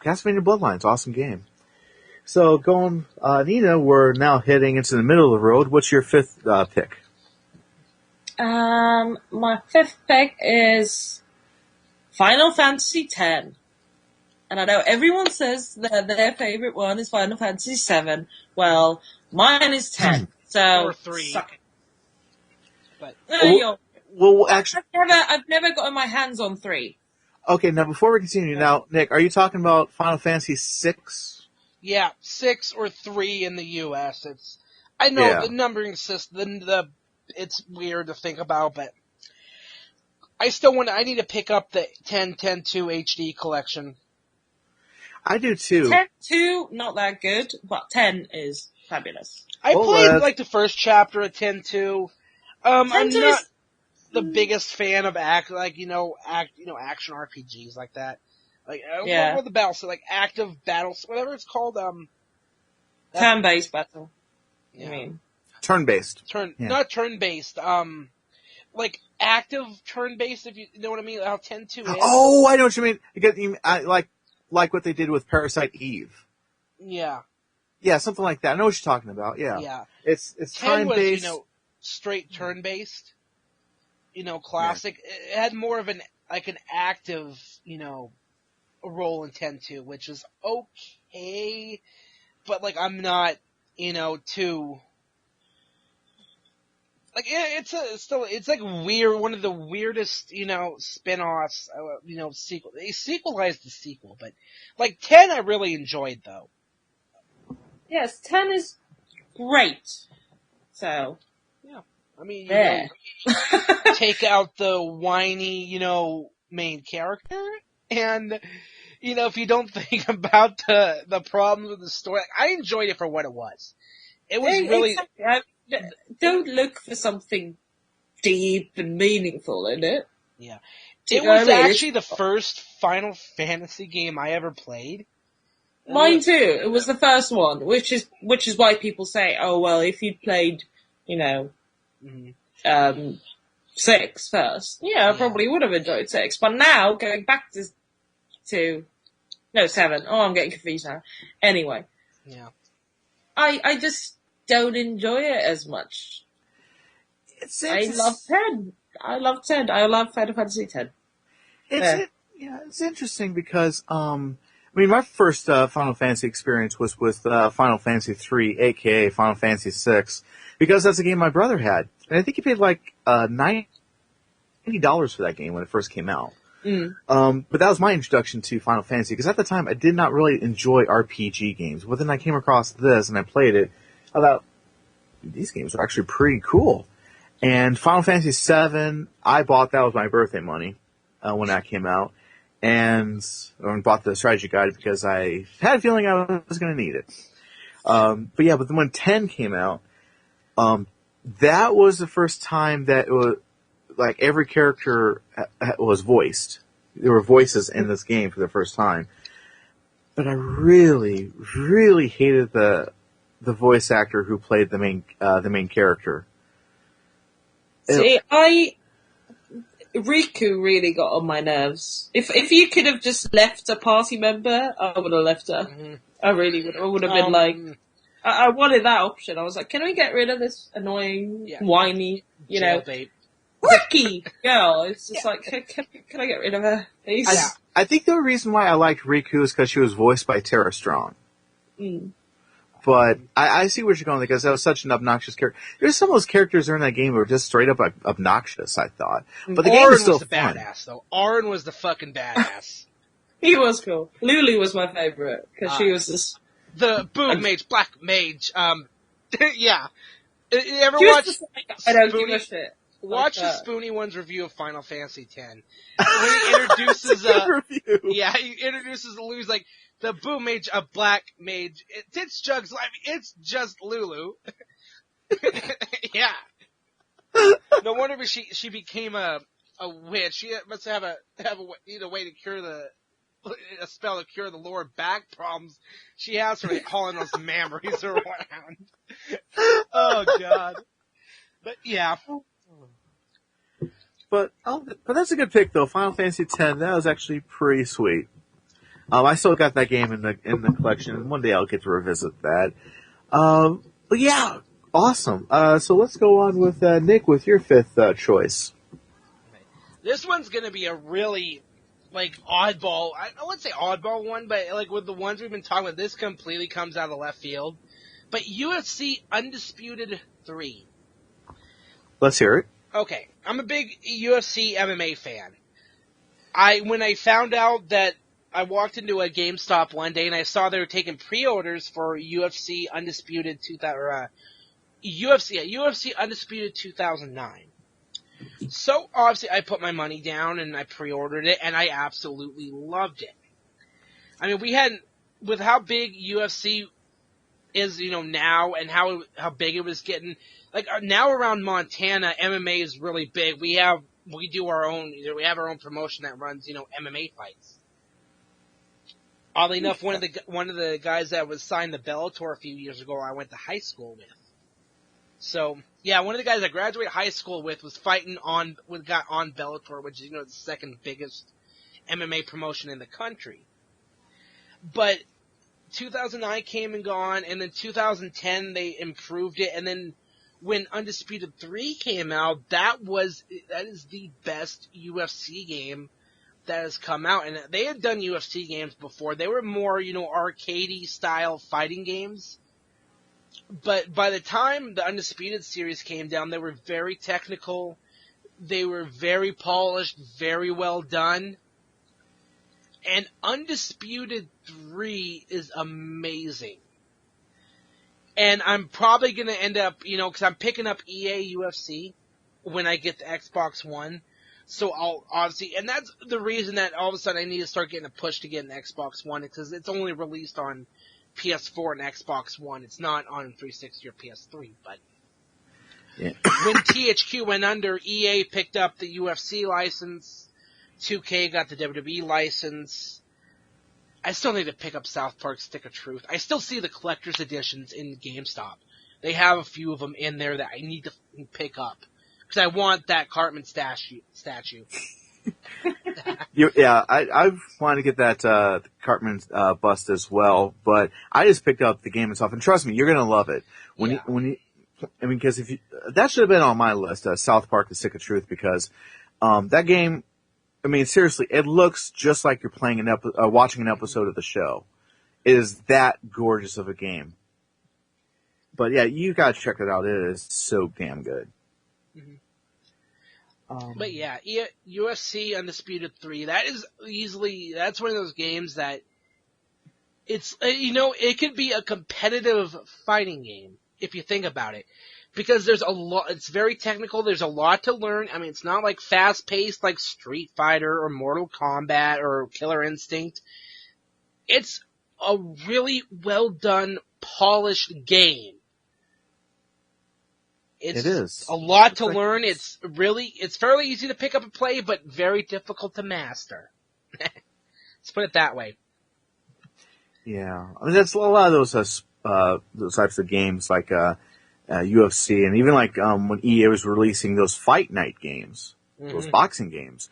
Castlevania Bloodlines, awesome game. So, Nina, we're now heading into the middle of the road. What's your 5th pick? My fifth pick is Final Fantasy X. And I know everyone says that their favorite one is Final Fantasy VII. Well, mine is 10. So, Or 3. suck it. But Well, actually, I've never gotten my hands on 3. okay. Now, before we continue, now, Nick, are you talking about Final Fantasy VI? yeah, 6 or 3 in the U.S. I know Yeah. the numbering system, it's weird to think about, but I need to pick up the 10-10-2 HD collection. I do too. 10-2, not that good, but 10 is fabulous. I played the first chapter of 10-2. I'm not the biggest fan of action RPGs like that. Like what the battle, so like active battles, whatever it's called. Turn-based battle. Yeah. I mean, turn-based. Not turn-based. Like active turn-based. If you know what I mean. How 10-2 is. Oh, I know what you mean. I like what they did with Parasite Eve. Yeah. Yeah, something like that. I know what you're talking about. Yeah. Yeah. It's 10 time-based. was, straight turn-based. Classic. Yeah. It had more of an active, role in 10-2, which is okay, but I'm not, too. It's weird, one of the weirdest, spin-offs, sequel. They sequelized the sequel, but 10 I really enjoyed though. Yes, 10 is great. So. Yeah. I mean, take out the whiny, main character, and, if you don't think about the problems with the story, I enjoyed it for what it was. It was really... Exactly. Don't look for something deep and meaningful in it. Yeah. It was actually the first Final Fantasy game I ever played. Mine too. It was the first one, which is why people say, oh well, if you'd played, 6 first, I probably would have enjoyed 6. But now, going back to 7. Oh, I'm getting confused now. Anyway. Yeah. I just don't enjoy it as much. I love 10. I love 10. I love Final Fantasy 10. It's interesting because, my first Final Fantasy experience was with Final Fantasy 3, aka Final Fantasy 6, because that's a game my brother had. And I think he paid $90 for that game when it first came out. Mm. But that was my introduction to Final Fantasy, because at the time I did not really enjoy RPG games. But then I came across this and I played it. I thought, these games are actually pretty cool. And Final Fantasy VII, I bought that with my birthday money when that came out. And bought the strategy guide because I had a feeling I was going to need it. But then when 10 came out, that was the first time that it was, every character was voiced. There were voices in this game for the first time. But I really, really hated the voice actor who played the main character. See, Riku really got on my nerves. If you could have just left a party member, I would have left her. Mm-hmm. I really would. I would have been I wanted that option. I was like, can we get rid of this annoying, whiny, Ricky girl? It's just can I get rid of her, please? I think the reason why I liked Riku is because she was voiced by Tara Strong. Mm. But I see where you're going, because that was such an obnoxious character. There's some of those characters in that game who were just straight up obnoxious, I thought. But the game was still fun. Badass, though. Auron was the fucking badass. He was cool. Lulu was my favorite, because she was just... The boom mage, black mage, yeah. You ever watch... I don't give a shit. Watch the Spoony One's review of Final Fantasy X. When he introduces he introduces Lulu's like, the boom mage, a black mage. It's Jug's life. It's just Lulu. Yeah. No wonder she became a witch. She must have a way to cure a spell to cure the lower back problems she has from hauling those memories around. Oh God. But yeah. But that's a good pick though. Final Fantasy X, that was actually pretty sweet. I still got that game in the collection, and one day I'll get to revisit that. But yeah, Awesome. So let's go on with Nick with your fifth choice. This one's going to be a really, oddball, I wouldn't say oddball one, but, with the ones we've been talking about, this completely comes out of left field. But UFC Undisputed 3. Let's hear it. Okay, I'm a big UFC MMA fan. When I found out that I walked into a GameStop one day and I saw they were taking pre-orders for UFC Undisputed 2000, UFC Undisputed 2009. So obviously I put my money down and I pre-ordered it and I absolutely loved it. I mean, with how big UFC is, now and how big it was getting, now around Montana, MMA is really big. We have our own promotion that runs, MMA fights. Oddly enough, one of the guys that was signed to Bellator a few years ago, I went to high school with. So, yeah, one of the guys I graduated high school with was fighting on Bellator, which is, the second biggest MMA promotion in the country. But 2009 came and gone, and then 2010 they improved it, and then when Undisputed 3 came out, that is the best UFC game that has come out. And they had done UFC games before. They were more, arcadey style fighting games. But by the time the Undisputed series came down, they were very technical. They were very polished, very well done. And Undisputed 3 is amazing. And I'm probably going to end up, because I'm picking up EA UFC when I get the Xbox One. So I'll obviously, and that's the reason that all of a sudden I need to start getting a push to get an Xbox One, because it's only released on PS4 and Xbox One. It's not on 360 or PS3, but yeah. When THQ went under, EA picked up the UFC license, 2K got the WWE license. I still need to pick up South Park Stick of Truth. I still see the collector's editions in GameStop. They have a few of them in there that I need to pick up, because I want that Cartman statue. Yeah, I've wanted to get that Cartman bust as well, but I just picked up the game itself, and trust me, you're gonna love it. Because that should have been on my list, South Park: The Stick of Truth, because that game, seriously, it looks just like you're playing watching an episode of the show. It is that gorgeous of a game. But yeah, you gotta check it out. It is so damn good. Mm-hmm. But yeah, UFC Undisputed 3, that's one of those games that it's, it could be a competitive fighting game, if you think about it. Because there's a lot, it's very technical, there's a lot to learn. It's not like fast-paced like Street Fighter or Mortal Kombat or Killer Instinct. It's a really well-done, polished game. It is a lot to learn. It's fairly easy to pick up and play, but very difficult to master. Let's put it that way. Yeah, that's a lot of those types of games, like UFC, and even like when EA was releasing those Fight Night games, those boxing games.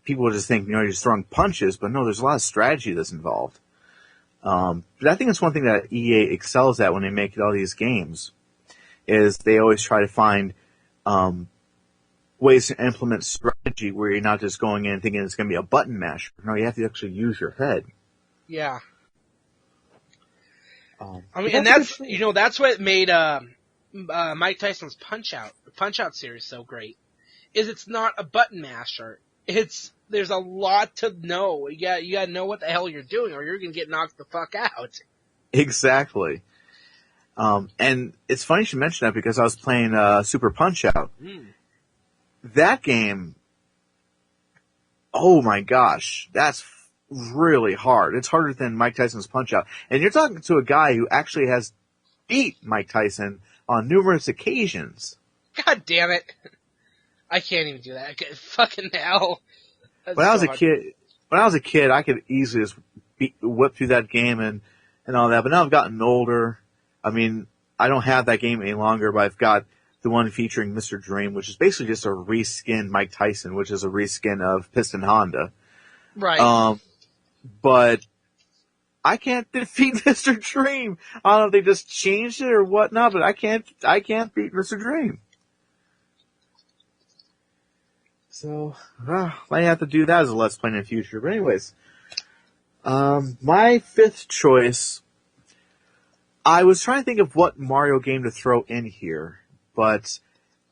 People would just think you're just throwing punches, but no, there's a lot of strategy that's involved. But I think it's one thing that EA excels at when they make all these games. Is they always try to find ways to implement strategy where you're not just going in thinking it's going to be a button masher. No, you have to actually use your head. Yeah. And that's what made Mike Tyson's Punch Out series so great. Is it's not a button masher. There's a lot to know. You got to know what the hell you're doing, or you're going to get knocked the fuck out. Exactly. And it's funny you should mention that, because I was playing Super Punch-Out. That game, oh my gosh, that's really hard. It's harder than Mike Tyson's Punch-Out. And you're talking to a guy who actually has beat Mike Tyson on numerous occasions. God damn it. I can't even do that. Fucking hell. When I was a kid, I could easily just whip through that game and all that. But now I've gotten older. I don't have that game any longer, but I've got the one featuring Mr. Dream, which is basically just a reskin Mike Tyson, which is a reskin of Piston Honda. Right. But I can't defeat Mr. Dream. I don't know if they just changed it or whatnot, but I can't beat Mr. Dream. So, might have to do that as a Let's Play in the future. But anyways, my fifth choice, I was trying to think of what Mario game to throw in here, but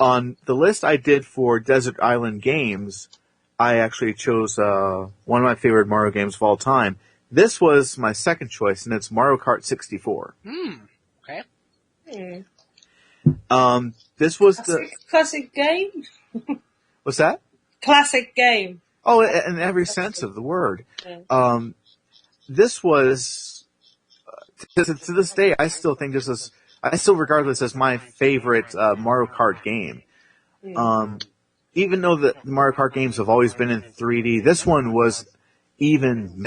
on the list I did for Desert Island games, I actually chose one of my favorite Mario games of all time. This was my second choice, and it's Mario Kart 64. Okay. This was classic game. What's that? Classic game. Oh, in every sense of the word. This was, to this day, I still regard this as my favorite Mario Kart game. Even though the Mario Kart games have always been in 3D, this one was even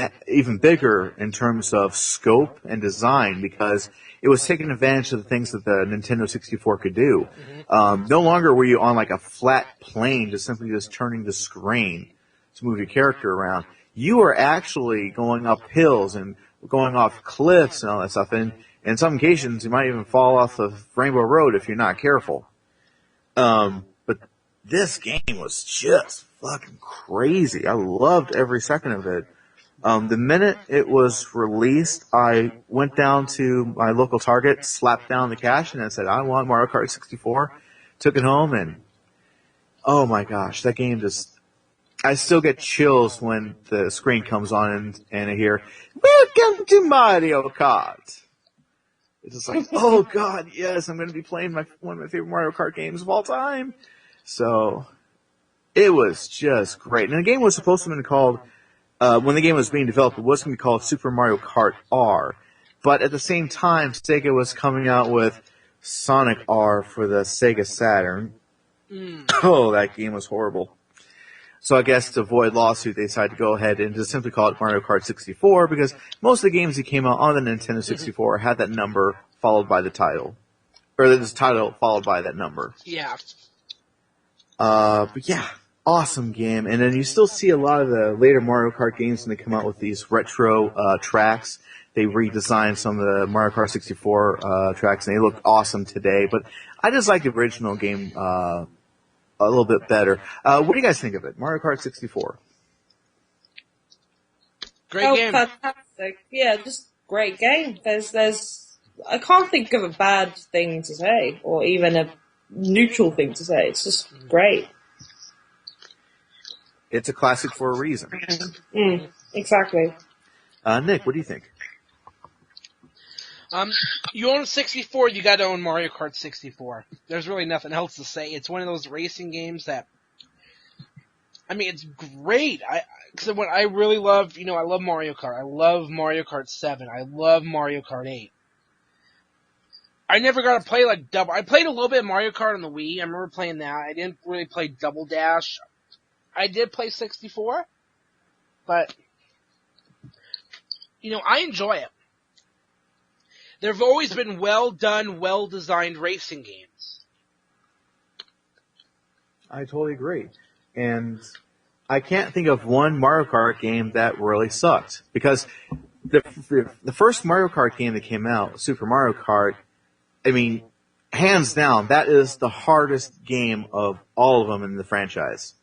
bigger in terms of scope and design because it was taking advantage of the things that the Nintendo 64 could do. No longer were you on like a flat plane just simply turning the screen to move your character around. You were actually going up hills and going off cliffs and all that stuff. And in some occasions, you might even fall off the Rainbow Road if you're not careful. But this game was just fucking crazy. I loved every second of it. The minute it was released, I went down to my local Target, slapped down the cash, and I said, I want Mario Kart 64. Took it home, and oh my gosh, that game just... I still get chills when the screen comes on and I hear, "Welcome to Mario Kart." It's just like, oh god, yes, I'm going to be playing one of my favorite Mario Kart games of all time. So, it was just great. And the game was supposed to have been called, when the game was being developed, it was going to be called Super Mario Kart R. But at the same time, Sega was coming out with Sonic R for the Sega Saturn. Oh, that game was horrible. So I guess to avoid lawsuit, they decided to go ahead and just simply call it Mario Kart 64 because most of the games that came out on the Nintendo 64 had that number followed by the title. Or this title followed by that number. Yeah. But yeah, awesome game. And then you still see a lot of the later Mario Kart games when they come out with these retro tracks. They redesigned some of the Mario Kart 64 tracks and they look awesome today. But I just like the original game a little bit better. What do you guys think of it? Mario Kart 64. Great game. Fantastic. Yeah, just great game. I can't think of a bad thing to say, or even a neutral thing to say. It's just great. It's a classic for a reason. Exactly. Nick, what do you think? You own a 64, you gotta own Mario Kart 64. There's really nothing else to say. It's one of those racing games that, I mean, it's great. What I really love, I love Mario Kart. I love Mario Kart 7. I love Mario Kart 8. I never got to play double. I played a little bit of Mario Kart on the Wii. I remember playing that. I didn't really play Double Dash. I did play 64, but, I enjoy it. There have always been well-done, well-designed racing games. I totally agree. And I can't think of one Mario Kart game that really sucked. Because the first Mario Kart game that came out, Super Mario Kart, I mean, hands down, that is the hardest game of all of them in the franchise.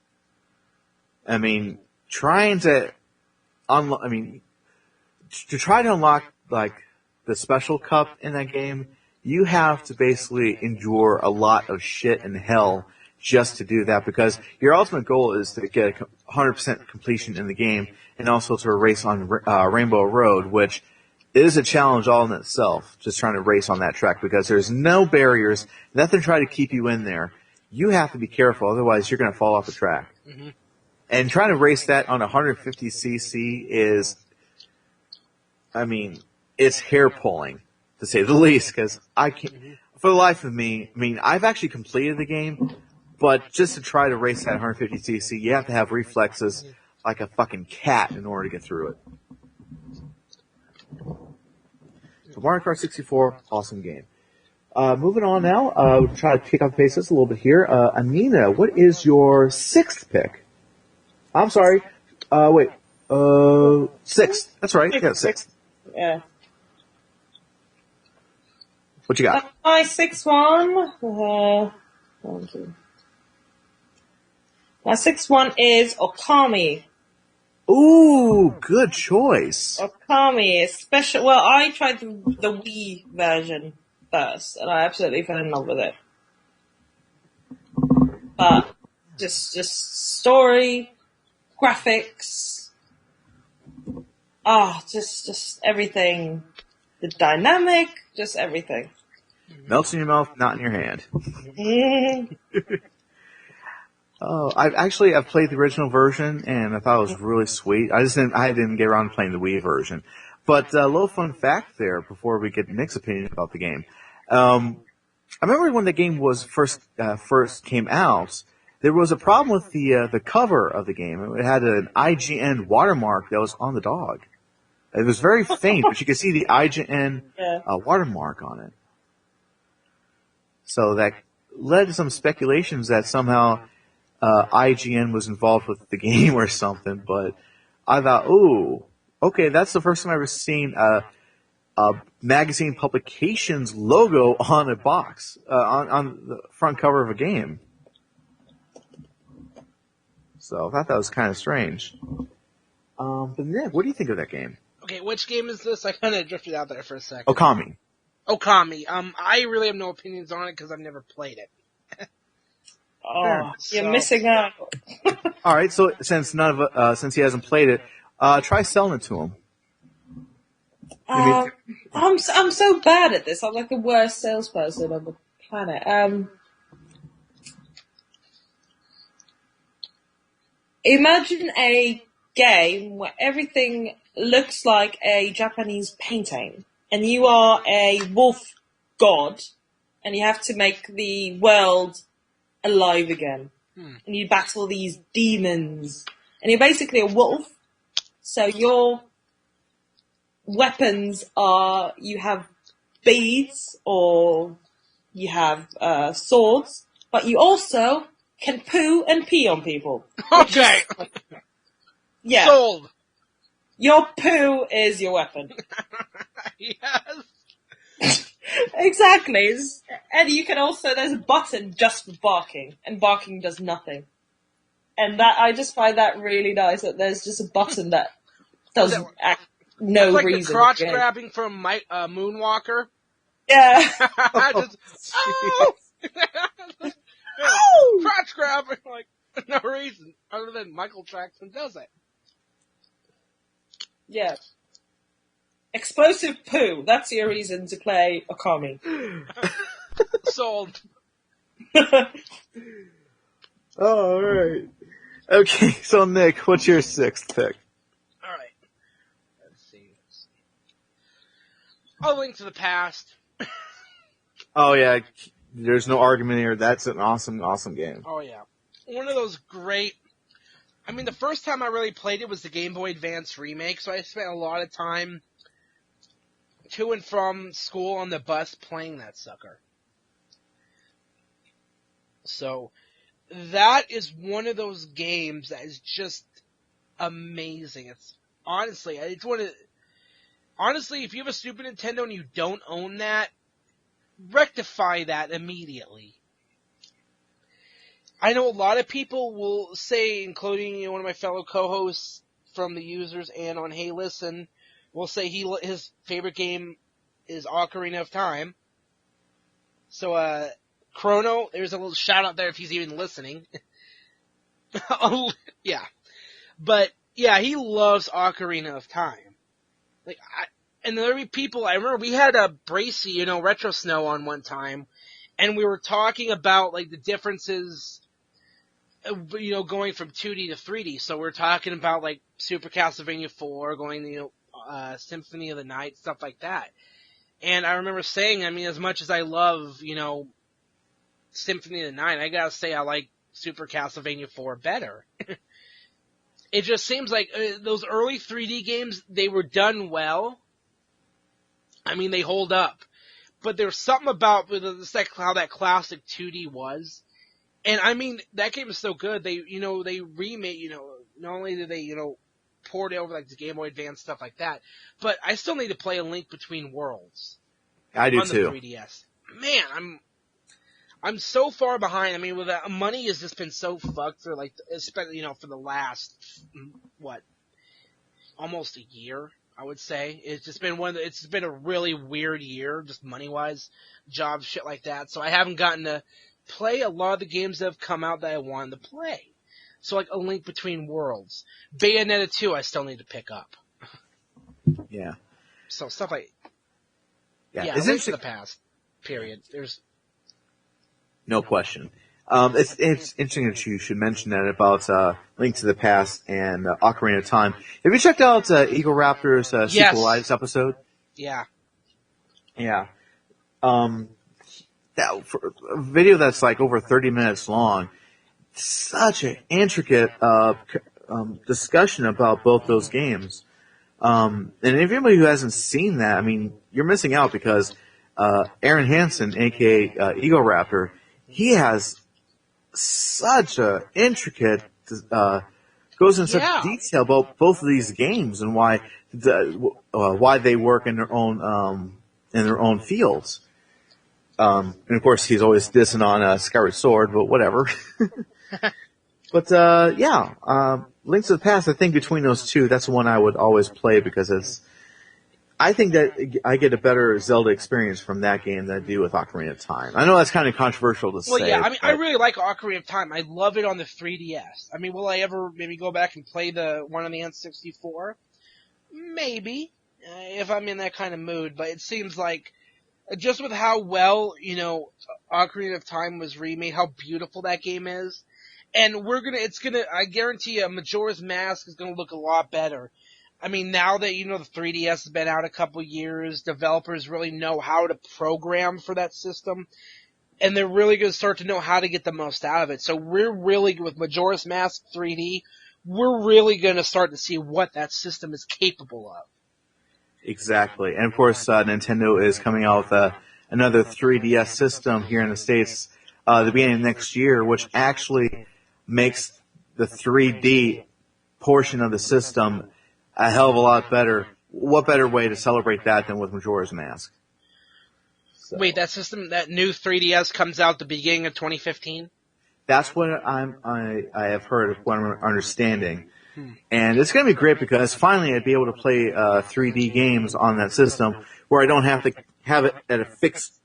I mean, trying to try to unlock, the special cup in that game, you have to basically endure a lot of shit and hell just to do that because your ultimate goal is to get 100% completion in the game and also to race on Rainbow Road, which is a challenge all in itself, just trying to race on that track because there's no barriers, nothing to try to keep you in there. You have to be careful, otherwise you're going to fall off the track. Mm-hmm. And trying to race that on 150cc is, it's hair pulling, to say the least, because I can't, for the life of me, I've actually completed the game, but just to try to race that 150cc, you have to have reflexes like a fucking cat in order to get through it. So Mario Kart 64, awesome game. Moving on now, we'll try to pick up the pace just a little bit here. Amina, what is your sixth pick? I'm sorry, sixth. That's right, yeah, sixth. Yeah. What you got? My sixth one. One, two. My sixth one is Okami. Ooh, good choice. Okami is special. Well, I tried the Wii version first, and I absolutely fell in love with it. But just story, graphics, just everything. The dynamic, just everything. Melts in your mouth, not in your hand. Oh, I've played the original version and I thought it was really sweet. I didn't get around to playing the Wii version. But a little fun fact there before we get Nick's opinion about the game. I remember when the game was first came out, there was a problem with the cover of the game. It had an IGN watermark that was on the dog. It was very faint, but you could see the IGN watermark on it. So that led to some speculations that somehow IGN was involved with the game or something. But I thought, ooh, okay, that's the first time I've ever seen a magazine publications logo on a box, on the front cover of a game. So I thought that was kind of strange. But Nick, what do you think of that game? Okay, which game is this? I kind of drifted out there for a second. Okami. Okami. I really have no opinions on it because I've never played it. You're missing out. All right, so since since he hasn't played it, try selling it to him. I'm so bad at this. I'm like the worst salesperson on the planet. Imagine a game where everything looks like a Japanese painting, and you are a wolf god, and you have to make the world alive again. And you battle these demons, and you're basically a wolf. So your weapons are, you have beads or you have swords, but you also can poo and pee on people. Okay. Yeah. Sold. Your poo is your weapon. Yes. Exactly. And you can also, there's a button just for barking, and barking does nothing. And that, I just find that really nice, that there's just a button that does no it's like reason. the crotch grabbing from Moonwalker. Yeah. Just, oh! Crotch grabbing, like, no reason, other than Michael Jackson does it. Yeah. Explosive poo, that's your reason to play Okami. Sold. Oh, all right. Okay, so Nick, what's your sixth pick? Alright. Let's see. A Link to the Past. Oh yeah, there's no argument here. That's an awesome game. Oh yeah. One of those great... I mean, the first time I really played it was the Game Boy Advance remake, so I spent a lot of time to and from school on the bus playing that sucker. So, that is one of those games that is just amazing. It's honestly, honestly, if you have a Super Nintendo and you don't own that, rectify that immediately. I know a lot of people will say, including one of my fellow co-hosts from the users and on Hey Listen, will say his favorite game is Ocarina of Time. So, Chrono, there's a little shout out there if he's even listening. Yeah. But, yeah, he loves Ocarina of Time. Like, and there were people, I remember we had a Bracy, Retro Snow on one time, and we were talking about, like, the differences, going from 2D to 3D. So we're talking about, like, Super Castlevania 4, going, Symphony of the Night, stuff like that. And I remember saying, I mean, as much as I love, Symphony of the Night, I gotta say I like Super Castlevania 4 better. It just seems like those early 3D games, they were done well. I mean, they hold up. But there's something about how that classic 2D was. And I mean, that game is so good. They remade, not only did they, poured over like the Game Boy Advance stuff like that. But I still need to play A Link Between Worlds. I do on too. The 3DS. Man, I'm so far behind. I mean, with that, money has just been so fucked for like, especially for the last almost a year. I would say it's just been it's been a really weird year, just money wise, jobs, shit like that. So I haven't gotten to play a lot of the games that have come out that I wanted to play. So like A Link Between Worlds, Bayonetta 2, I still need to pick up. Yeah. So stuff like yeah. Link to the Past. Period. There's no question. It's interesting that you should mention that about Link to the Past and Ocarina of Time. Have you checked out Eagle Raptor's Sequelitis episode? Yeah. Yeah. That for a video that's like over 30 minutes long. Such an intricate discussion about both those games. And if anybody who hasn't seen that, I mean, you're missing out because Aaron Hansen, aka Eagle Raptor, he has such a intricate goes into such detail about both of these games and why they work in their own fields. And of course, he's always dissing on Skyward Sword, but whatever. But Link to the Past, I think between those two, that's the one I would always play because I think that I get a better Zelda experience from that game than I do with Ocarina of Time. I know that's kind of controversial to say. Well, yeah, I mean, I really like Ocarina of Time. I love it on the 3DS. I mean, will I ever maybe go back and play the one on the N64? Maybe, if I'm in that kind of mood. But it seems like, just with how well, Ocarina of Time was remade, how beautiful that game is, and I guarantee you, Majora's Mask is gonna look a lot better. I mean, now that the 3DS has been out a couple years, developers really know how to program for that system, and they're really going to start to know how to get the most out of it. So we're really, with Majora's Mask 3D, we're really going to start to see what that system is capable of. Exactly. And of course, Nintendo is coming out with another 3DS system here in the States the beginning of next year, which actually makes the 3D portion of the system a hell of a lot better. What better way to celebrate that than with Majora's Mask? So, wait, that new 3DS comes out the beginning of 2015? That's what I have heard of what I'm understanding. And it's going to be great because finally I'd be able to play 3D games on that system where I don't have to have it at a fixed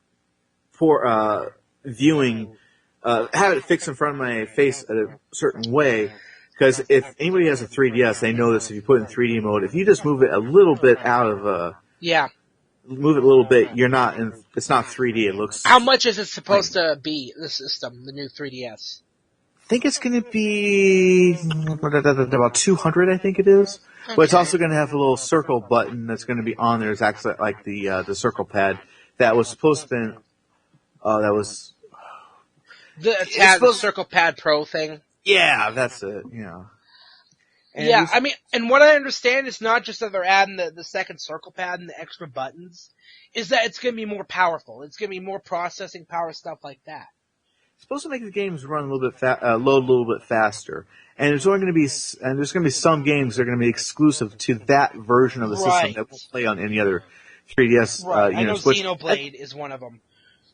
viewing, have it fixed in front of my face at a certain way. Because if anybody has a 3DS, they know this. If you put it in 3D mode, if you just move it a little bit out of move it a little bit, it's not 3D. It looks. How much is it supposed to be? The system, the new 3DS. I think it's going to be about 200. I think it is. Okay. But it's also going to have a little circle button that's going to be on there. It's actually like the circle pad that was supposed to be. That was the Circle Pad Pro thing. Yeah, that's it. Yeah. And I mean, and what I understand is not just that they're adding the second circle pad and the extra buttons, is that it's going to be more powerful. It's going to be more processing power, stuff like that. It's supposed to make the games run a little bit load a little bit faster, and there's going to be some games that are going to be exclusive to that version of the system that won't play on any other 3DS. Right. I know Switch. Xenoblade is one of them.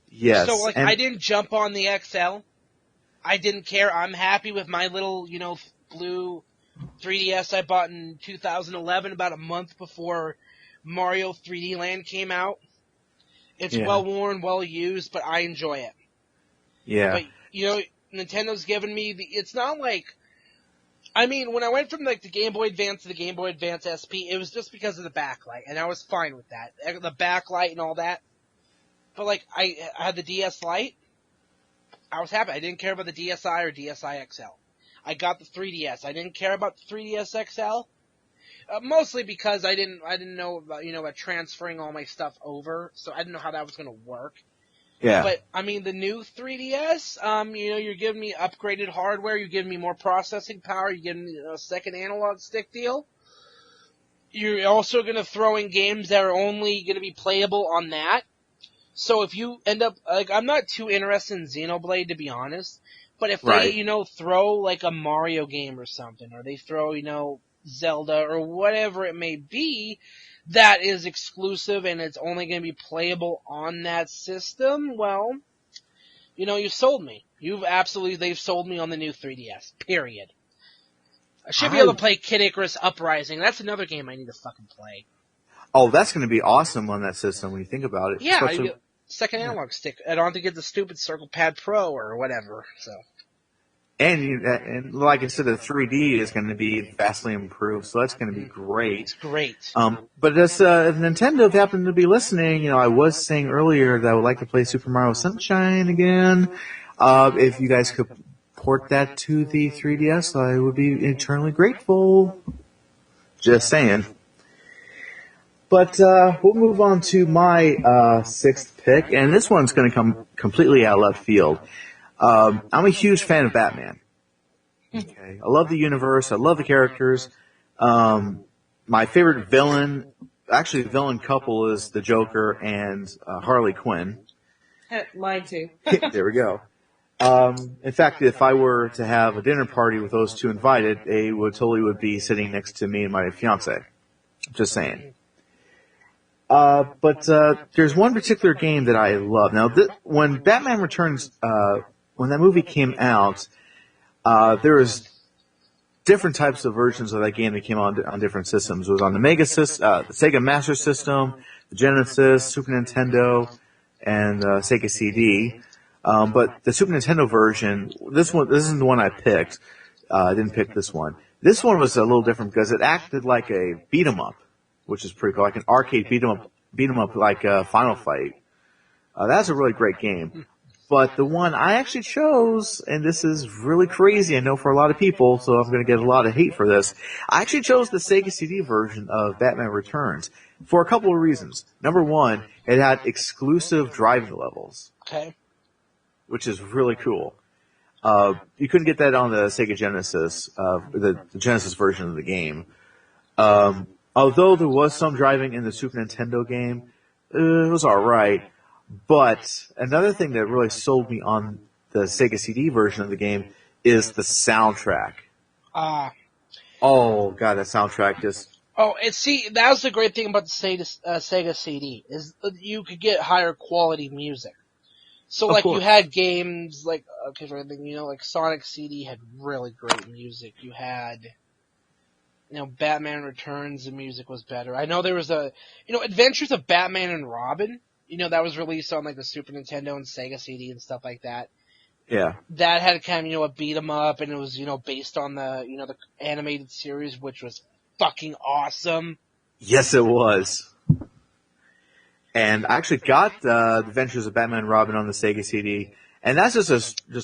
Yes. So I didn't jump on the XL. I didn't care. I'm happy with my little, blue 3DS I bought in 2011, about a month before Mario 3D Land came out. It's well worn, well used, but I enjoy it. Yeah. But, Nintendo's given me it's not like, I mean, when I went from the Game Boy Advance to the Game Boy Advance SP, it was just because of the backlight, and I was fine with that. The backlight and all that. But I had the DS Lite. I was happy. I didn't care about the DSi or DSi XL. I got the 3DS. I didn't care about the 3DS XL. Mostly because I didn't know about, about transferring all my stuff over, so I didn't know how that was going to work. Yeah. But, I mean, the new 3DS, you're giving me upgraded hardware, you're giving me more processing power, you're giving me a second analog stick deal. You're also going to throw in games that are only going to be playable on that. So if you end up, I'm not too interested in Xenoblade, to be honest, but if they, throw a Mario game or something, or they throw, Zelda or whatever it may be that is exclusive and it's only going to be playable on that system, well, you've sold me. They've sold me on the new 3DS, period. I should be able to play Kid Icarus Uprising. That's another game I need to fucking play. Oh, that's going to be awesome on that system when you think about it. Yeah, second analog stick. I don't have to get the stupid Circle Pad Pro or whatever, so... And like I said, the 3D is going to be vastly improved, so that's going to be great. It's great. But if Nintendo happened to be listening, I was saying earlier that I would like to play Super Mario Sunshine again. If you guys could port that to the 3DS, I would be eternally grateful. Just saying. But we'll move on to my sixth pick, and this one's going to come completely out of left field. I'm a huge fan of Batman. Okay, I love the universe. I love the characters. My favorite villain couple is the Joker and Harley Quinn. Mine too. There we go. In fact, if I were to have a dinner party with those two invited, they would be sitting next to me and my fiance. Just saying. But there's one particular game that I love. Now, when Batman Returns, when that movie came out, there was different types of versions of that game that came out on different systems. It was on the the Sega Master System, the Genesis, Super Nintendo, and Sega CD. But the Super Nintendo version, this isn't the one I picked. I didn't pick this one. This one was a little different because it acted like a beat 'em up, which is pretty cool, like an arcade beat 'em up like Final Fight. That's a really great game. But the one I actually chose, and this is really crazy, I know for a lot of people, so I'm going to get a lot of hate for this. I actually chose the Sega CD version of Batman Returns for a couple of reasons. Number one, it had exclusive driving levels. Okay. Which is really cool. You couldn't get that on the Sega Genesis, the Genesis version of the game. Although there was some driving in the Super Nintendo game, it was alright. But another thing that really sold me on the Sega CD version of the game is the soundtrack. Oh god, that soundtrack just... Oh, that was the great thing about the Sega CD, is you could get higher quality music. So, like, you had games like, okay, for anything, like Sonic CD had really great music. You had, Batman Returns, the music was better. I know there was Adventures of Batman and Robin, that was released on, like, the Super Nintendo and Sega CD and stuff like that. Yeah. That had kind of, a beat 'em up, and it was, based on the, the animated series, which was fucking awesome. Yes, it was. And I actually got the Adventures of Batman and Robin on the Sega CD, and that's just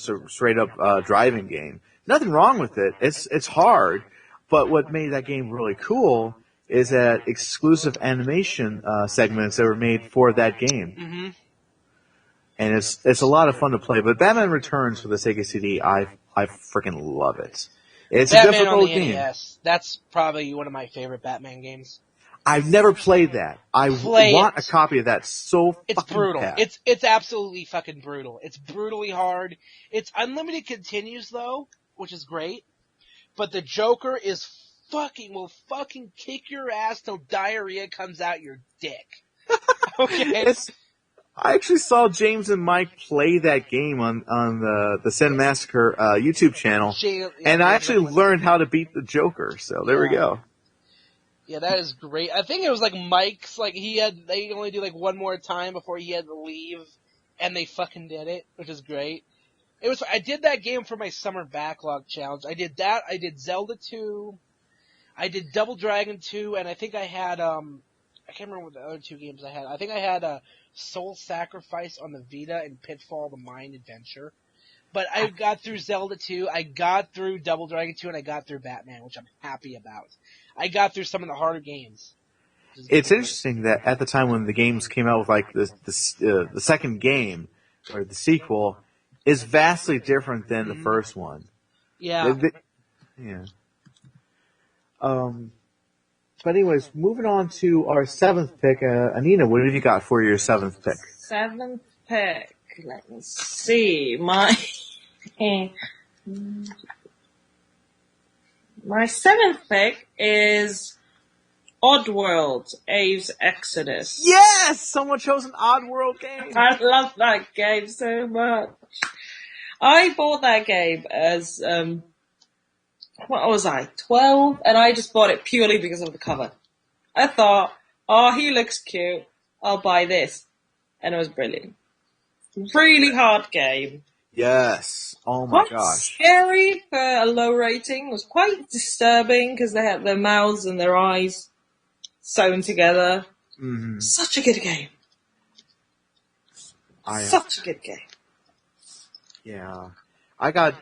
a straight up driving game. Nothing wrong with it. It's hard, but what made that game really cool is that exclusive animation segments that were made for that game. Mm-hmm. And it's a lot of fun to play. But Batman Returns for the Sega CD, I freaking love it. It's Batman a difficult on the game. NES. That's probably one of my favorite Batman games. I've never played that. I want a copy of that so fucking It's brutal. bad. It's absolutely fucking brutal. It's brutally hard. It's unlimited continues though, which is great. But the Joker will fucking kick your ass till diarrhea comes out your dick. Okay. I actually saw James and Mike play that game on the Sin Massacre YouTube channel, and I actually learned how to beat the Joker. So there we go. Yeah, that is great. I think it was like Mike's, like they only do like one more time before he had to leave, and they fucking did it, which is great. I did that game for my summer backlog challenge. I did that, I did Zelda 2, I did Double Dragon 2, and I think I had, I can't remember what the other two games I had. I think I had Soul Sacrifice on the Vita and Pitfall the Mind Adventure. But I got through Zelda 2, I got through Double Dragon 2, and I got through Batman, which I'm happy about. I got through some of the harder games. It's interesting that at the time when the games came out with like the second game, or the sequel, is vastly different than the first one. Yeah. Yeah. But anyways, moving on to our seventh pick, Anina, what have you got for your seventh pick? Seventh pick. Let me see. My My seventh pick is Oddworld, Abe's Exodus. Yes! Someone chose an Oddworld game. I love that game so much. I bought that game as, what was I, 12? And I just bought it purely because of the cover. I thought, oh, he looks cute. I'll buy this. And it was brilliant. Really hard game. Yes. Oh my Quite gosh. scary for a low rating. It was quite disturbing because they had their mouths and their eyes sewn together. Mm-hmm. Such a good game. Such a good game. Yeah. I got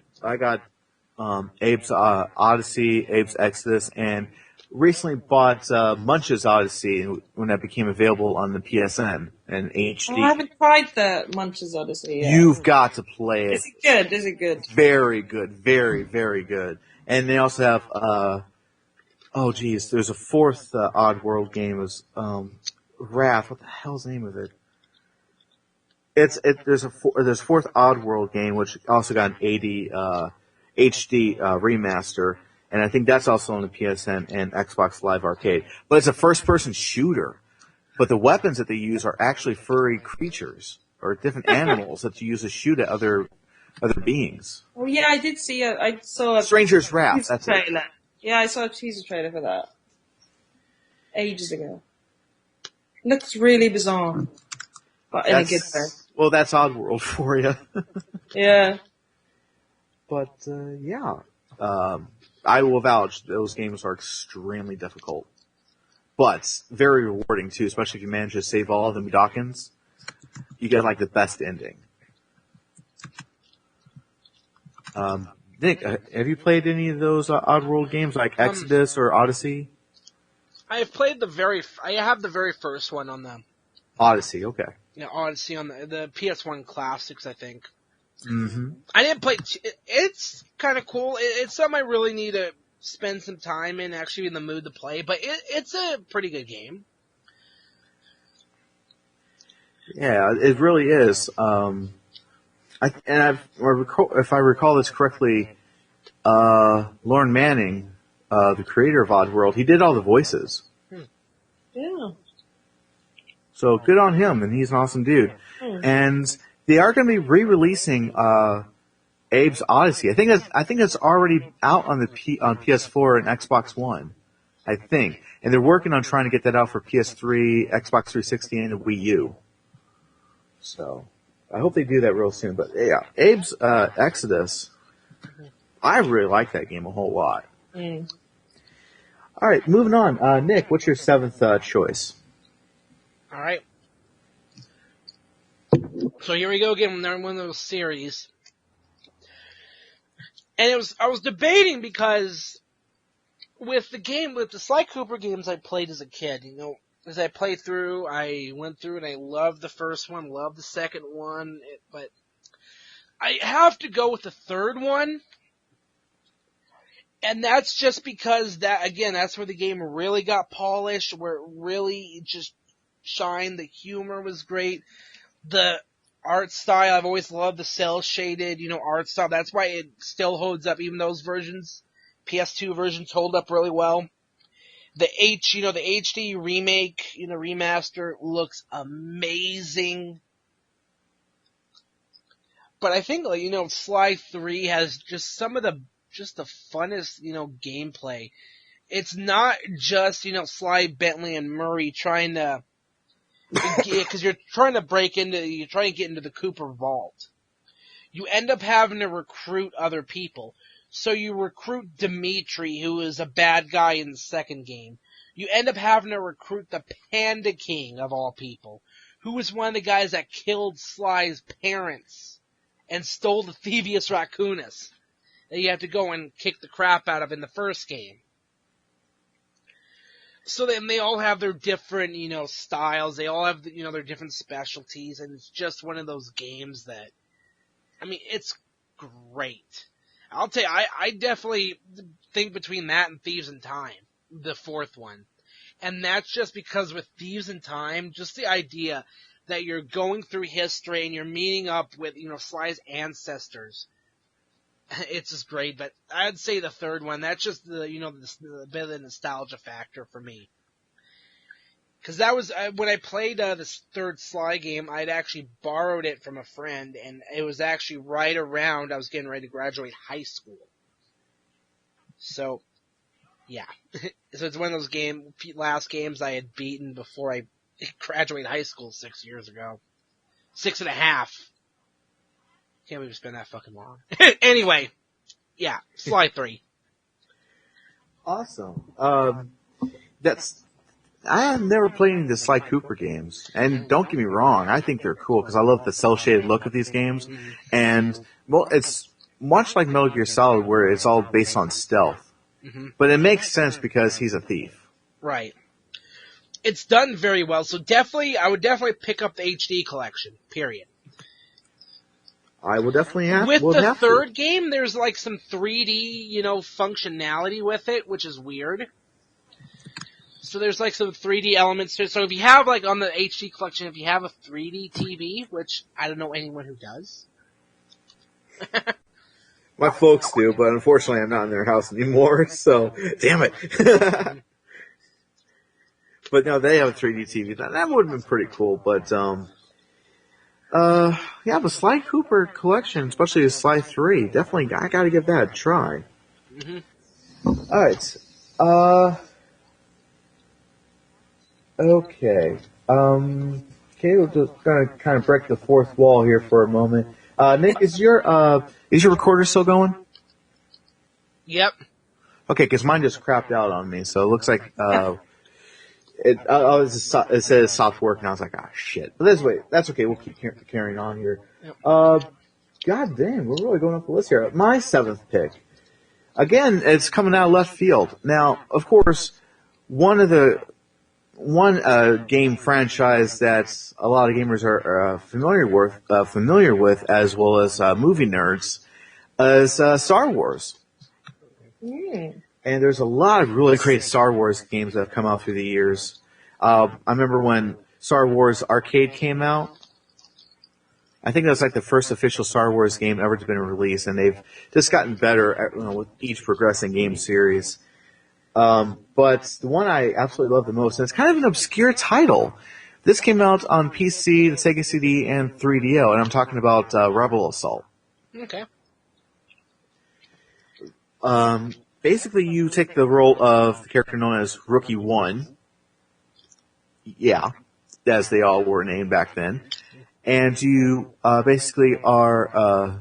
Abe's Odyssey, Abe's Exodus, and recently bought Munch's Odyssey when that became available on the PSN and HD. Oh, I haven't tried the Munch's Odyssey yet. You've got to play it. Is it good? Is it good? Very good. Very, very good. And they also have, there's a fourth Oddworld game. It was Wrath. What the hell's the name of it? There's a fourth Oddworld game which also got an HD remaster, and I think that's also on the PSN and Xbox Live Arcade. But it's a first-person shooter. But the weapons that they use are actually furry creatures or different animals that you use to shoot at other beings. Oh yeah, I did see I saw a Stranger's Wrath. That's it. trailer. Yeah, I saw a teaser trailer for that ages ago. Looks really bizarre, but in a good way. Well, that's Oddworld for you. Yeah. But I will vouch those games are extremely difficult, but very rewarding too. Especially if you manage to save all of them Dawkins, you get like the best ending. Nick, have you played any of those Oddworld games like Exodus or Odyssey? I have played I have the very first one on the Odyssey, okay. Odyssey on the PS1 Classics, I think. Mm-hmm. I didn't play. It's kind of cool. It's something I really need to spend some time in, actually in the mood to play. But it's a pretty good game. Yeah, it really is. If I recall this correctly, Lorne Manning, the creator of Oddworld, he did all the voices. Yeah. So good on him, and he's an awesome dude. And they are going to be re-releasing Abe's Odyssey. I think it's already out on on PS4 and Xbox One. I think, and they're working on trying to get that out for PS3, Xbox 360, and the Wii U. So I hope they do that real soon. But yeah, Abe's Exodus, I really like that game a whole lot. Mm. All right, moving on. Nick, what's your seventh choice? All right. So here we go again. They're in one of those series, and I was debating because with the Sly Cooper games I played as a kid, as I played through, I went through and I loved the first one, loved the second one, but I have to go with the third one. And that's just because that's where the game really got polished, where it really just shined. The humor was great. The art style, I've always loved the cel shaded, art style. That's why it still holds up, even those versions. PS2 versions hold up really well. The HD remake, remaster looks amazing. But I think, Sly 3 has just some of the funnest, gameplay. It's not just, Sly, Bentley, and Murray trying to, because you're trying to get into the Cooper vault. You end up having to recruit other people. So you recruit Dimitri, who is a bad guy in the second game. You end up having to recruit the Panda King, of all people, who was one of the guys that killed Sly's parents and stole the Thievius Raccoonus that you have to go and kick the crap out of in the first game. So then they all have their different, styles. They all have, their different specialties, and it's just one of those games that, it's great. I'll tell you, I definitely think between that and Thieves in Time, the fourth one. And that's just because with Thieves in Time, just the idea that you're going through history and you're meeting up with, Sly's ancestors. it's just great. But I'd say the third one. That's just the bit of the nostalgia factor for me. Because that was when I played this third Sly game. I'd actually borrowed it from a friend, and it was actually right around I was getting ready to graduate high school. So, yeah. So it's one of those last games I had beaten before I graduated high school 6 years ago. 6.5. Can't believe it's been that fucking long. Anyway, yeah, Sly 3. Awesome. I have never played any of the Sly Cooper games, and don't get me wrong, I think they're cool because I love the cel-shaded look of these games, and well, it's much like Metal Gear Solid where it's all based on stealth, but it makes sense because he's a thief. Right. It's done very well, so I would definitely pick up the HD collection. Period. I will definitely have. With the third game, there's like some 3D, functionality with it, which is weird. So there's like some 3D elements to it. So if you have like on the HD collection, if you have a 3D TV, which I don't know anyone who does. My folks do, but unfortunately I'm not in their house anymore, so damn it. But no, they have a 3D TV. That would have been pretty cool, but yeah, the Sly Cooper collection, especially the Sly 3, definitely I gotta give that a try. Alright. Okay. Okay, we're just gonna kind of break the fourth wall here for a moment. Nick, is your recorder still going? Yep. Okay, because mine just crapped out on me, so it looks like it says stopped working. I was like, shit. But that's okay. We'll keep carrying on here. Yep. God damn, we're really going up the list here. My seventh pick. Again, it's coming out of left field. Now, of course, one game franchise that a lot of gamers are familiar with, as well as movie nerds, is Star Wars. And there's a lot of really great Star Wars games that have come out through the years. I remember when Star Wars Arcade came out. I think that was like the first official Star Wars game ever to be released, and they've just gotten better with each progressing game series. But the one I absolutely love the most, and it's kind of an obscure title. This came out on PC, the Sega CD, and 3DO, and I'm talking about Rebel Assault. Okay. Basically, you take the role of the character known as Rookie 1. Yeah, as they all were named back then. And you basically are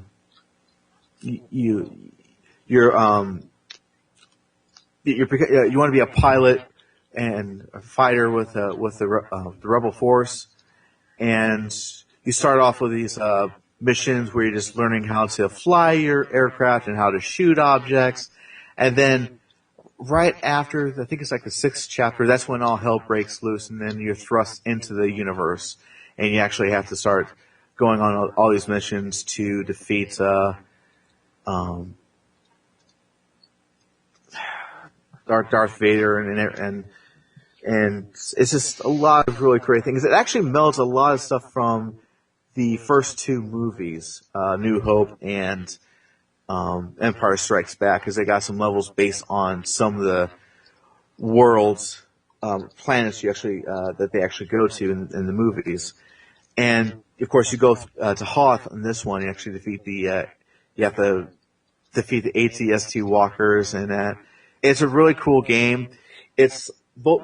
you want to be a pilot and a fighter with the Rebel Force, and you start off with these missions where you're just learning how to fly your aircraft and how to shoot objects, and then right after, I think it's like the 6th chapter, that's when all hell breaks loose, and then you're thrust into the universe, and you actually have to start going on all these missions to defeat Darth Vader, and it's just a lot of really great things. It actually melds a lot of stuff from the first two movies, New Hope and Empire Strikes Back, because they got some levels based on some of the worlds, planets that they actually go to in the movies. And of course, you go to Hoth on this one. You actually defeat you have to defeat the AT-ST walkers, and that. It's a really cool game. It's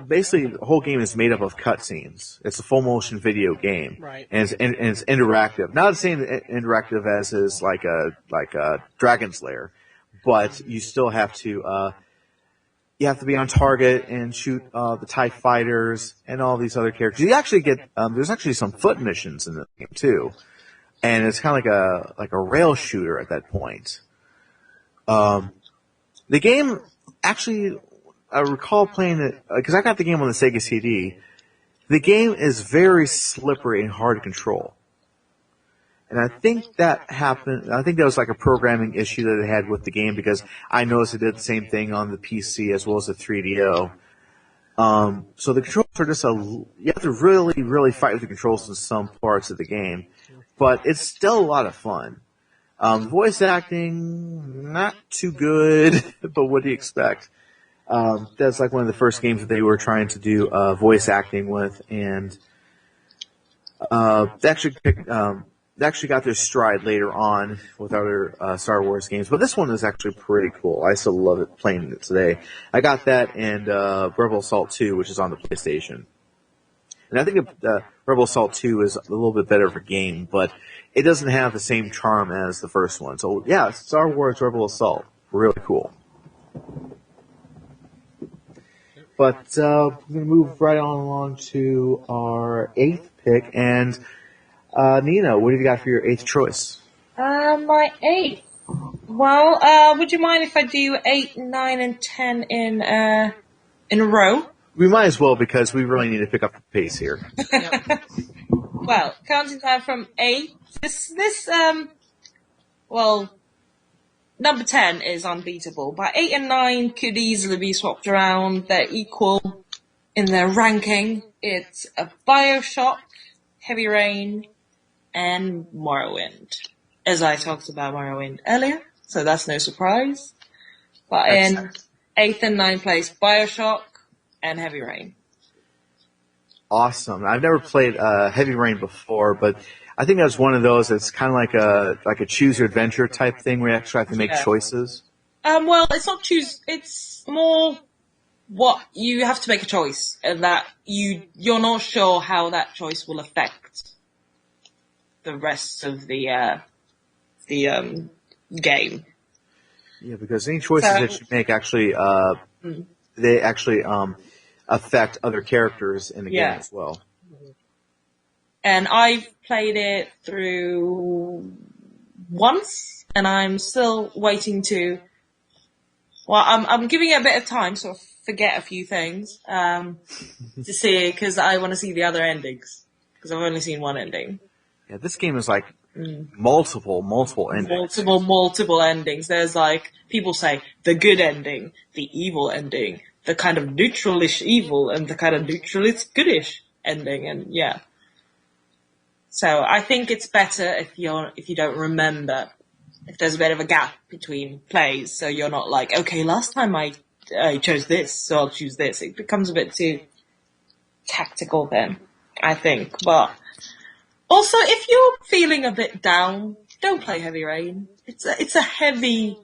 basically the whole game is made up of cutscenes. It's a full motion video game, right? And it's interactive. Not the same interactive as is like a Dragon's Lair, but you still have to be on target and shoot the TIE fighters and all these other characters. You actually get there's actually some foot missions in the game too, and it's kind of like a rail shooter at that point. The game actually, I recall playing it because I got the game on the Sega CD. The game is very slippery and hard to control. And I think that happened. I think that was like a programming issue that they had with the game, because I noticed it did the same thing on the PC as well as the 3DO. So the controls are just you have to really, really fight with the controls in some parts of the game, but it's still a lot of fun. Voice acting, not too good, but what do you expect? That's like one of the first games that they were trying to do voice acting with, and they actually got their stride later on with other Star Wars games. But this one is actually pretty cool. I still love it playing it today. I got that and Rebel Assault 2, which is on the PlayStation. And I think Rebel Assault 2 is a little bit better of a game, but it doesn't have the same charm as the first one. So yeah, Star Wars Rebel Assault, really cool. But we're going to move right on along to our 8th pick. And Nina, what have you got for your 8th choice? My 8th. Well, would you mind if I do 8, 9, and 10 in a row? We might as well because we really need to pick up the pace here. Well, counting down from 8. Number 10 is unbeatable, but 8 and 9 could easily be swapped around. They're equal in their ranking. It's a BioShock, Heavy Rain, and Morrowind. As I talked about Morrowind earlier, so that's no surprise. But in 8th and 9th place, BioShock and Heavy Rain. Awesome. I've never played Heavy Rain before, but I think that's one of those that's kind of like a choose your adventure type thing where you actually have to make choices. Well, it's not choose. It's more what you have to make a choice, and that you're not sure how that choice will affect the rest of the game. Yeah, because any choices that you make actually they actually affect other characters in the game as well. And I've played it through once, and I'm still waiting to. Well, I'm giving it a bit of time, so I forget a few things to see, because I want to see the other endings, because I've only seen one ending. Yeah, this game is like multiple endings. Multiple endings. There's like people say the good ending, the evil ending, the kind of neutralish evil, and the kind of neutralish goodish ending, and yeah. So I think it's better if you don't remember, if there's a bit of a gap between plays, so you're not like, okay, last time I chose this, so I'll choose this. It becomes a bit too tactical then, I think. But also, if you're feeling a bit down, don't play Heavy Rain. It's a heavy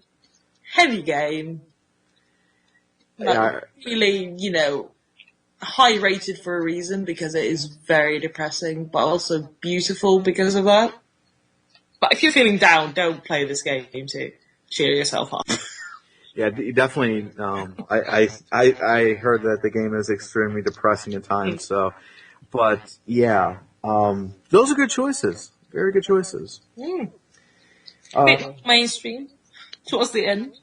game. Like, really, high rated for a reason, because it is very depressing, but also beautiful because of that. But if you're feeling down, don't play this game to cheer yourself up. Yeah, definitely. I heard that the game is extremely depressing at times. So, but yeah, those are good choices. Very good choices. Bit mainstream towards the end.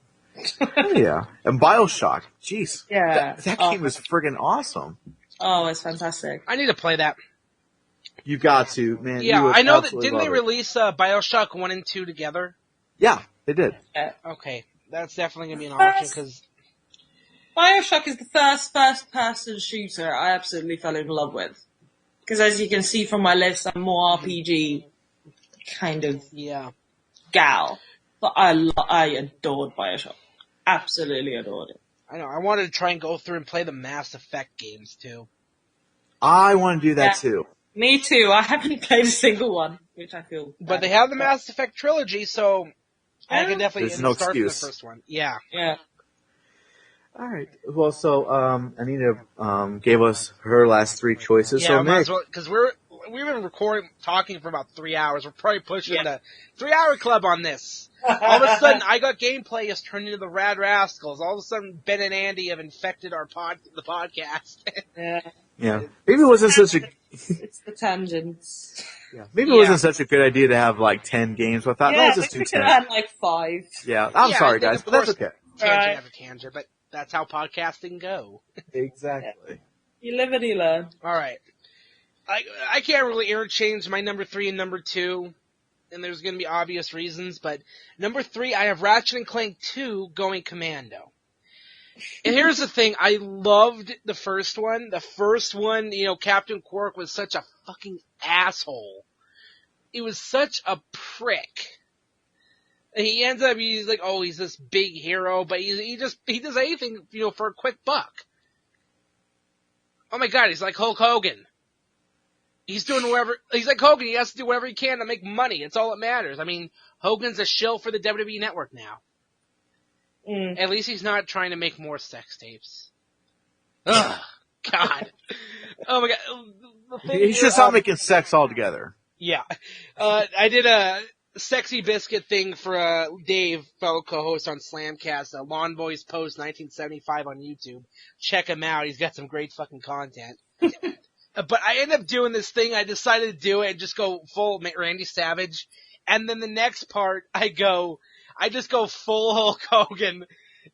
Yeah, and BioShock. Jeez. Yeah. That game was friggin' awesome. Oh, it's fantastic. I need to play that. You've got to, man. Yeah, I know that. Didn't they release BioShock 1 and 2 together? Yeah, they did. Yeah. Okay, that's definitely going to be an option, because BioShock is the first-person shooter I absolutely fell in love with. Because as you can see from my list, I'm more RPG kind of gal. But I adored BioShock. Absolutely adored it. I know. I wanted to try and go through and play the Mass Effect games, too. I want to do that, too. Me, too. I haven't played a single one, which I feel bad. But they have the Mass Effect trilogy, so I can definitely start from the first one. Yeah. Yeah. All right. Well, so Anita gave us her last 3 choices. Yeah, so might as well, because we've been talking for about 3 hours. We're probably pushing the 3-hour club on this. All of a sudden, I Got Gameplay has turned into the Rad Rascals. All of a sudden, Ben and Andy have infected the podcast. Yeah. Maybe it wasn't such a. It's the tangents. Yeah. Maybe it wasn't such a good idea to have like 10 games. But I thought, let's just do 10. I had like 5. Yeah. I'm sorry, guys, but that's okay. Tangent after tangent, but that's how podcasting go. Exactly. You live and you learn. All right. I can't really interchange my number 3 and number 2, and there's going to be obvious reasons, but number 3, I have Ratchet and Clank 2 going commando. And here's the thing, I loved the first one. The first one, Captain Quark was such a fucking asshole. He was such a prick. He ends up, he's like, oh, he's this big hero, but he does anything, for a quick buck. Oh my god, he's like Hulk Hogan. He's like Hogan, he has to do whatever he can to make money. It's all that matters. I mean, Hogan's a shill for the WWE Network now. At least he's not trying to make more sex tapes. Ugh, God. Oh my god. He should stop making sex altogether. Yeah. I did a Sexy Biscuit thing for Dave, fellow co-host on Slamcast, Lawn Boys Post 1975 on YouTube. Check him out. He's got some great fucking content. But I ended up doing this thing. I decided to do it and just go full Randy Savage. And then the next part, I just go full Hulk Hogan.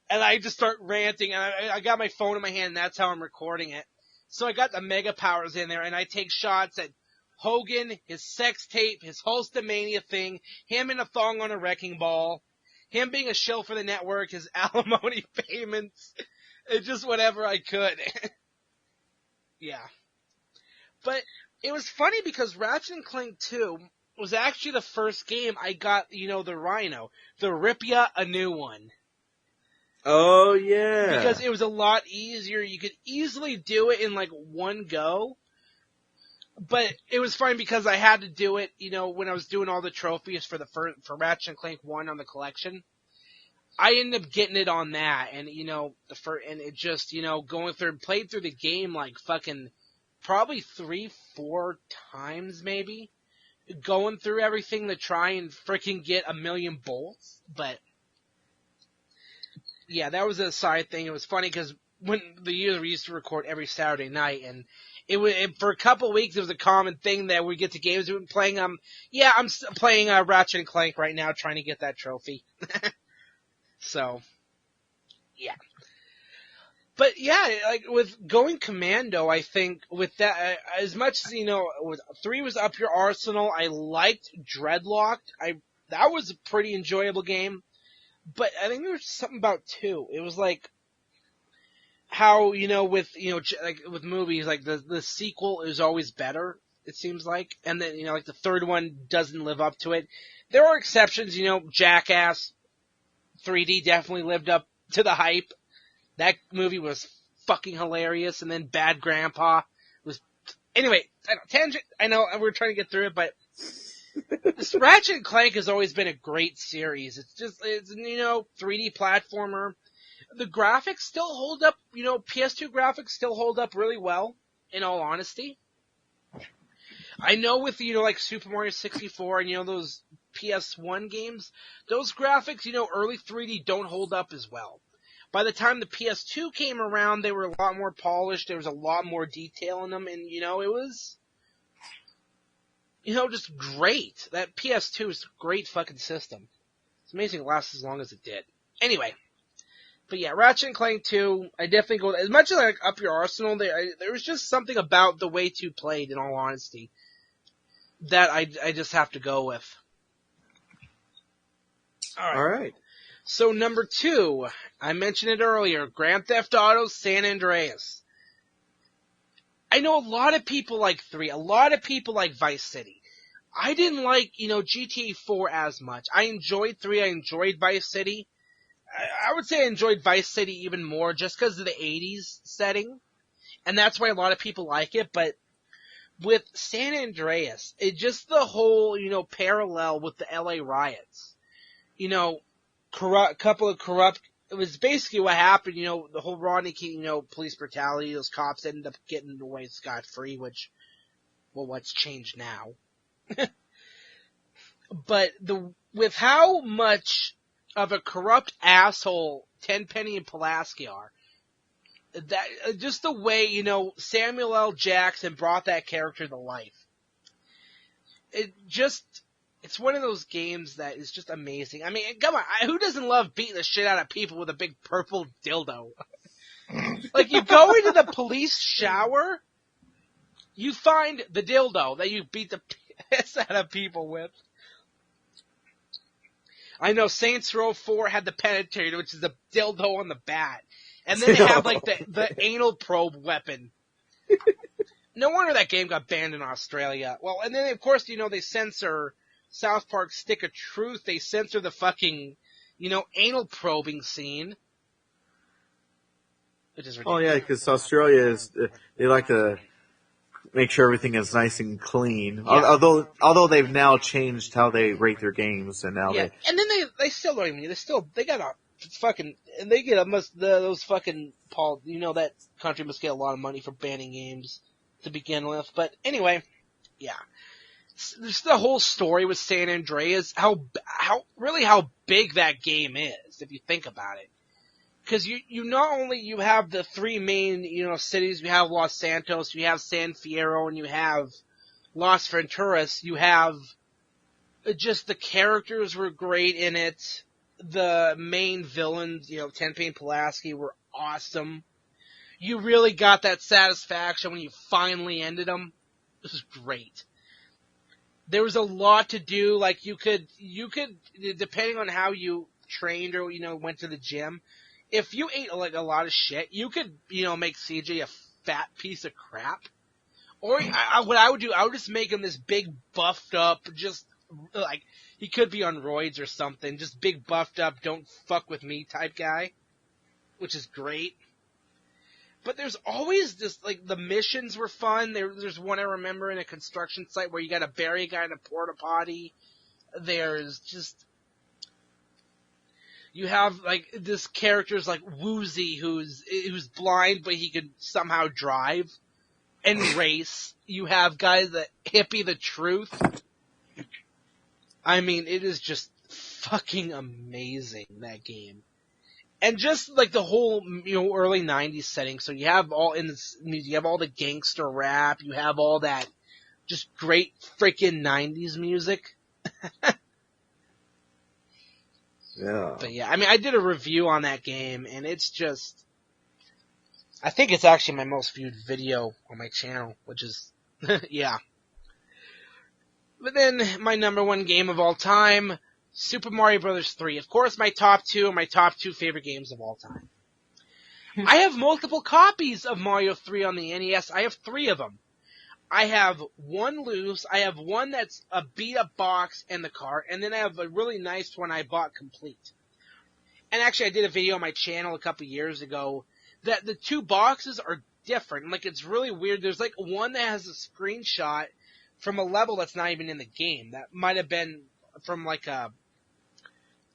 And I just start ranting. And I got my phone in my hand, and that's how I'm recording it. So I got the Mega Powers in there, and I take shots at Hogan, his sex tape, his Hulkamania thing, him in a thong on a wrecking ball, him being a shill for the network, his alimony payments, and just whatever I could. Yeah. But it was funny because Ratchet & Clank 2 was actually the first game I got, the Rhino. The Rip Ya a New One. Oh, yeah. Because it was a lot easier. You could easily do it in, one go. But it was fine because I had to do it, when I was doing all the trophies for Ratchet & Clank 1 on the collection. I ended up getting it on that, and, and it just, played through the game fucking probably 3-4 times maybe. Going through everything to try and freaking get a million bolts, but yeah, that was a side thing. It was funny because when the year we used to record every Saturday night, and for a couple of weeks it was a common thing that we get to games we've been playing. I'm playing Ratchet and Clank right now, trying to get that trophy. So, yeah. But yeah, with going commando, I think with that, as much as with 3 was up your arsenal, I liked Dreadlocked. That was a pretty enjoyable game. But I think there was something about 2. It was how, with movies, the sequel is always better, it seems like. And then, the third one doesn't live up to it. There are exceptions, Jackass 3D definitely lived up to the hype. That movie was fucking hilarious. And then Bad Grandpa was, anyway, tangent, I know we're trying to get through it, but this Ratchet & Clank has always been a great series. It's 3D platformer. The graphics still hold up, PS2 graphics still hold up really well, in all honesty. I know with, Super Mario 64 and, those PS1 games, those graphics, early 3D don't hold up as well. By the time the PS2 came around, they were a lot more polished, there was a lot more detail in them, and, it was just great. That PS2 is a great fucking system. It's amazing it lasts as long as it did. Anyway. But yeah, Ratchet & Clank 2, I definitely go, as much as up your arsenal, there was just something about the way 2 played, in all honesty, that I just have to go with. Alright. So number 2, I mentioned it earlier, Grand Theft Auto San Andreas. I know a lot of people like 3, a lot of people like Vice City. I didn't like, GTA 4 as much. I enjoyed 3, I enjoyed Vice City. I would say I enjoyed Vice City even more just because of the 80s setting. And that's why a lot of people like it. But with San Andreas, it just the whole, parallel with the LA riots. Couple of corrupt, it was basically what happened, the whole Rodney King, police brutality, those cops ended up getting away scot-free, which, well, what's changed now? But with how much of a corrupt asshole Tenpenny and Pulaski are, that just the way Samuel L. Jackson brought that character to life. It's one of those games that is just amazing. I mean, come on, who doesn't love beating the shit out of people with a big purple dildo? You go into the police shower, you find the dildo that you beat the piss out of people with. I know Saints Row 4 had the penetrator, which is the dildo on the bat. And then they have, the anal probe weapon. No wonder that game got banned in Australia. Well, and then, of course, they censor South Park Stick of Truth, they censor the fucking, anal probing scene. Which is Oh ridiculous. yeah, because Australia they like to make sure everything is nice and clean. Yeah. Although they've now changed how they rate their games, and now Yeah, and then they still don't even, they got a fucking, and they get those fucking, that country must get a lot of money for banning games to begin with. But anyway, yeah. Just the whole story with San Andreas, how big that game is, if you think about it. Because you not only you have the three main, cities, you have Los Santos, you have San Fierro, and you have Las Venturas, you have just the characters were great in it. The main villains, Tenpei and Pulaski were awesome. You really got that satisfaction when you finally ended them. This was great. There was a lot to do, like you could, depending on how you trained or, went to the gym, if you ate like a lot of shit, you could, make CJ a fat piece of crap. Or what I would do, I would just make him this big buffed up, just like he could be on roids or something, just big buffed up, don't fuck with me type guy, which is great. But there's always this, like, the missions were fun. There's one I remember in a construction site where you gotta bury a guy in a porta potty. There's just, you have, like, this character's like Woozy who's blind but he could somehow drive and race. You have guys that Hippie the Truth. I mean, it is just fucking amazing, that game. And just like the whole, early 90s setting. So you have all you have all the gangster rap, you have all that just great freaking 90s music. Yeah. But yeah, I mean, I did a review on that game, and it's just, I think it's actually my most viewed video on my channel, which is, yeah. But then, my number one game of all time, Super Mario Bros. 3. Of course, my top two favorite games of all time. I have multiple copies of Mario 3 on the NES. I have 3 of them. I have one loose, I have one that's a beat-up box in the cart, and then I have a really nice one I bought complete. And actually, I did a video on my channel a couple years ago that the 2 boxes are different. Like, it's really weird. There's, like, one that has a screenshot from a level that's not even in the game. That might have been from, like, a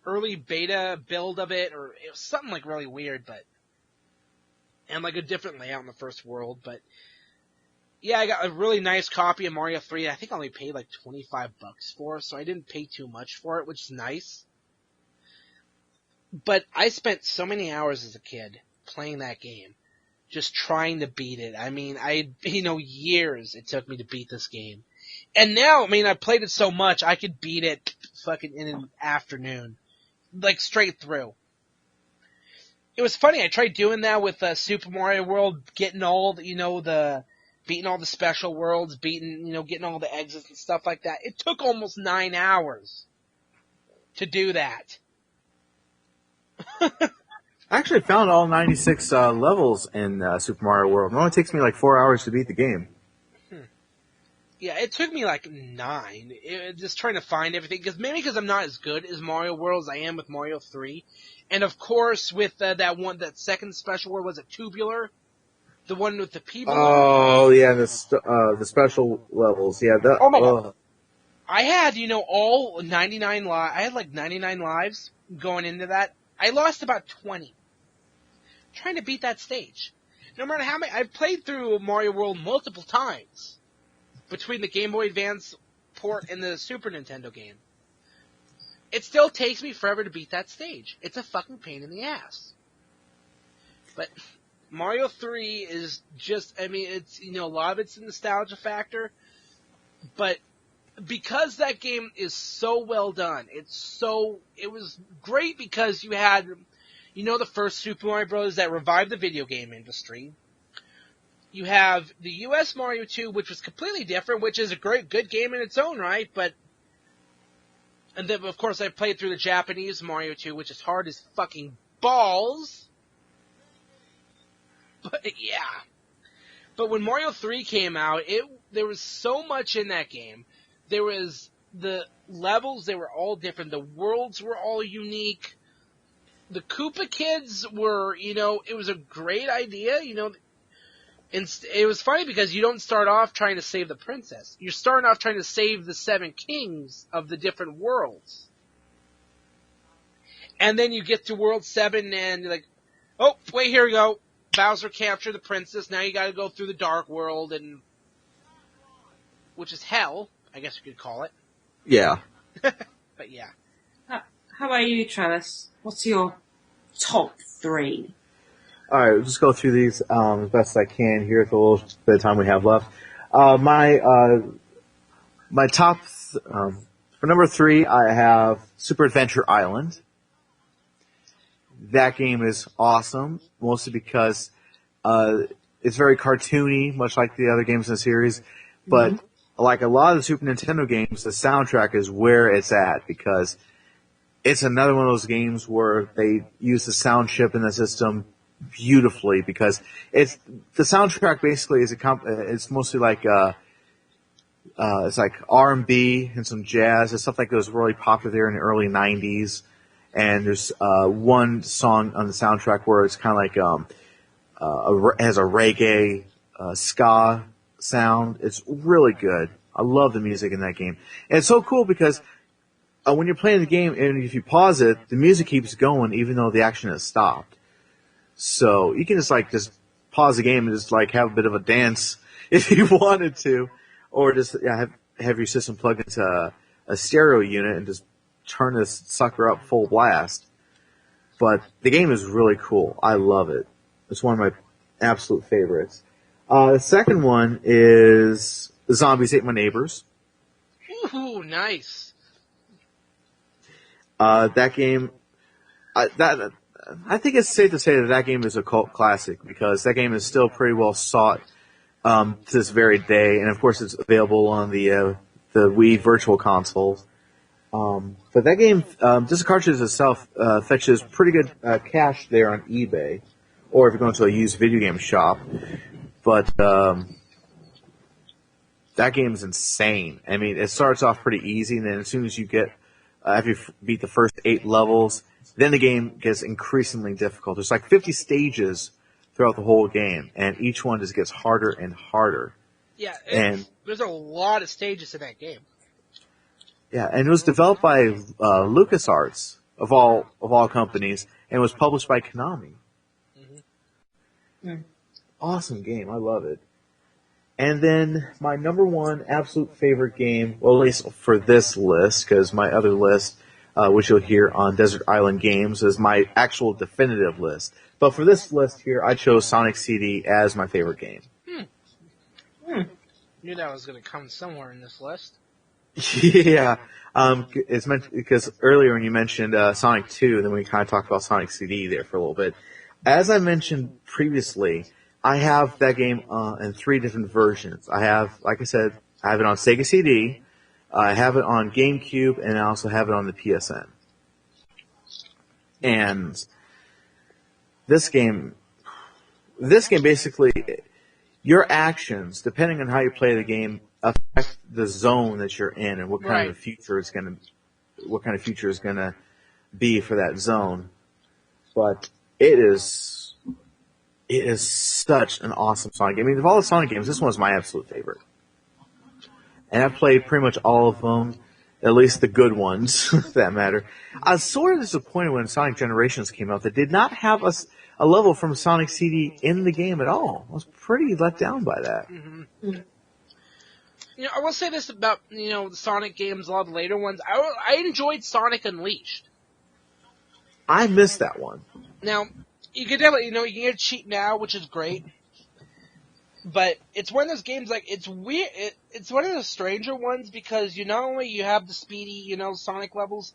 early beta build of it, or it was something, like, really weird, but, and, like, a different layout in the first world, but, yeah, I got a really nice copy of Mario 3. I think I only paid, like, $25 for, so I didn't pay too much for it, which is nice. But I spent so many hours as a kid playing that game, just trying to beat it. I mean, years it took me to beat this game. And now, I mean, I played it so much, I could beat it fucking in an afternoon. Like, straight through. It was funny, I tried doing that with Super Mario World, getting all the, beating all the special worlds, getting all the exits and stuff like that. It took almost 9 hours to do that. I actually found all 96 levels in Super Mario World. It only takes me like 4 hours to beat the game. Yeah, it took me like 9. Just trying to find everything. Because I'm not as good as Mario World as I am with Mario 3. And of course, with that second special world, was it Tubular? The one with the people. Oh, yeah, the special levels. Yeah, oh my God. I had, all 99 lives. I had like 99 lives going into that. I lost about 20. Trying to beat that stage. No matter how many, I've played through Mario World multiple times. Between the Game Boy Advance port and the Super Nintendo game. It still takes me forever to beat that stage. It's a fucking pain in the ass. But Mario 3 is just, I mean, it's, a lot of it's a nostalgia factor. But because that game is so well done, it was great because you had, the first Super Mario Bros. That revived the video game industry. You have the US Mario 2, which was completely different, which is a good game in its own right, and then, of course, I played through the Japanese Mario 2, which is hard as fucking balls. But, yeah. But when Mario 3 came out, there was so much in that game. There was the levels, they were all different. The worlds were all unique. The Koopa Kids were, it was a great idea, and it was funny because you don't start off trying to save the princess. You're starting off trying to save the 7 kings of the different worlds. And then you get to World 7 and you're like, oh, wait, here we go. Bowser captured the princess. Now you gotta go through the Dark World, which is hell, I guess you could call it. Yeah. But yeah. How about you, Travis? What's your top 3? All right, we'll just go through these as best I can here at the little bit of time we have left. My top for number 3, I have Super Adventure Island. That game is awesome, mostly because it's very cartoony, much like the other games in the series. But like a lot of the Super Nintendo games, the soundtrack is where it's at because it's another one of those games where they use the sound chip in the system beautifully because the soundtrack basically is it's mostly like it's like R&B and some jazz and stuff like that was really popular there in the early 90s. And there's one song on the soundtrack where it's kind of like has a reggae ska sound. It's really good. I love the music in that game. And it's so cool because when you're playing the game and if you pause it, the music keeps going even though the action has stopped. So you can just pause the game and just like have a bit of a dance if you wanted to, or just have your system plugged into a stereo unit and just turn this sucker up full blast. But the game is really cool. I love it. It's one of my absolute favorites. The second one is The Zombies Ate My Neighbors. Ooh, nice. That game, I think it's safe to say that game is a cult classic because that game is still pretty well sought to this very day, and of course it's available on the Wii Virtual Consoles. But that game, just the cartridge itself, fetches pretty good cash there on eBay, or if you're going to a used video game shop. But that game is insane. I mean, it starts off pretty easy, and then as soon as you get, after you beat the first 8 levels, then the game gets increasingly difficult. There's like 50 stages throughout the whole game, and each one just gets harder and harder. Yeah, and there's a lot of stages in that game. Yeah, and it was developed by LucasArts of all companies, and was published by Konami. Awesome game, I love it. And then my number 1 absolute favorite game, well, at least for this list, because my other list, which you'll hear on Desert Island Games, is my actual definitive list. But for this list here, I chose Sonic CD as my favorite game. Knew that was going to come somewhere in this list. Yeah, it's meant because earlier when you mentioned Sonic 2, then we kind of talked about Sonic CD there for a little bit. As I mentioned previously, I have that game in 3 different versions. I have, like I said, I have it on Sega CD, I have it on GameCube, and I also have it on the PSN. And this game basically, your actions, depending on how you play the game, affect the zone that you're in and what kind of future is going to be for that zone. But it is such an awesome Sonic game. I mean, of all the Sonic games, this one is my absolute favorite. And I've played pretty much all of them, at least the good ones, for that matter. I was sort of disappointed when Sonic Generations came out that did not have a level from Sonic CD in the game at all. I was pretty let down by that. Mm-hmm. I will say this about, the Sonic games, a lot of the later ones. I enjoyed Sonic Unleashed. I missed that one. Now, you can definitely, you can get it cheap now, which is great. But it's one of those games, like, it's weird. It's one of the stranger ones because not only you have the speedy, Sonic levels,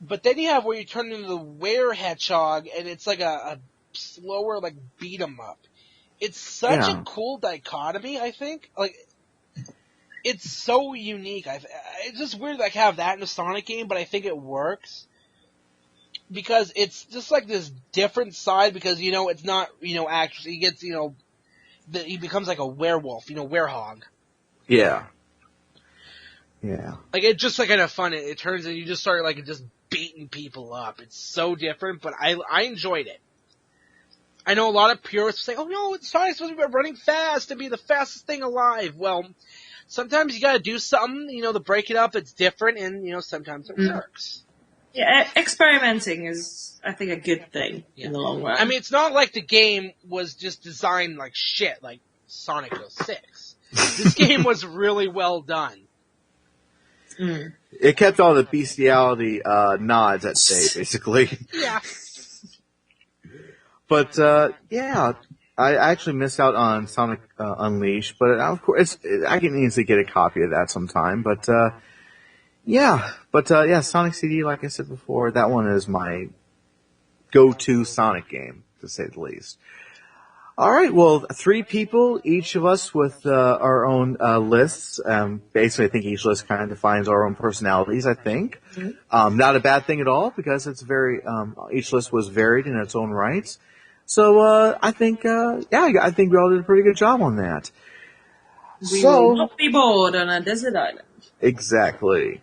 but then you have where you turn into the Were-Hedgehog, and it's like a slower, like, beat 'em up. It's such a cool dichotomy, I think. Like, it's so unique. It's just weird to have that in a Sonic game, but I think it works. Because it's just like this different side, because, it's not, actually, he gets, he becomes like a werewolf, werehog. Yeah. Yeah. Like, it's just like kind of fun. It turns and you just start like just beating people up. It's so different, but I enjoyed it. I know a lot of purists say, "Oh no, it's Sonic's supposed to be running fast and be the fastest thing alive." Well, sometimes you gotta do something, to break it up. It's different, and sometimes it works. Yeah, experimenting is, I think, a good thing in the long run. I mean, it's not like the game was just designed like shit, like Sonic 06. This game was really well done. It kept all the bestiality nods at bay, basically. Yeah. But I actually missed out on Sonic Unleashed, but of course I can easily get a copy of that sometime. But Sonic CD, like I said before, that one is my go-to Sonic game, to say the least. All right, well, 3 people, each of us with our own lists. Basically, I think each list kind of defines our own personalities, I think. Not a bad thing at all, because it's each list was varied in its own rights. So I think we all did a pretty good job on that. We will not be bored on a desert island. Exactly.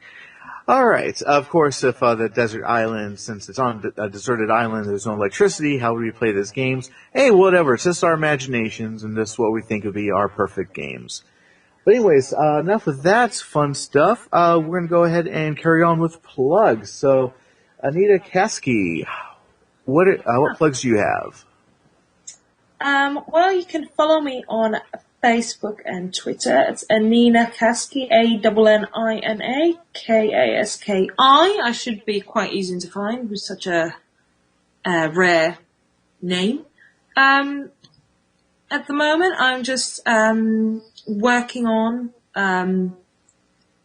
All right. Of course, if the desert island, since it's on a deserted island, there's no electricity, how would we play these games? Hey, whatever. It's just our imaginations, and this is what we think would be our perfect games. But anyways, enough of that fun stuff. We're going to go ahead and carry on with plugs. So, Anita Kasky, what plugs do you have? Well, you can follow me on Facebook and Twitter. It's Anina Kaski, ANNINA KASKI. I should be quite easy to find with such a rare name. At the moment, I'm just working on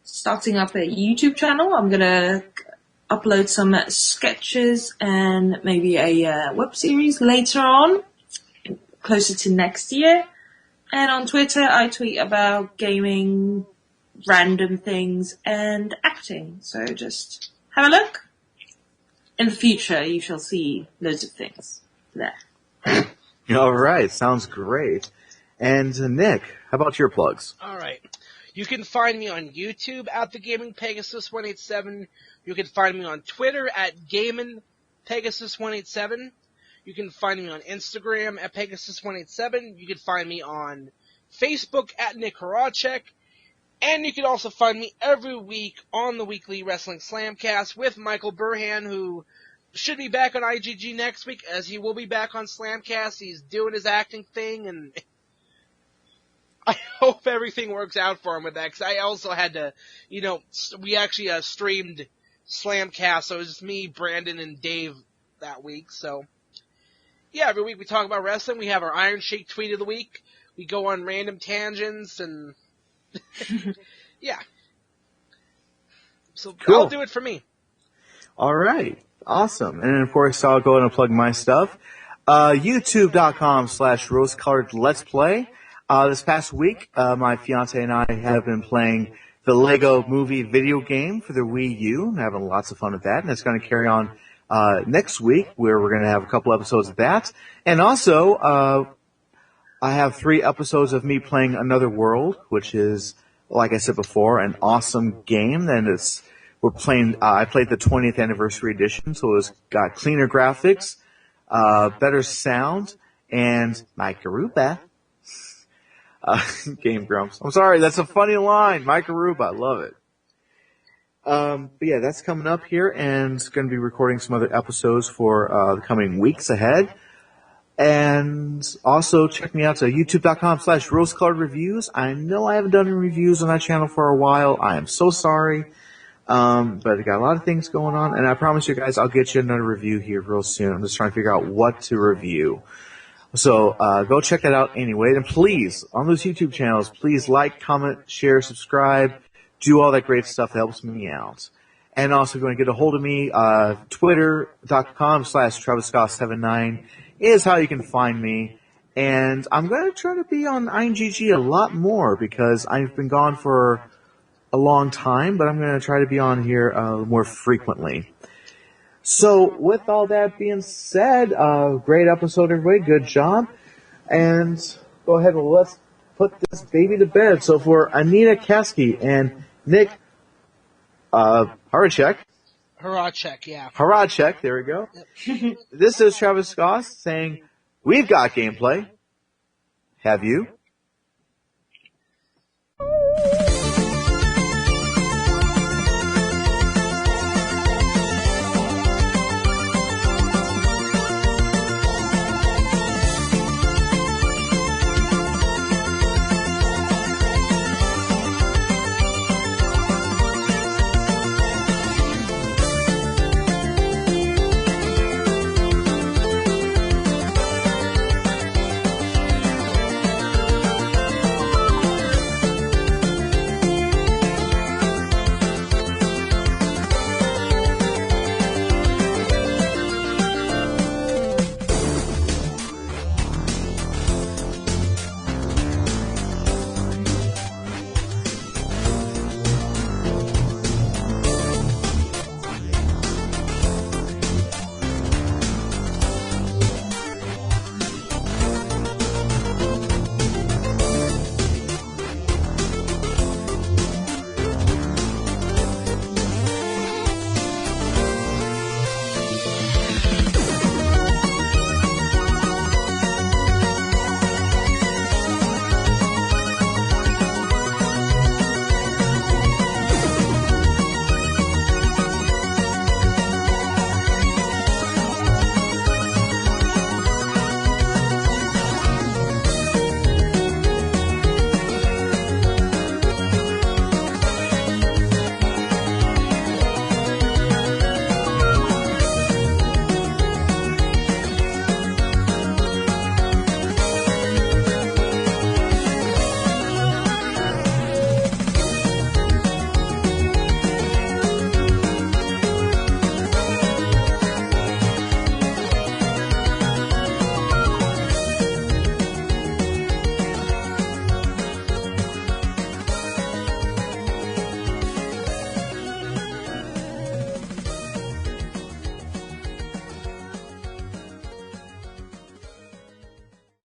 starting up a YouTube channel. I'm gonna upload some sketches and maybe a web series later on, closer to next year. And on Twitter, I tweet about gaming, random things, and acting. So just have a look. In the future, you shall see loads of things there. All right, sounds great. And Nick, how about your plugs? All right. You can find me on YouTube at the Gaming Pegasus 187. You can find me on Twitter at Gaming Pegasus 187. You can find me on Instagram at Pegasus187. You can find me on Facebook at Nick Horacek. And you can also find me every week on the weekly Wrestling Slamcast with Michael Burhan, who should be back on IGG next week, as he will be back on Slamcast. He's doing his acting thing, and I hope everything works out for him with that, because I also had to, we actually streamed Slamcast, so it was just me, Brandon, and Dave that week, so... Yeah, every week we talk about wrestling. We have our Iron Sheik tweet of the week. We go on random tangents, and yeah. So cool. I'll do it for me. All right. Awesome. And then, of course, I'll go ahead and plug my stuff. YouTube.com/rose-colored Let's Play. This past week, my fiance and I have been playing the Lego Movie video game for the Wii U. I'm having lots of fun with that, and it's going to carry on next week, where we're going to have a couple episodes of that. And also, I have 3 episodes of me playing Another World, which is, like I said before, an awesome game. And I played the 20th anniversary edition, so it's got cleaner graphics, better sound, and Mike Aruba. Game Grumps. I'm sorry, that's a funny line. Mike Aruba, I love it. But yeah, that's coming up here, and it's going to be recording some other episodes for the coming weeks ahead. And also check me out at youtube.com/rose-colored reviews. I know I haven't done any reviews on that channel for a while. I am so sorry. But I got a lot of things going on, and I promise you guys I'll get you another review here real soon. I'm just trying to figure out what to review. So go check that out anyway. And please, on those YouTube channels, please like, comment, share, subscribe. Do all that great stuff that helps me out. And also, if you want to get a hold of me, twitter.com/TravisScott79 is how you can find me. And I'm going to try to be on IGG a lot more, because I've been gone for a long time, but I'm going to try to be on here more frequently. So, with all that being said, great episode, everybody. Good job. And go ahead and let's put this baby to bed. So for Anita Kasky and Nick Haracek. Haracek, yeah. Haracek, there we go. This is Travis Goss saying, we've got gameplay. Have you?